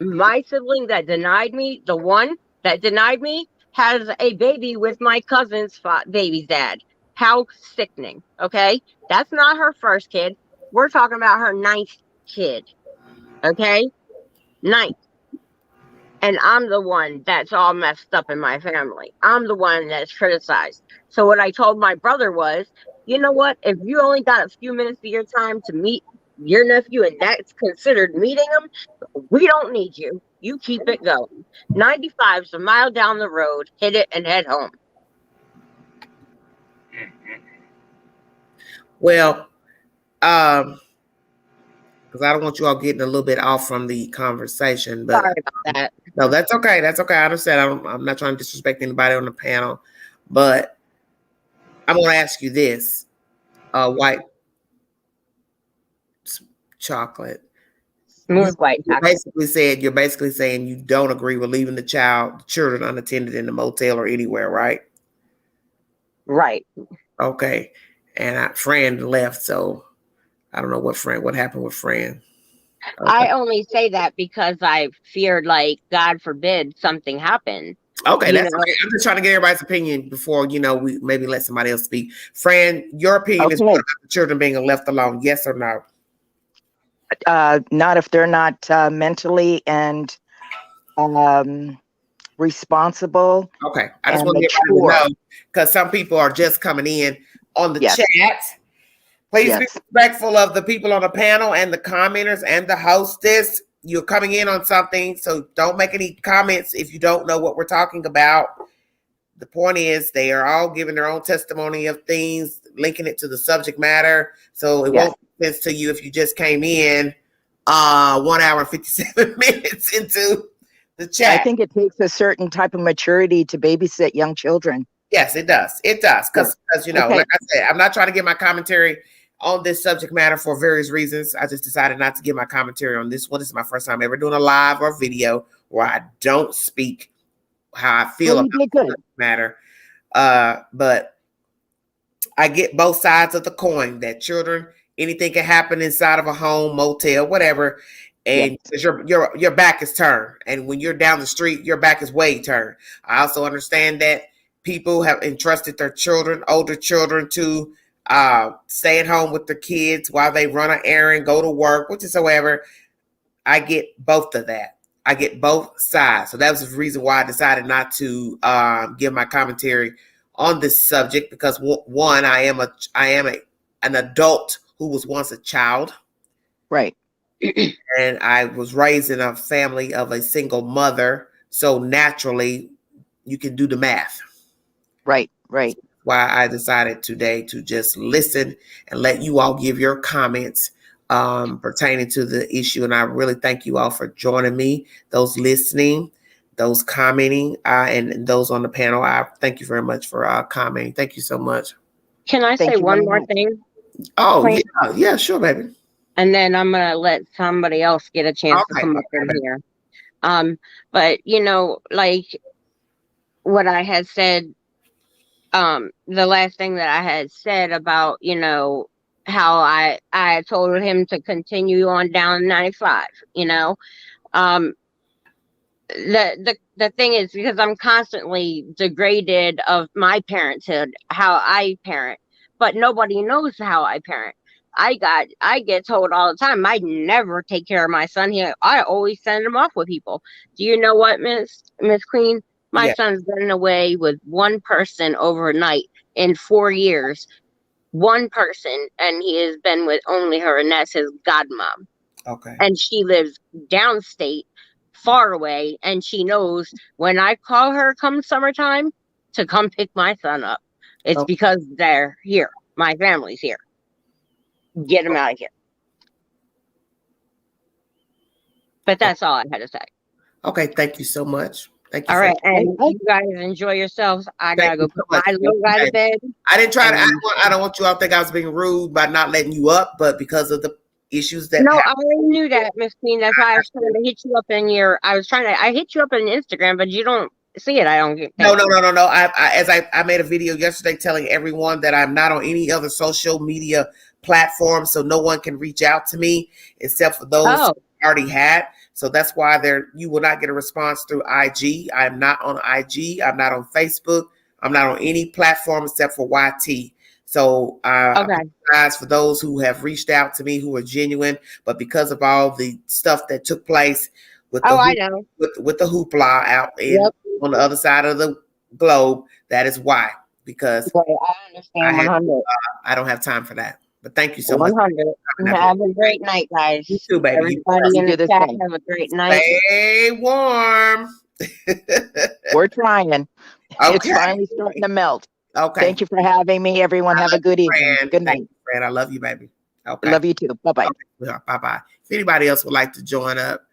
Speaker 6: that denied me, the one that denied me, has a baby with my cousin's baby's dad. How sickening. Okay. That's not her first kid. We're talking about her ninth kid. Okay. Ninth. And I'm the one that's all messed up in my family. I'm the one that's criticized. So what I told my brother was, you know what? If you only got a few minutes of your time to meet your nephew and that's considered meeting him, we don't need you. You keep it going. 95's a mile down the road. Hit it and head home.
Speaker 1: Well, because I don't want you all getting a little bit off from the conversation, but
Speaker 6: Sorry about that.
Speaker 1: no, that's okay. That's okay. I understand. I'm not trying to disrespect anybody on the panel, but I'm going to ask you this: white chocolate.
Speaker 6: Smooth white chocolate.
Speaker 1: You're basically saying you don't agree with leaving the children unattended in the motel or anywhere, right?
Speaker 6: Right.
Speaker 1: Okay. And Fran left, so I don't know what happened with Fran. Okay.
Speaker 6: I only say that because I feared, like, God forbid something happened.
Speaker 1: Okay, that's okay. I'm just trying to get everybody's opinion before, we maybe let somebody else speak. Fran, your opinion is what about the children being left alone? Yes or no?
Speaker 7: Not if they're not mentally and responsible.
Speaker 1: Okay, I just want to get everybody to know because some people are just coming in on the chat. Please be respectful of the people on the panel and the commenters and the hostess. You're coming in on something, so don't make any comments if you don't know what we're talking about. The point is they are all giving their own testimony of things, linking it to the subject matter. So it won't make sense to you if you just came in 1 hour and 57 minutes into the chat.
Speaker 7: I think it takes a certain type of maturity to babysit young children.
Speaker 1: Yes, it does. It does. Because, like I said, I'm not trying to get my commentary on this subject matter for various reasons. I just decided not to give my commentary on this one. This is my first time ever doing a live or video where I don't speak how I feel about the subject matter. But I get both sides of the coin that children, anything can happen inside of a home, motel, whatever. And your back is turned. And when you're down the street, your back is way turned. I also understand that people have entrusted their children, older children, to stay at home with their kids while they run an errand, go to work, whatsoever. I get both of that. I get both sides. So that was the reason why I decided not to give my commentary on this subject because one, I am an adult who was once a child.
Speaker 7: Right.
Speaker 1: And I was raised in a family of a single mother. So naturally, you can do the math.
Speaker 7: Right.
Speaker 1: Why I decided today to just listen and let you all give your comments pertaining to the issue. And I really thank you all for joining me, those listening, those commenting, and those on the panel. I thank you very much for commenting. Thank you so much.
Speaker 6: Can I say one more thing?
Speaker 1: Oh, yeah, sure, baby.
Speaker 6: And then I'm going to let somebody else get a chance to come up in here. But, like what I had said, the last thing that I had said about, how I told him to continue on down 95, the thing is because I'm constantly degraded of my parenthood, how I parent, but nobody knows how I parent. I get told all the time, I never take care of my son here. I always send him off with people. Do you know what, Miss Queen? My son's been away with one person overnight in 4 years. One person, and he has been with only her, and that's his godmom.
Speaker 1: Okay.
Speaker 6: And she lives downstate, far away, and she knows when I call her come summertime to come pick my son up. It's because they're here. My family's here. Get them out of here. But that's all I had to say.
Speaker 1: Okay, thank you so much. Thank you
Speaker 6: All
Speaker 1: for
Speaker 6: right,
Speaker 1: that.
Speaker 6: and you guys enjoy yourselves. I
Speaker 1: Thank
Speaker 6: gotta
Speaker 1: you
Speaker 6: go
Speaker 1: so
Speaker 6: put
Speaker 1: much.
Speaker 6: my little guy to bed.
Speaker 1: I didn't try to.
Speaker 6: And
Speaker 1: I don't want you all to think I was being rude by not letting you up, but because of the issues that
Speaker 6: no, I
Speaker 1: happened.
Speaker 6: already knew that, Miss Queen. That's why I was trying to hit you up in your. I hit you up on Instagram, but you don't see it. I don't think.
Speaker 1: No. I made a video yesterday telling everyone that I'm not on any other social media platform, so no one can reach out to me except for those
Speaker 6: Oh,
Speaker 1: who already had. So that's why you will not get a response through IG. I'm not on IG. I'm not on Facebook. I'm not on any platform except for YT. So I
Speaker 6: okay.
Speaker 1: apologize for those who have reached out to me who are genuine, but because of all the stuff that took place with
Speaker 6: Oh,
Speaker 1: the
Speaker 6: I know.
Speaker 1: with the hoopla out in
Speaker 6: Yep.
Speaker 1: on the other side of the globe, that is why. Because
Speaker 6: Right, I understand. 100.
Speaker 1: I don't have time for that. But thank you so much.
Speaker 6: 100. Have a great night, guys.
Speaker 1: You too, baby.
Speaker 6: Everybody
Speaker 7: You
Speaker 6: in
Speaker 7: do
Speaker 6: the
Speaker 7: the
Speaker 6: chat,
Speaker 7: same.
Speaker 6: have a great night.
Speaker 1: Stay warm.
Speaker 7: We're trying. It's
Speaker 1: Okay.
Speaker 7: finally starting to melt.
Speaker 1: Okay.
Speaker 7: Thank you for having me. Everyone, have a good evening.
Speaker 1: Fran.
Speaker 7: Good
Speaker 1: Thank
Speaker 7: night.
Speaker 1: you, Fran. I love you, baby. Okay.
Speaker 7: Love you too. Bye-bye.
Speaker 1: Okay. Bye bye. If anybody else would like to join up,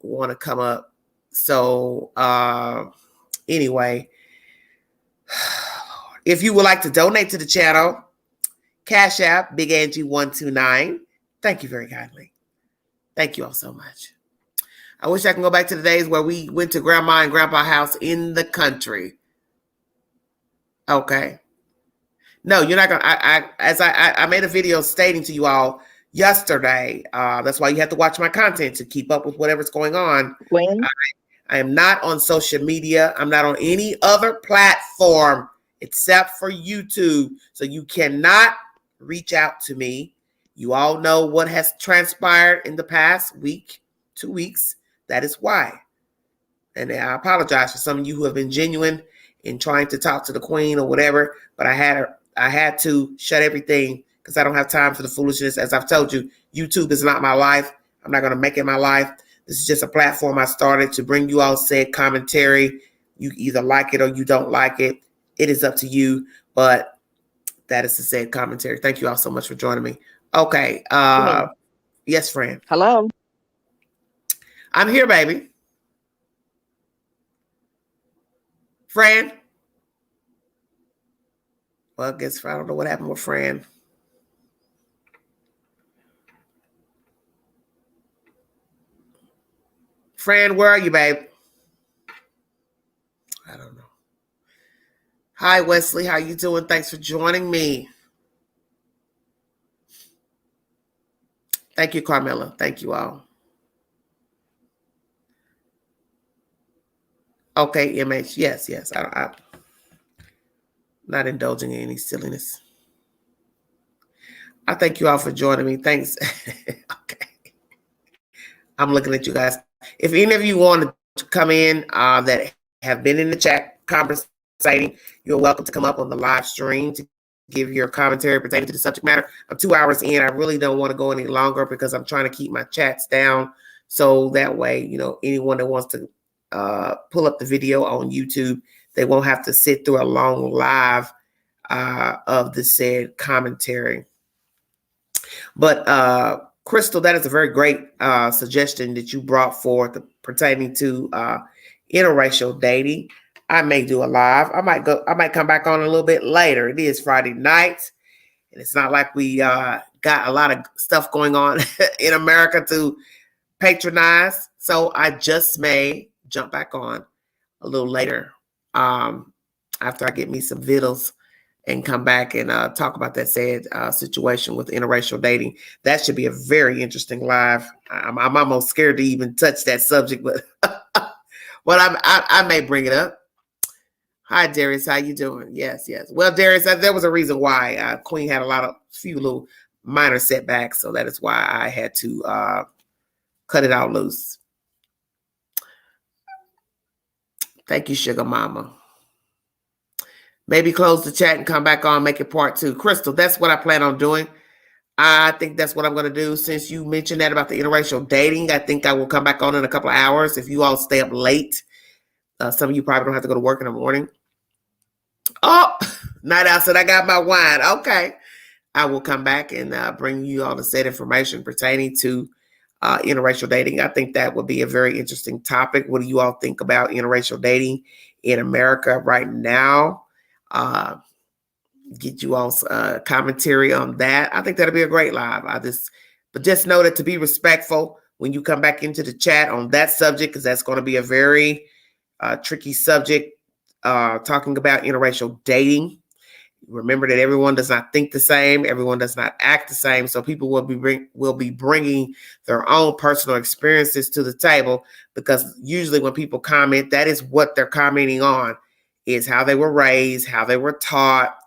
Speaker 1: want to come up. So anyway, if you would like to donate to the channel, Cash App, Big Angie 129. Thank you very kindly. Thank you all so much. I wish I can go back to the days where we went to grandma and grandpa's house in the country. Okay. No, you're not gonna. I made a video stating to you all yesterday. That's why you have to watch my content to keep up with whatever's going on.
Speaker 7: Queen?
Speaker 1: I am not on social media. I'm not on any other platform except for YouTube. So you cannot reach out to me. You all know what has transpired in the past week, 2 weeks. That is why. And I apologize for some of you who have been genuine in trying to talk to the queen or whatever, but I had to shut everything because I don't have time for the foolishness. As I've told you, YouTube is not my life. I'm not going to make it my life. This is just a platform I started to bring you all said commentary. You either like it or you don't like it. It is up to you, but that is the said commentary. Thank you all so much for joining me. Okay. Yes, Fran.
Speaker 7: Hello?
Speaker 1: I'm here, baby. Fran? Well, I guess I don't know what happened with Fran. Fran, where are you, babe? I don't know. Hi, Wesley. How you doing? Thanks for joining me. Thank you, Carmela. Thank you all. Okay, MH. Yes. I'm not indulging in any silliness. I thank you all for joining me. Thanks. Okay. I'm looking at you guys. If any of you want to come in that have been in the chat conversating, you're welcome to come up on the live stream to give your commentary pertaining to the subject matter. I'm 2 hours in. I really don't want to go any longer because I'm trying to keep my chats down. So that way, anyone that wants to pull up the video on YouTube, they won't have to sit through a long live of the said commentary. But Crystal, that is a very great suggestion that you brought forth pertaining to interracial dating. I may do a live. I might come back on a little bit later. It is Friday night, and it's not like we got a lot of stuff going on in America to patronize. So I just may jump back on a little later after I get me some vittles and come back and talk about that said situation with interracial dating. That should be a very interesting live. I'm almost scared to even touch that subject, but I may bring it up. Hi, Darius. How you doing? Yes. Well, Darius, there was a reason why Queen had few little minor setbacks, so that is why I had to cut it out loose. Thank you, Sugar Mama. Maybe close the chat and come back on, make it part 2. Crystal, that's what I plan on doing. I think that's what I'm going to do. Since you mentioned that about the interracial dating, I think I will come back on in a couple of hours. If you all stay up late, some of you probably don't have to go to work in the morning. Oh, Night Owl said I got my wine. Okay. I will come back and bring you all the said information pertaining to interracial dating. I think that would be a very interesting topic. What do you all think about interracial dating in America right now? Get you all's commentary on that. I think that'll be a great live. But just know that to be respectful when you come back into the chat on that subject, because that's going to be a very tricky subject, talking about interracial dating. Remember that everyone does not think the same. Everyone does not act the same. So people will be bringing their own personal experiences to the table, because usually when people comment, that is what they're commenting on, is how they were raised, how they were taught,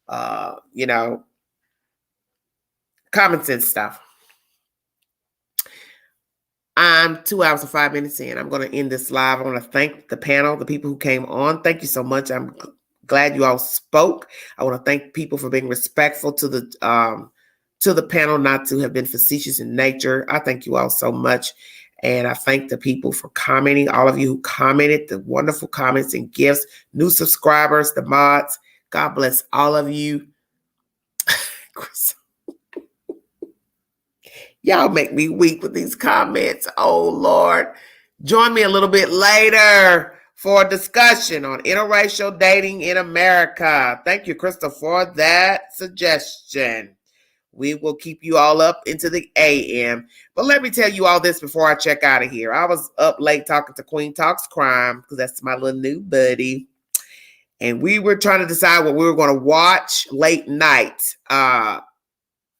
Speaker 1: common sense stuff. I'm 2 hours and 5 minutes in. I'm going to end this live. I want to thank the panel, the people who came on. Thank you so much. I'm glad you all spoke. I want to thank people for being respectful to the panel, not to have been facetious in nature. I thank you all so much. And I thank the people for commenting, all of you who commented, the wonderful comments and gifts, new subscribers, the mods. God bless all of you. Y'all make me weak with these comments. Oh, Lord. Join me a little bit later for a discussion on interracial dating in America. Thank you, Crystal, for that suggestion. We will keep you all up into the AM. But let me tell you all this before I check out of here. I was up late talking to Queen Talks Crime, because that's my little new buddy. And we were trying to decide what we were going to watch late night,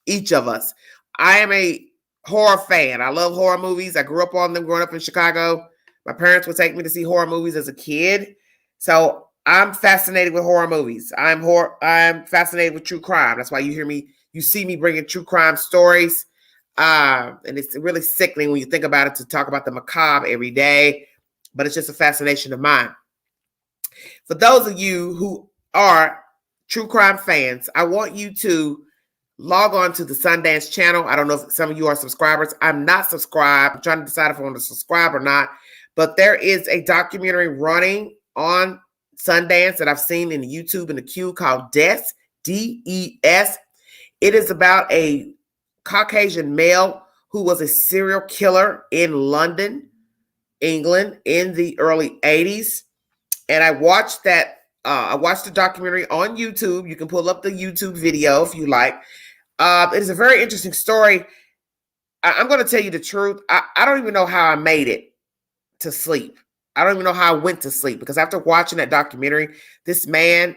Speaker 1: each of us. I am a horror fan. I love horror movies. I grew up on them growing up in Chicago. My parents would take me to see horror movies as a kid. So I'm fascinated with horror movies. I'm fascinated with true crime. That's why you see me bringing true crime stories. And it's really sickening when you think about it, to talk about the macabre every day, but it's just a fascination of mine. For those of you who are true crime fans, I want you to log on to the Sundance channel. I don't know if some of you are subscribers. I'm not subscribed. I'm trying to decide if I want to subscribe or not. But there is a documentary running on Sundance that I've seen in YouTube in the queue called Des, D-E-S. It is about a Caucasian male who was a serial killer in London, England, in the early 80s. And I watched that. I watched the documentary on YouTube. You can pull up the YouTube video if you like. It is a very interesting story. I'm going to tell you the truth. I don't even know how I made it to sleep. I don't even know how I went to sleep, because after watching that documentary, this man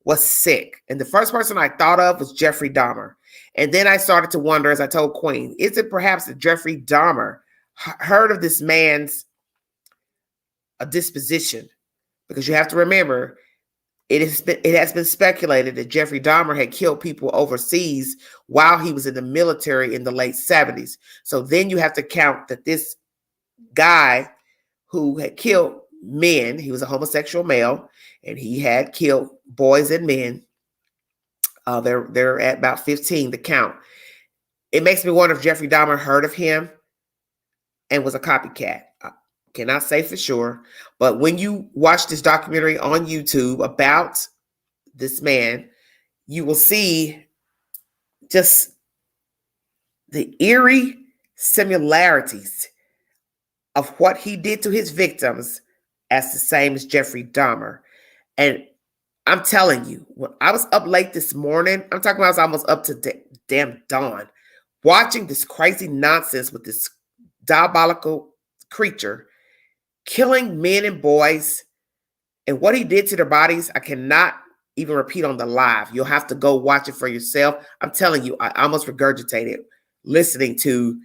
Speaker 1: was sick. And the first person I thought of was Jeffrey Dahmer. And then I started to wonder, as I told Queen, is it perhaps that Jeffrey Dahmer heard of this man's disposition? Because you have to remember, it has been speculated that Jeffrey Dahmer had killed people overseas while he was in the military in the late 70s. So then you have to count that this guy who had killed men, he was a homosexual male, and he had killed boys and men. They're at about 15 to count. It makes me wonder if Jeffrey Dahmer heard of him and was a copycat. Cannot say for sure, but when you watch this documentary on YouTube about this man, you will see just the eerie similarities of what he did to his victims as the same as Jeffrey Dahmer. And I'm telling you, when I was up late this morning, I'm talking about I was almost up to damn dawn, watching this crazy nonsense with this diabolical creature killing men and boys, and what he did to their bodies, I cannot even repeat on the live. You'll have to go watch it for yourself. I'm telling you, I almost regurgitated listening to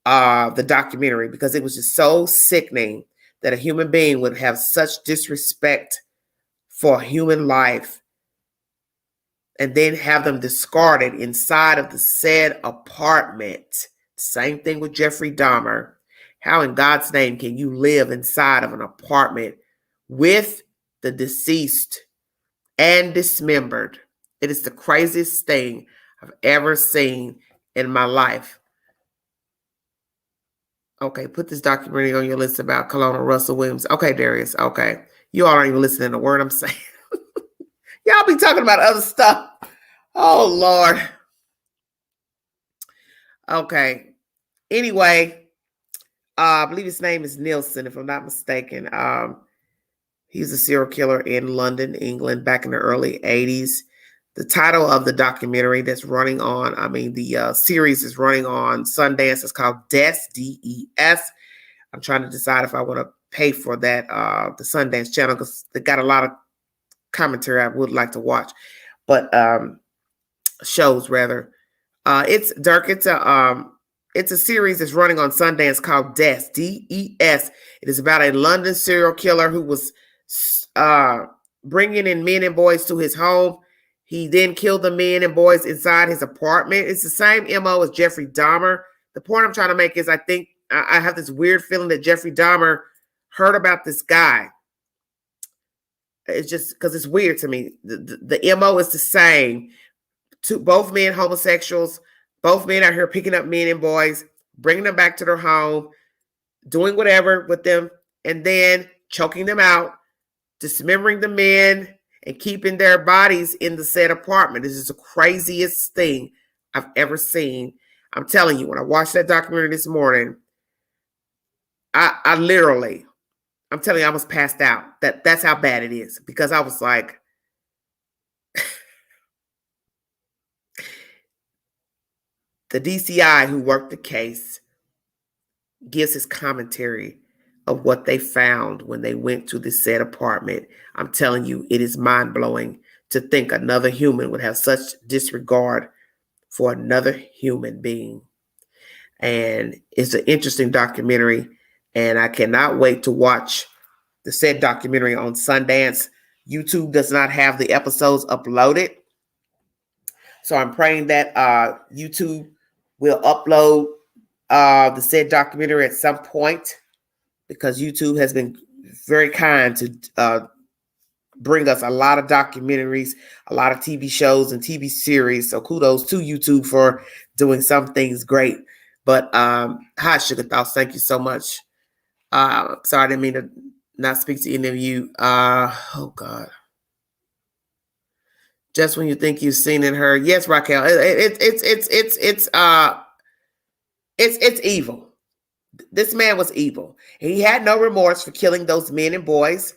Speaker 1: the documentary, because it was just so sickening that a human being would have such disrespect for human life and then have them discarded inside of the said apartment. Same thing with Jeffrey Dahmer. How in God's name can you live inside of an apartment with the deceased and dismembered? It is the craziest thing I've ever seen in my life. Okay, put this documentary on your list about Colonel Russell Williams. Okay, Darius. Okay. You all aren't even listening to a word I'm saying. Y'all be talking about other stuff. Oh, Lord. Okay. Anyway, I believe his name is Nielsen, if I'm not mistaken. He's a serial killer in London, England, back in the early 80s. The title of the documentary that's running on, the series is running on Sundance. It's called DES, D-E-S. I'm trying to decide if I want to pay for that, the Sundance channel, because they got a lot of commentary I would like to watch. But shows, rather. It's Dirk. It's a series that's running on Sundance called DES, D-E-S. It is about a London serial killer who was bringing in men and boys to his home. He then killed the men and boys inside his apartment. It's the same MO as Jeffrey Dahmer. The point I'm trying to make is I think I have this weird feeling that Jeffrey Dahmer heard about this guy. It's just because it's weird to me. The MO is the same. Both men homosexuals, both men out here picking up men and boys, bringing them back to their home, doing whatever with them, and then choking them out, dismembering the men, and keeping their bodies in the said apartment. This is the craziest thing I've ever seen. I'm telling you, when I watched that documentary this morning, I literally, I'm telling you, I almost passed out. That's how bad it is, because I was like, the DCI who worked the case gives his commentary of what they found when they went to the said apartment. I'm telling you, it is mind-blowing to think another human would have such disregard for another human being. And it's an interesting documentary, and I cannot wait to watch the said documentary on Sundance. YouTube does not have the episodes uploaded, so I'm praying that YouTube will upload the said documentary at some point, because YouTube has been very kind to bring us a lot of documentaries, a lot of TV shows and TV series. So kudos to YouTube for doing some things great. But hi, Sugar Thoughts. Thank you so much. Sorry, I didn't mean to not speak to any of you. Oh God. Just when you think you've seen and heard. Yes, Raquel. It's evil. This man was evil. He had no remorse for killing those men and boys.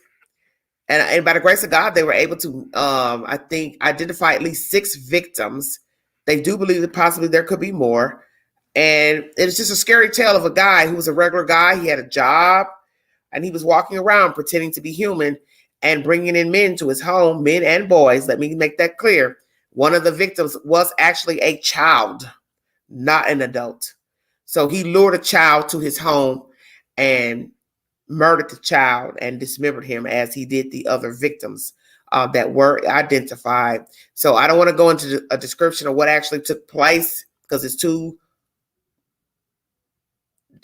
Speaker 1: And by the grace of God, they were able to, I think, identify at least 6 victims. They do believe that possibly there could be more. And it's just a scary tale of a guy who was a regular guy. He had a job, and he was walking around pretending to be human and bringing in men to his home, men and boys. Let me make that clear. One of the victims was actually a child, not an adult. So he lured a child to his home and murdered the child and dismembered him, as he did the other victims that were identified. So I don't want to go into a description of what actually took place, because it's too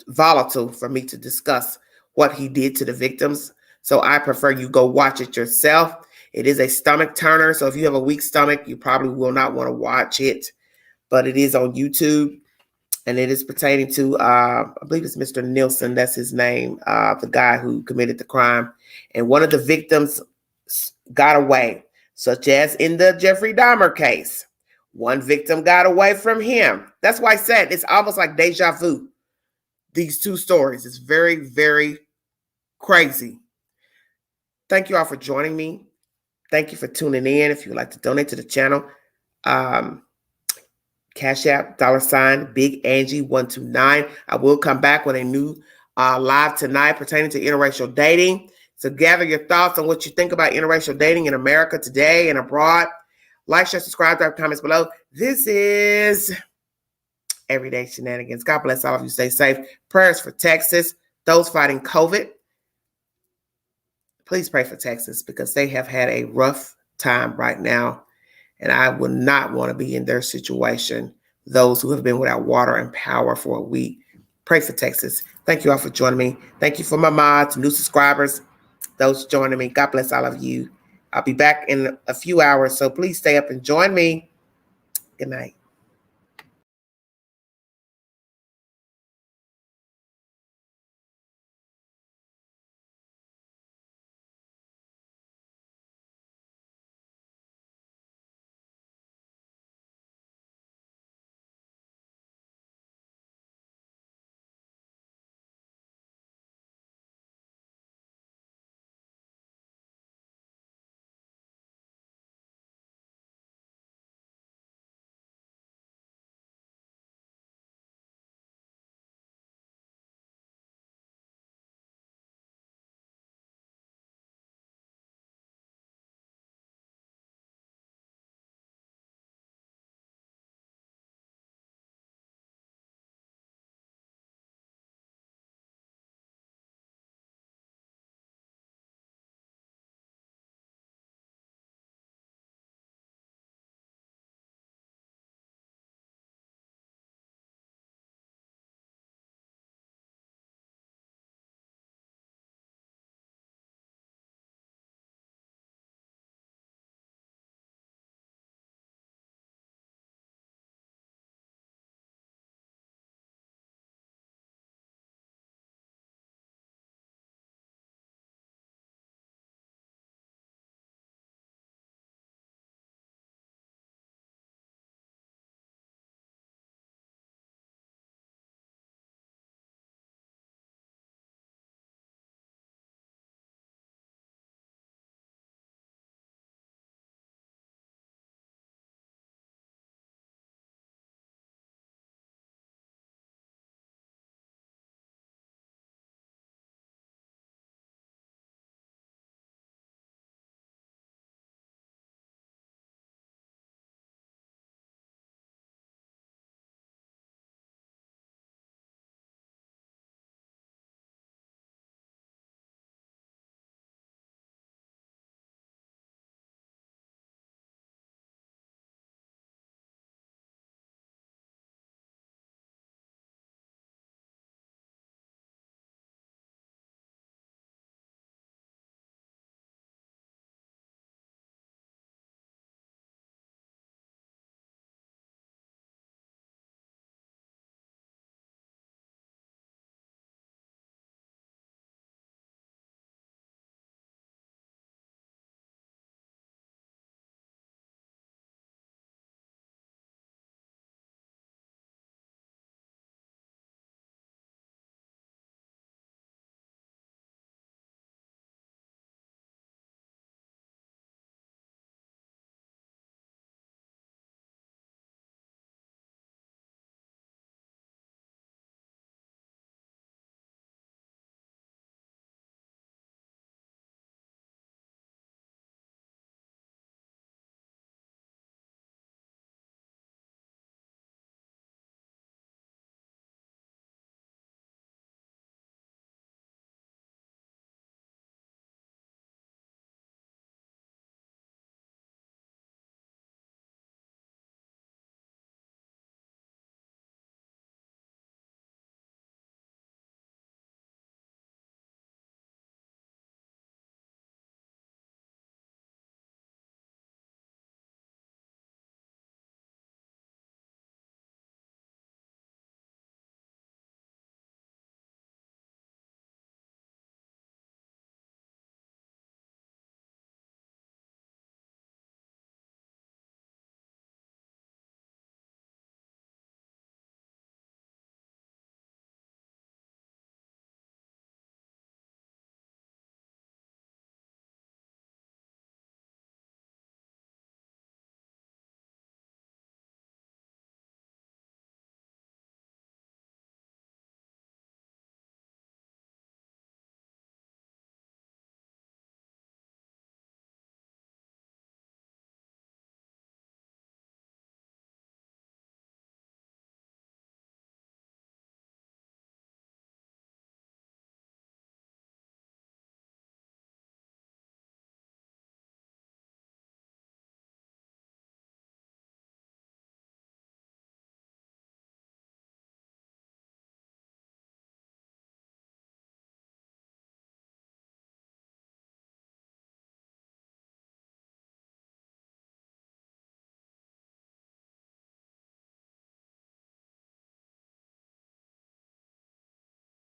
Speaker 1: volatile for me to discuss what he did to the victims. So I prefer you go watch it yourself. It is a stomach turner. So if you have a weak stomach, you probably will not want to watch it. But it is on YouTube. And it is pertaining to, I believe it's Mr. Nielsen. That's his name, the guy who committed the crime. And one of the victims got away, such as in the Jeffrey Dahmer case. One victim got away from him. That's why I said it's almost like deja vu. These two stories. It's very, very crazy. Thank you all for joining me. Thank you for tuning in. If you would like to donate to the channel, Cash App, $ Big Angie 129. I will come back with a new live tonight pertaining to interracial dating. So gather your thoughts on what you think about interracial dating in America today and abroad. Like, share, subscribe, drop comments below. This is Everyday Shenanigans. God bless all of you. Stay safe. Prayers for Texas. Those fighting COVID. Please pray for Texas, because they have had a rough time right now. And I would not want to be in their situation. Those who have been without water and power for a week. Pray for Texas. Thank you all for joining me. Thank you for my mods, new subscribers, those joining me. God bless all of you. I'll be back in a few hours, so please stay up and join me. Good night.